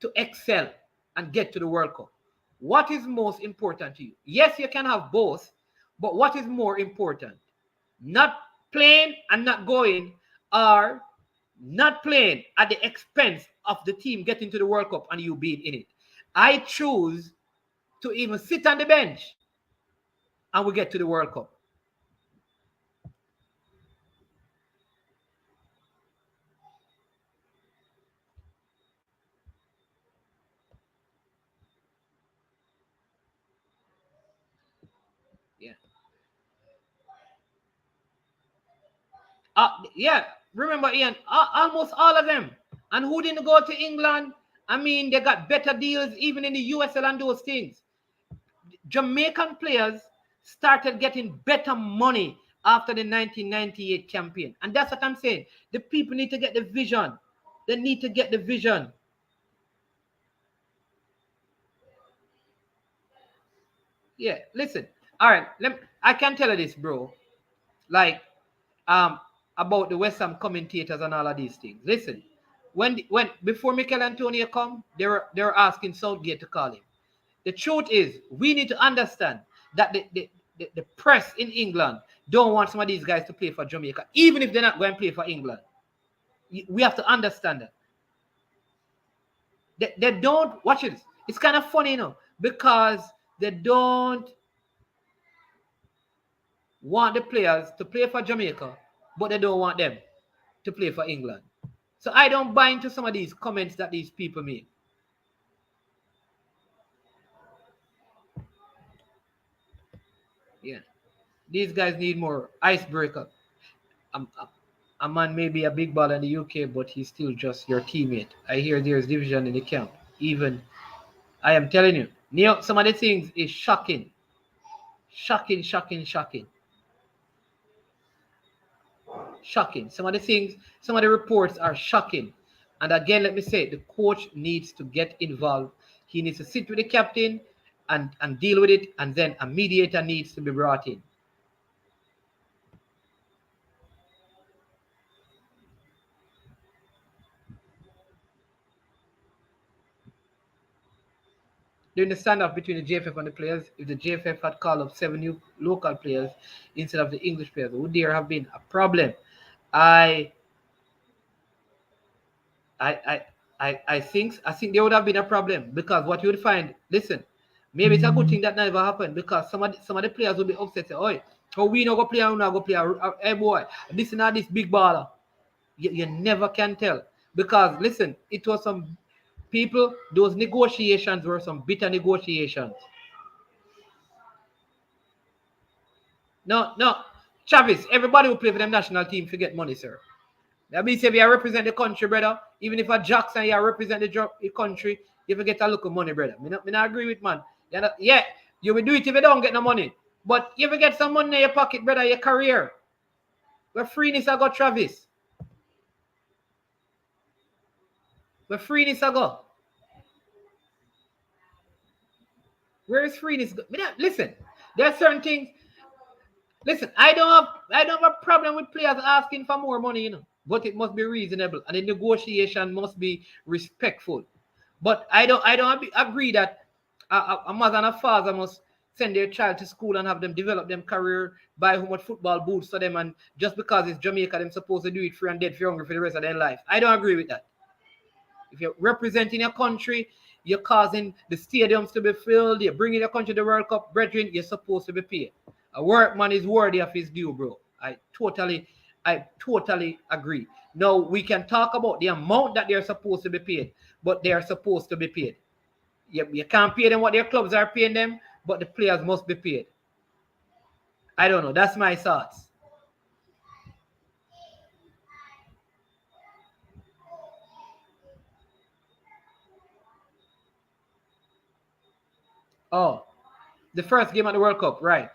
to excel and get to the World Cup? What is most important to you? Yes, you can have both, but what is more important? Not playing and not going, or not playing at the expense of the team getting to the World Cup and you being in it. I choose to even sit on the bench and we get to the World Cup. Yeah. Yeah, remember, Ian, almost all of them. And who didn't go to England? I mean, they got better deals even in the USL and those things. Jamaican players started getting better money after the 1998 campaign. And that's what I'm saying. The people need to get the vision. They need to get the vision. Yeah, listen. All right, I can tell you this, bro. Like, about the West Ham commentators and all of these things. Listen, when before Mikel Antonio come, they were asking Southgate to call him. The truth is, we need to understand that the press in England don't want some of these guys to play for Jamaica, even if they're not going to play for England. We have to understand that. They don't, watch it. It's kind of funny, because they don't want the players to play for Jamaica, but they don't want them to play for England. So I don't buy into some of these comments that these people make. Yeah. These guys need more icebreaker. A man may be a big ball in the UK, but he's still just your teammate. I hear there's division in the camp. Even, I am telling you, some of the things is shocking. Shocking. Shocking. Some of the things, some of the reports are shocking. And again, let me say, the coach needs to get involved. He needs to sit with the captain and deal with it, and then a mediator needs to be brought in. During the standoff between the JFF and the players, if the JFF had called up 7 new local players instead of the English players, would there have been a problem? I think there would have been a problem, because what you would find, listen, maybe it's a good thing that never happened, because some of the players will be upset. Say, "Oi, how we not go play, we not go play. Hey boy, this is not this big baller." You never can tell, because listen, it was some people. Those negotiations were some bitter negotiations. No, Travis. Everybody who play for them national team forget money, sir. That means if you represent the country, brother, even if a Jackson you represent the country, you forget a look of money, brother. Me not agree with man. Yeah, you will do it if you don't get no money. But you ever get some money in your pocket, brother, your career. Where freeness I got, Travis. Where freeness I go. Where is freeness? Listen, there are certain things. Listen, I don't have a problem with players asking for more money, but it must be reasonable, and the negotiation must be respectful. But I don't agree that a mother and a father must send their child to school and have them develop them career, buy how much football boots for them, and just because it's Jamaica, them supposed to do it free and dead for hungry for the rest of their life. I don't agree with that. If you're representing your country, you're causing the stadiums to be filled, you're bringing your country to the World Cup, brethren, you're supposed to be paid. A workman is worthy of his due, bro. I totally agree. Now, we can talk about the amount that they're supposed to be paid, but they're supposed to be paid. You can't pay them what their clubs are paying them, but the players must be paid. I don't know. That's my thoughts. Oh, the first game at the World Cup, right?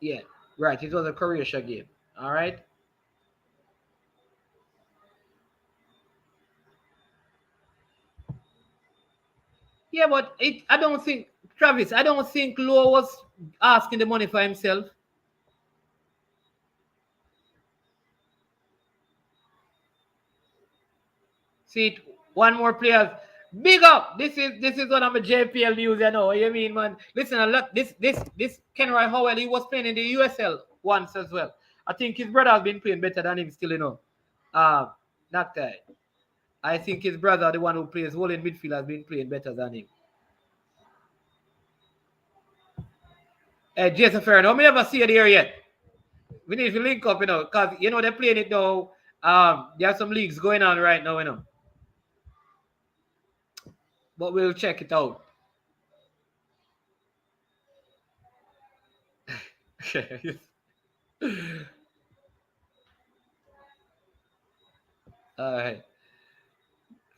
Yeah, right. It was a Croatia game. All right. Yeah, but I don't think, Travis, I don't think Lowe was asking the money for himself. See it, one more player. Big up. This is one of my JPL news, What you mean, man? Listen, a lot. This Kenroy Howell, he was playing in the USL once as well. I think his brother has been playing better than him still. Not that. I think his brother, the one who plays whole in midfield, has been playing better than him. Jason Ferrano, we never see it here yet. We need to link up, because they're playing it now. There are some leagues going on right now, But we'll check it out. All right.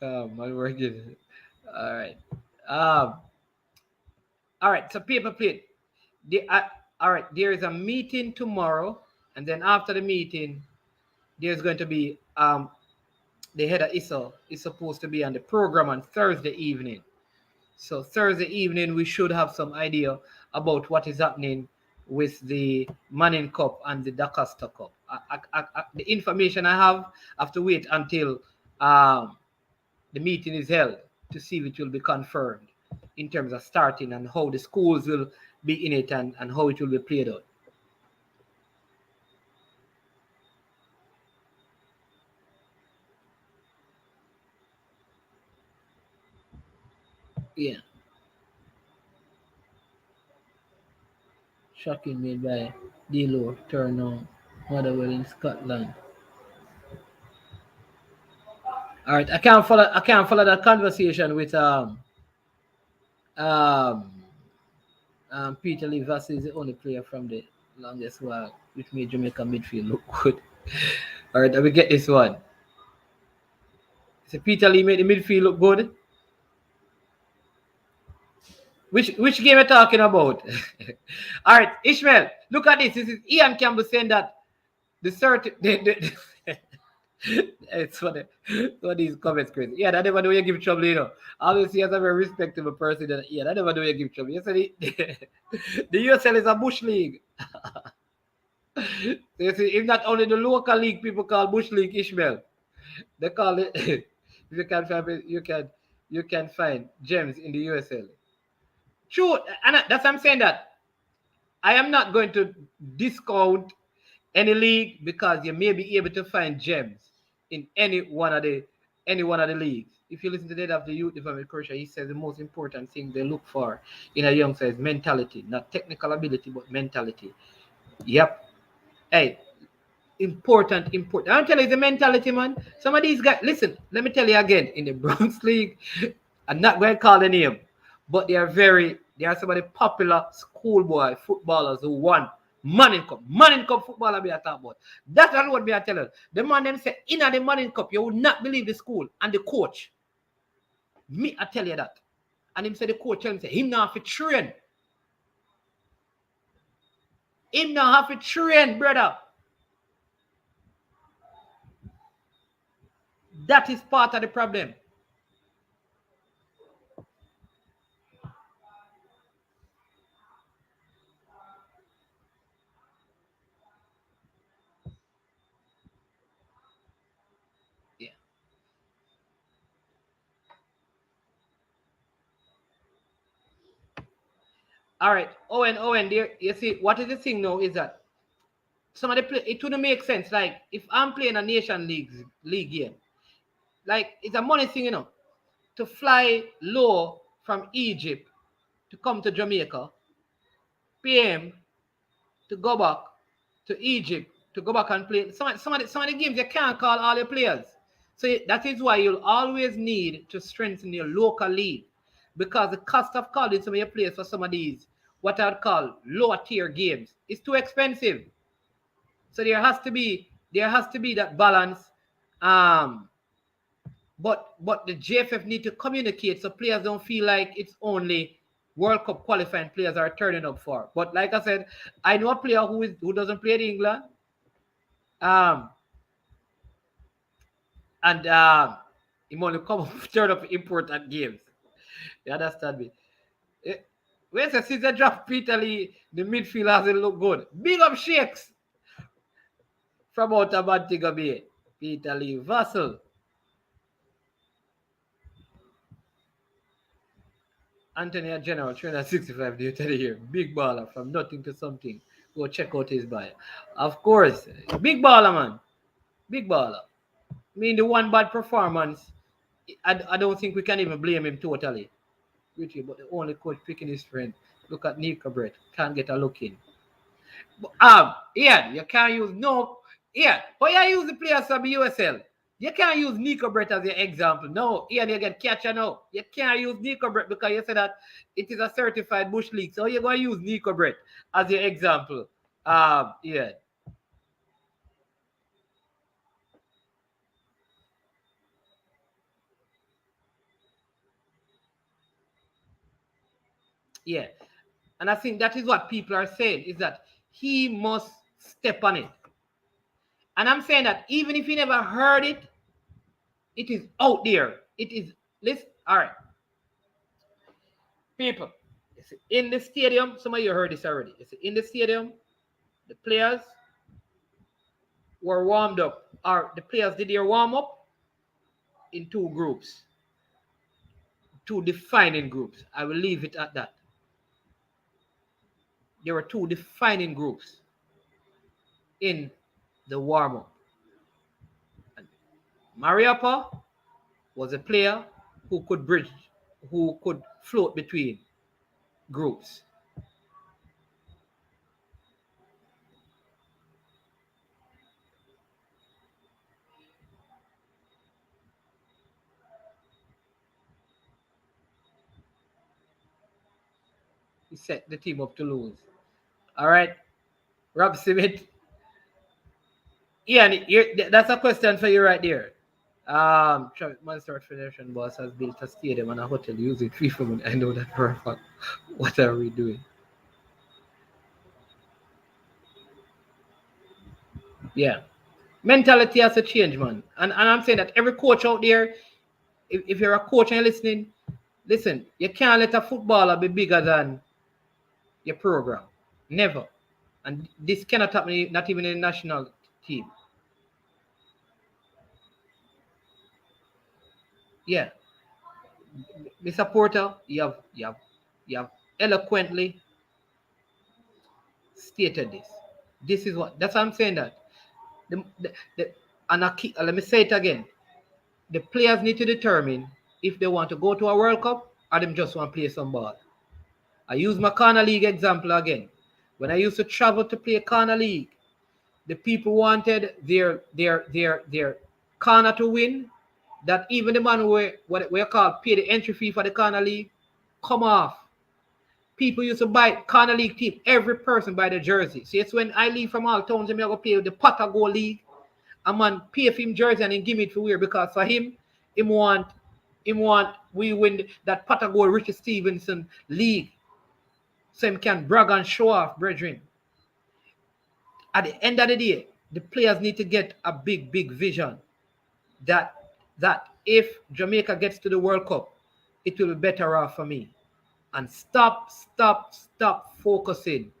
I'm working. All right. Um. All right. So paper plate. All right. There is a meeting tomorrow, and then after the meeting, there's going to be the head of ISO is supposed to be on the program on Thursday evening. So Thursday evening we should have some idea about what is happening with the Manning Cup and the DaCosta Cup. The information I have to wait until the meeting is held to see if it will be confirmed in terms of starting and how the schools will be in it and how it will be played out. Yeah. Shocking made by Dilo Turner, Motherwell in Scotland. All right, I can't follow that conversation with um Peter Lee Vassie is the only player from the longest while which made Jamaica midfield look good. All right, I will get this one. So Peter Lee made the midfield look good. Which game are you talking about? All right, Ishmael, look at this. This is Ian Campbell saying that the certain it's funny. What these comments crazy. Yeah, I never know you give trouble, you know. Obviously, as a very respectable person, yeah, I never know you give trouble. You said the USL is a bush league. You see, it's not only the local league people call bush league, Ishmael. They call it. If you can find it, you can find gems in the USL. True, and that's why I'm saying that I am not going to discount any league because you may be able to find gems in any one of the leagues. If you listen to the head of the youth development Croatia, he says the most important thing they look for in a youngster is mentality, not technical ability, but mentality. Yep. Hey, important. I'm telling you, the mentality, man. Some of these guys, listen, let me tell you again, in the Bronx League, I'm not going to call the name, but they are some of the popular schoolboy footballers who won Manning Cup football I be talking about. That's what me I tell you. The man them say in the Manning Cup, you would not believe the school and the coach. Me, I tell you that. And him say the coach tell him say him not have to train. Him not have to train, brother. That is part of the problem. Yeah. All right, Owen, there. You see, what is the thing now is that some of the play, it wouldn't make sense. Like if I'm playing a nation league game, like it's a money thing, you know, to fly low from Egypt to come to Jamaica, PM to go back to Egypt to go back and play. Some of the games you can't call all your players. So that is why you'll always need to strengthen your local league because the cost of calling some of your players for some of these what I'd call lower tier games is too expensive. So there has to be that balance. But the JFF need to communicate so players don't feel like it's only World Cup qualifying players are turning up for. But like I said, I know a player who doesn't play in England. And he only come turn up important games. You understand me? Where's the season draft Peter Lee? The midfield hasn't look good. Big up Shakes from out of Montego Bay. Peter Lee Vassal. Anthony General, 365 day to the year. Big baller from nothing to something. Go check out his bio. Of course. Big baller, man. Big baller. I mean, the one bad performance, I don't think we can even blame him totally. But the only coach picking his friend. Look at Nico Brett. Can't get a look in. Yeah, you can't use no. Yeah, but you use the players from the USL. You can't use Nico Brett as your example. No, Ian, you get catcher now. You can't use Nico Brett because you said that it is a certified bush league. So you're going to use Nico Brett as your example. Yeah. Yeah. And I think that is what people are saying, is that he must step on it. And I'm saying that even if you never heard it, it is out there. It is, listen, all right. People, in the stadium, some of you heard this already. In the stadium, the players were warmed up, or the players did their warm up in two groups, two defining groups. I will leave it at that. There were two defining groups in the warm up. Mariappa was a player who could bridge, who could float between groups. He set the team up to lose. All right, Rob Smith. Yeah, that's a question for you right there. Monster Federation boss has built a stadium and a hotel using free from. I know that for a fact. What are we doing? Yeah. Mentality has to change, man. And I'm saying that every coach out there, if you're a coach and you're listening, listen, you can't let a footballer be bigger than your program. Never. And this cannot happen, not even in the national team. Yeah. Mr. Porter, you have eloquently stated this. This is what, that's what I'm saying, that let me say it again. The players need to determine if they want to go to a World Cup or them just want to play some ball. I use my corner league example again. When I used to travel to play corner league, the people wanted their corner to win. That even the man who what we call pay the entry fee for the corner league come off. People used to buy corner league team. Every person buy the jersey. So it's when I leave from all towns, I'm going to play with the Patago League. A man pay for him jersey and then give me it for wear, because for him want we win that Patago Richie Stevenson League. So him can brag and show off, brethren. At the end of the day, the players need to get a big vision that if Jamaica gets to the World Cup, it will be better off for me. And stop focusing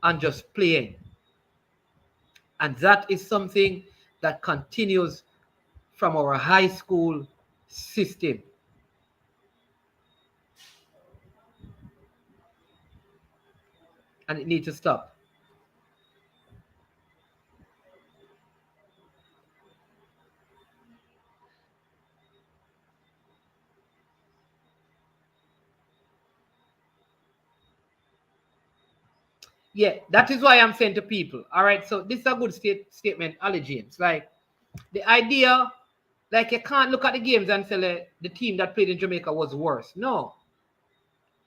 on just playing. And that is something that continues from our high school system. And it needs to stop. Yeah, that is why I'm saying to people, all right, so this is a good statement, Ali James. Like, the idea, like, you can't look at the games and say the team that played in Jamaica was worse. No.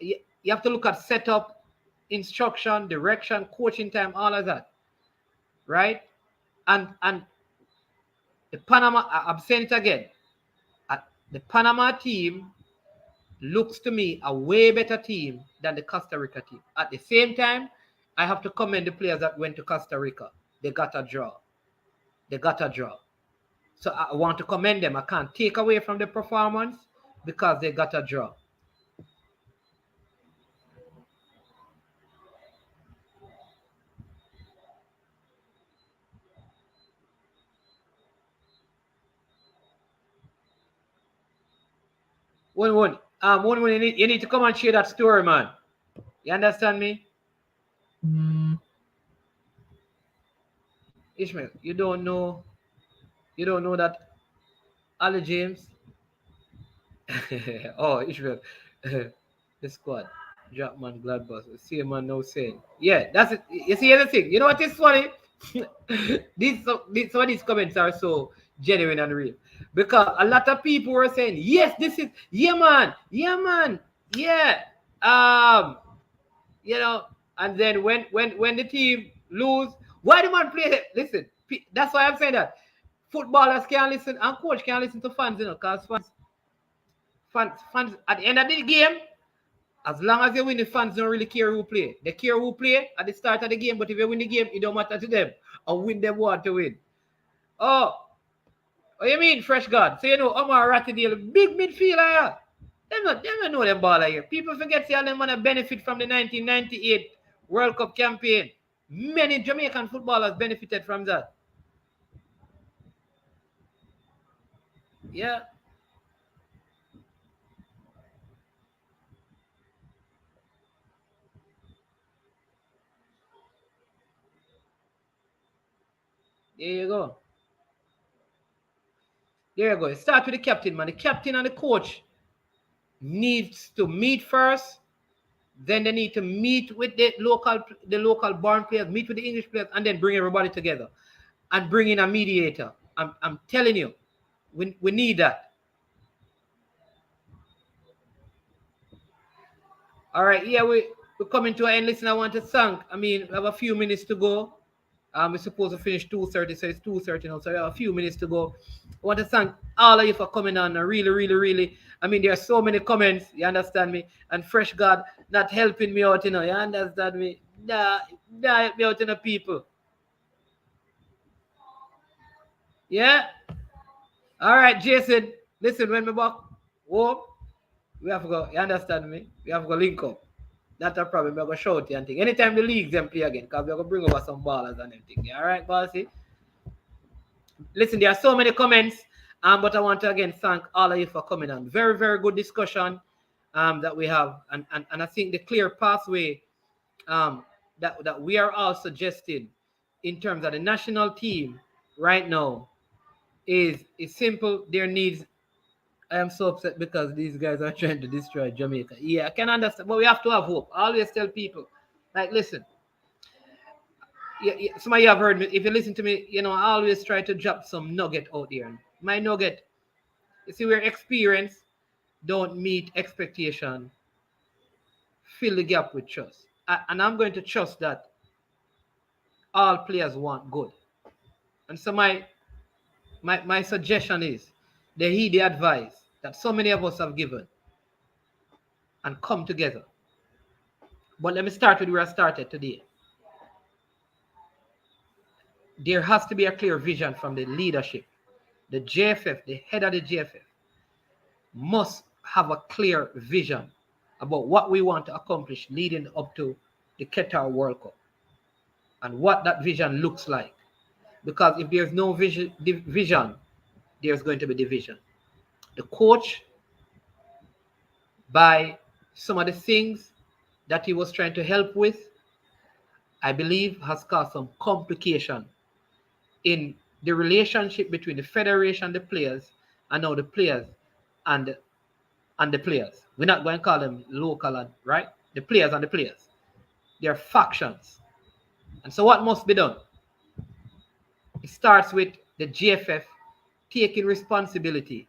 You have to look at setup, instruction, direction, coaching time, all of that. Right? And the Panama, I'm saying it again, the Panama team looks to me a way better team than the Costa Rica team. At the same time, I have to commend the players that went to Costa Rica. They got a draw. So I want to commend them. I can't take away from the performance because they got a draw. One, you need to come and share that story, man. You understand me? Ishmael, you don't know that Ali James. Oh, Ishmael, the squad, Jackman, Gladbus, same man now saying, yeah, that's it. You see anything? You know what is funny? Some of these comments are so genuine and real, because a lot of people were saying, yes, this is, yeah, man, yeah. You know, and then when the team lose, why do man play? Listen, that's why I'm saying that footballers can't listen and coach can't listen to fans, you know, because fans at the end of the game, As long as you win, the fans don't really care who play. They care who play at the start of the game, but if you win the game, it don't matter to them. And win them want to win. Oh, what you mean, Fresh God? So you know, Omar Rattadale, big midfielder. Them not know them baller here. People forget say them wanna benefit from the 1998 World Cup campaign. Many Jamaican footballers benefited from that. Yeah. There you go. There you go. Start with the captain, man. The captain and the coach needs to meet first. Then they need to meet with the local born players, meet with the English players, and then bring everybody together and bring in a mediator. I'm telling you, we need that. All right, yeah, we're coming to an end. Listen, I want to thank. We have a few minutes to go. We're supposed to finish 2:30, so it's 2:30 now. So we have a few minutes to go. I want to thank all of you for coming on. Really, really, really. There are so many comments. You understand me? And Fresh God not helping me out, You understand me? Nah, help me out, people. Yeah. All right, Jason. Listen, when we back home, we have to go. You understand me? We have to go link up. That's a problem. We're going to show it and thing. Anytime the leagues them play again, because we're going to bring over some ballers and everything. All right, bossy? Listen, there are so many comments, but I want to again thank all of you for coming on. Very, very good discussion that we have. And I think the clear pathway that we are all suggesting in terms of the national team right now is simple. Their needs. I am so upset because these guys are trying to destroy Jamaica. Yeah, I can understand, but we have to have hope. I always tell people, like, listen, some of you have heard me. If you listen to me, I always try to drop some nugget out there. My nugget, you see, where experience don't meet expectation, fill the gap with trust. And I'm going to trust that all players want good. And so my suggestion is they heed the advice that so many of us have given and come together. But let me start with where I started today. There has to be a clear vision from the leadership. The JFF, the head of the JFF, must have a clear vision about what we want to accomplish leading up to the Qatar World Cup and what that vision looks like. Because if there's no vision, there's going to be division. The coach, by some of the things that he was trying to help with, I believe has caused some complication in the relationship between the federation, the players, and now the players and the players. We're not going to call them local, right? The players and the players. They're factions. And so what must be done? It starts with the GFF taking responsibility.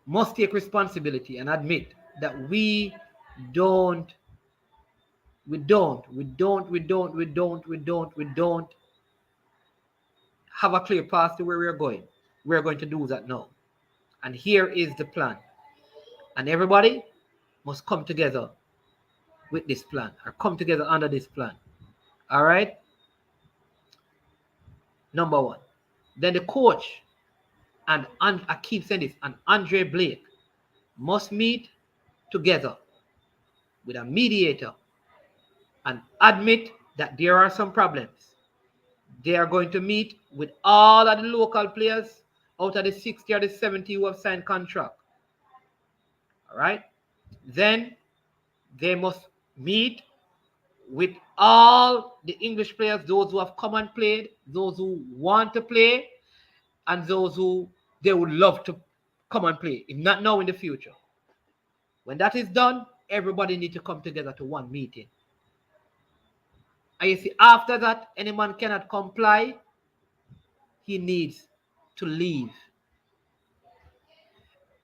Must take responsibility and admit that we don't have a clear path to where we're going. We're going to do that now. And here is the plan. And everybody must come together with this plan or come together under this plan. All right? Number one. Then the coach, and I keep saying this, and Andre Blake must meet together with a mediator and admit that there are some problems. They are going to meet with all of the local players out of the 60 or the 70 who have signed contract. All right? Then they must meet with all the English players, those who have come and played, those who want to play, and those who they would love to come and play, if not now, in the future. When that is done, everybody needs to come together to one meeting. And you see, after that, any man cannot comply, he needs to leave.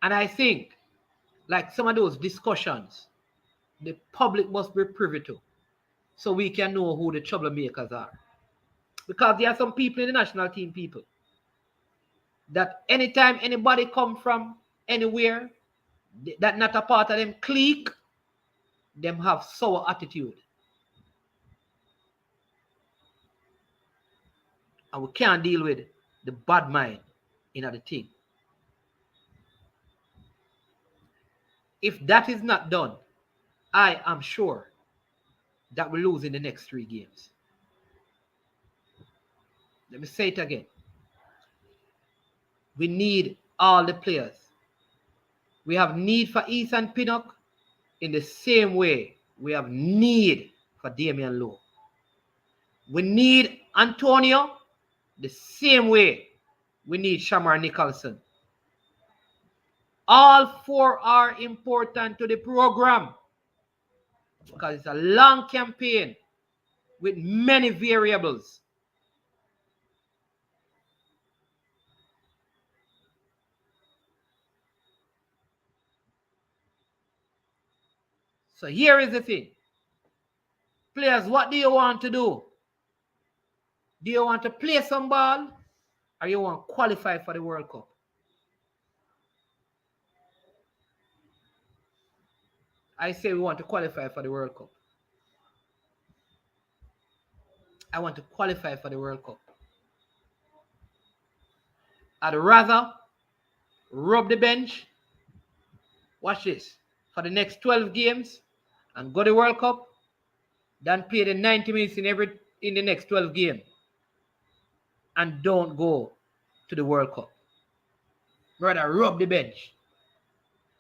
And I think, like some of those discussions, the public must be privy to, so we can know who the troublemakers are. Because there are some people in the national team, people, that anytime anybody come from anywhere, that not a part of them clique, them have sour attitude. And we can't deal with the bad mind in the thing. If that is not done, I am sure that we lose in the next 3 games. Let me say it again. We need all the players. We have need for Ethan Pinnock in the same way we have need for Damian Lowe. We need Antonio the same way we need Shamar Nicholson. All 4 are important to the program because it's a long campaign with many variables. So here is the thing. Players, what do you want to do? Do you want to play some ball or you want to qualify for the World Cup? I say we want to qualify for the World Cup. I want to qualify for the World Cup. I'd rather rub the bench, watch this, for the next 12 games and go to the World Cup than play the 90 minutes in the next 12 games and don't go to the World Cup. Rather rub the bench.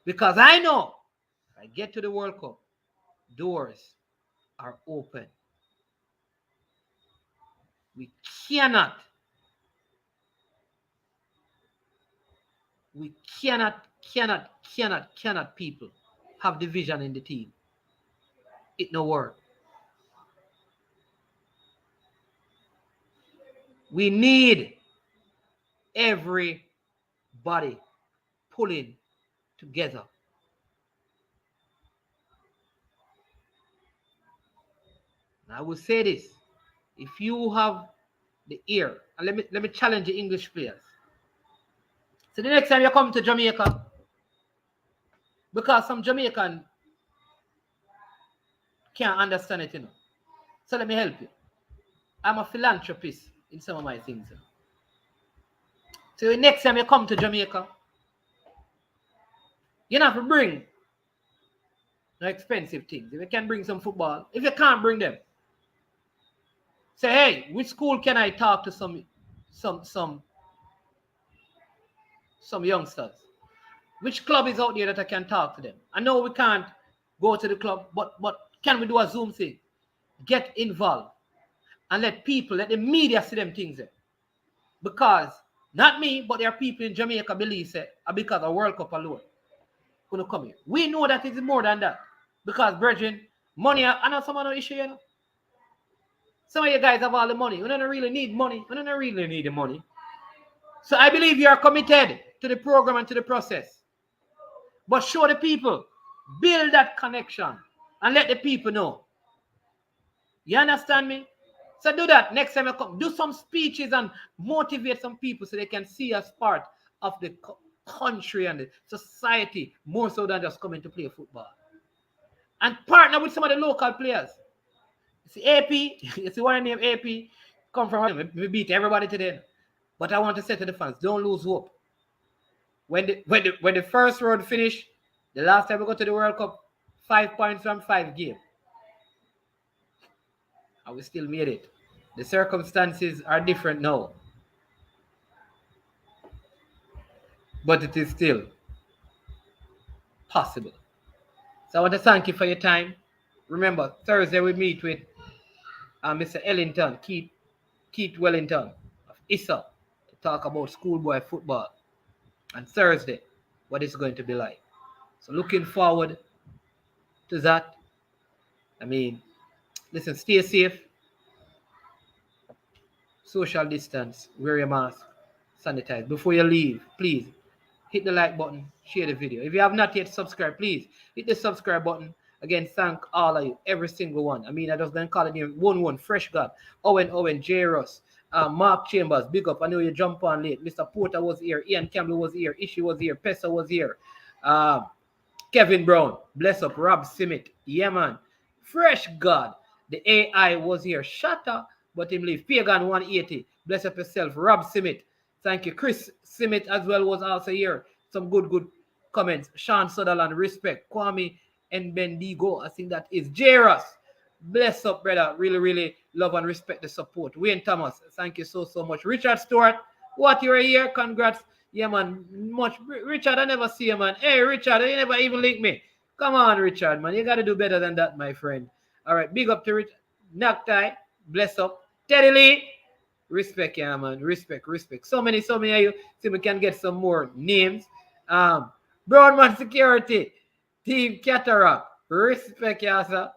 Because I know if I get to the World Cup, doors are open. We cannot people have division in the team. It no work. We need everybody pulling together. I will say this. If you have the ear, and let me challenge the English players. So the next time you come to Jamaica, because some Jamaican can't understand it, you know. So let me help you. I'm a philanthropist in some of my things. You know. So the next time you come to Jamaica, you don't have to bring no expensive things. If you can bring some football, if you can't bring them, say, hey, which school can I talk to some youngsters? Which club is out there that I can talk to them? I know we can't go to the club, but can we do a Zoom thing? Get involved and let the media see them things there. Because not me, but there are people in Jamaica believe it because of World Cup alone. Gonna come here. We know that it's more than that. Because, brethren, money, I know some other issue, you know. Some of you guys have all the money. We don't really need money. We don't really need the money. So I believe you are committed to the program and to the process. But show the people. Build that connection. And let the people know. You understand me? So do that next time you come. Do some speeches and motivate some people so they can see us part of the country and the society more so than just coming to play football. And partner with some of the local players. You see AP, you see one name AP, come from we beat everybody today. But I want to say to the fans, don't lose hope. When the first round finished, the last time we got to the World Cup, 5 points from 5 games. And we still made it. The circumstances are different now. But it is still possible. So I want to thank you for your time. Remember, Thursday we meet with Mr. Ellington, Keith Wellington of ISA to talk about schoolboy football. And Thursday, what it's going to be like. So looking forward to that. I mean, listen, stay safe. Social distance. Wear your mask. Sanitize. Before you leave, please hit the like button. Share the video. If you have not yet subscribed, please hit the subscribe button. Again, thank all of you, every single one. I mean, I just going to call it name 1-1, Fresh God, Owen, J. Ross, Mark Chambers, big up. I know you jump on late. Mr. Porter was here. Ian Campbell was here. Ishi was here. Pesa was here. Kevin Brown, bless up. Rob Simit, yeah man. Fresh God, the AI was here. Shatter, but him leave. Pagan 180, bless up yourself. Rob Simit, thank you. Chris Simit as well was also here. Some good comments. Sean Sutherland, respect. Kwame and Bendigo, I think that is. Jairus, bless up, brother. Really love and respect the support. Wayne Thomas, thank you so much. Richard Stewart, what you're here, congrats. Yeah, man, much. Richard, I never see you, man. Hey, Richard, you never even link me. Come on, Richard, man. You got to do better than that, my friend. All right, big up to Richard. Necktie, bless up. Teddy Lee, respect, yeah, man. Respect. So many of you. See, we can get some more names. Brownman Security, Team Cataract, respect, yeah, sir.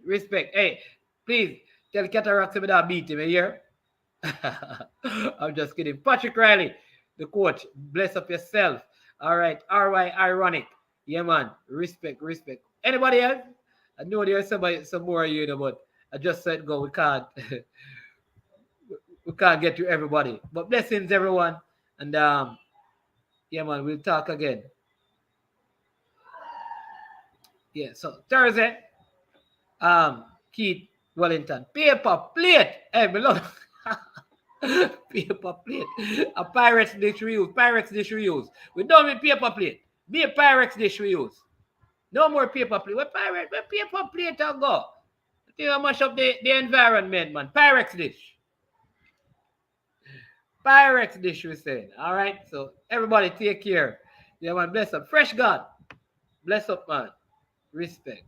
Respect. Hey, please tell Cataract to me that beat him here. I'm just kidding. Patrick Riley, the coach, bless up yourself. All right, RY Ironic. Yeah, man. Respect. Anybody else? I know there's some more of you, but I just said go. We can't get to everybody. But blessings, everyone. And yeah, man, we'll talk again. Yeah, so Thursday, Keith Wellington. Paper plate. Hey, below. Paper plate. A Pyrex dish we use. We don't need paper plate. Be a Pyrex dish we use. No more paper plate. Where paper plate will go? You mash up the environment, man. Pyrex dish. Pyrex dish, we saying. All right. So everybody take care. Yeah, man. Bless up. Fresh God. Bless up, man. Respect.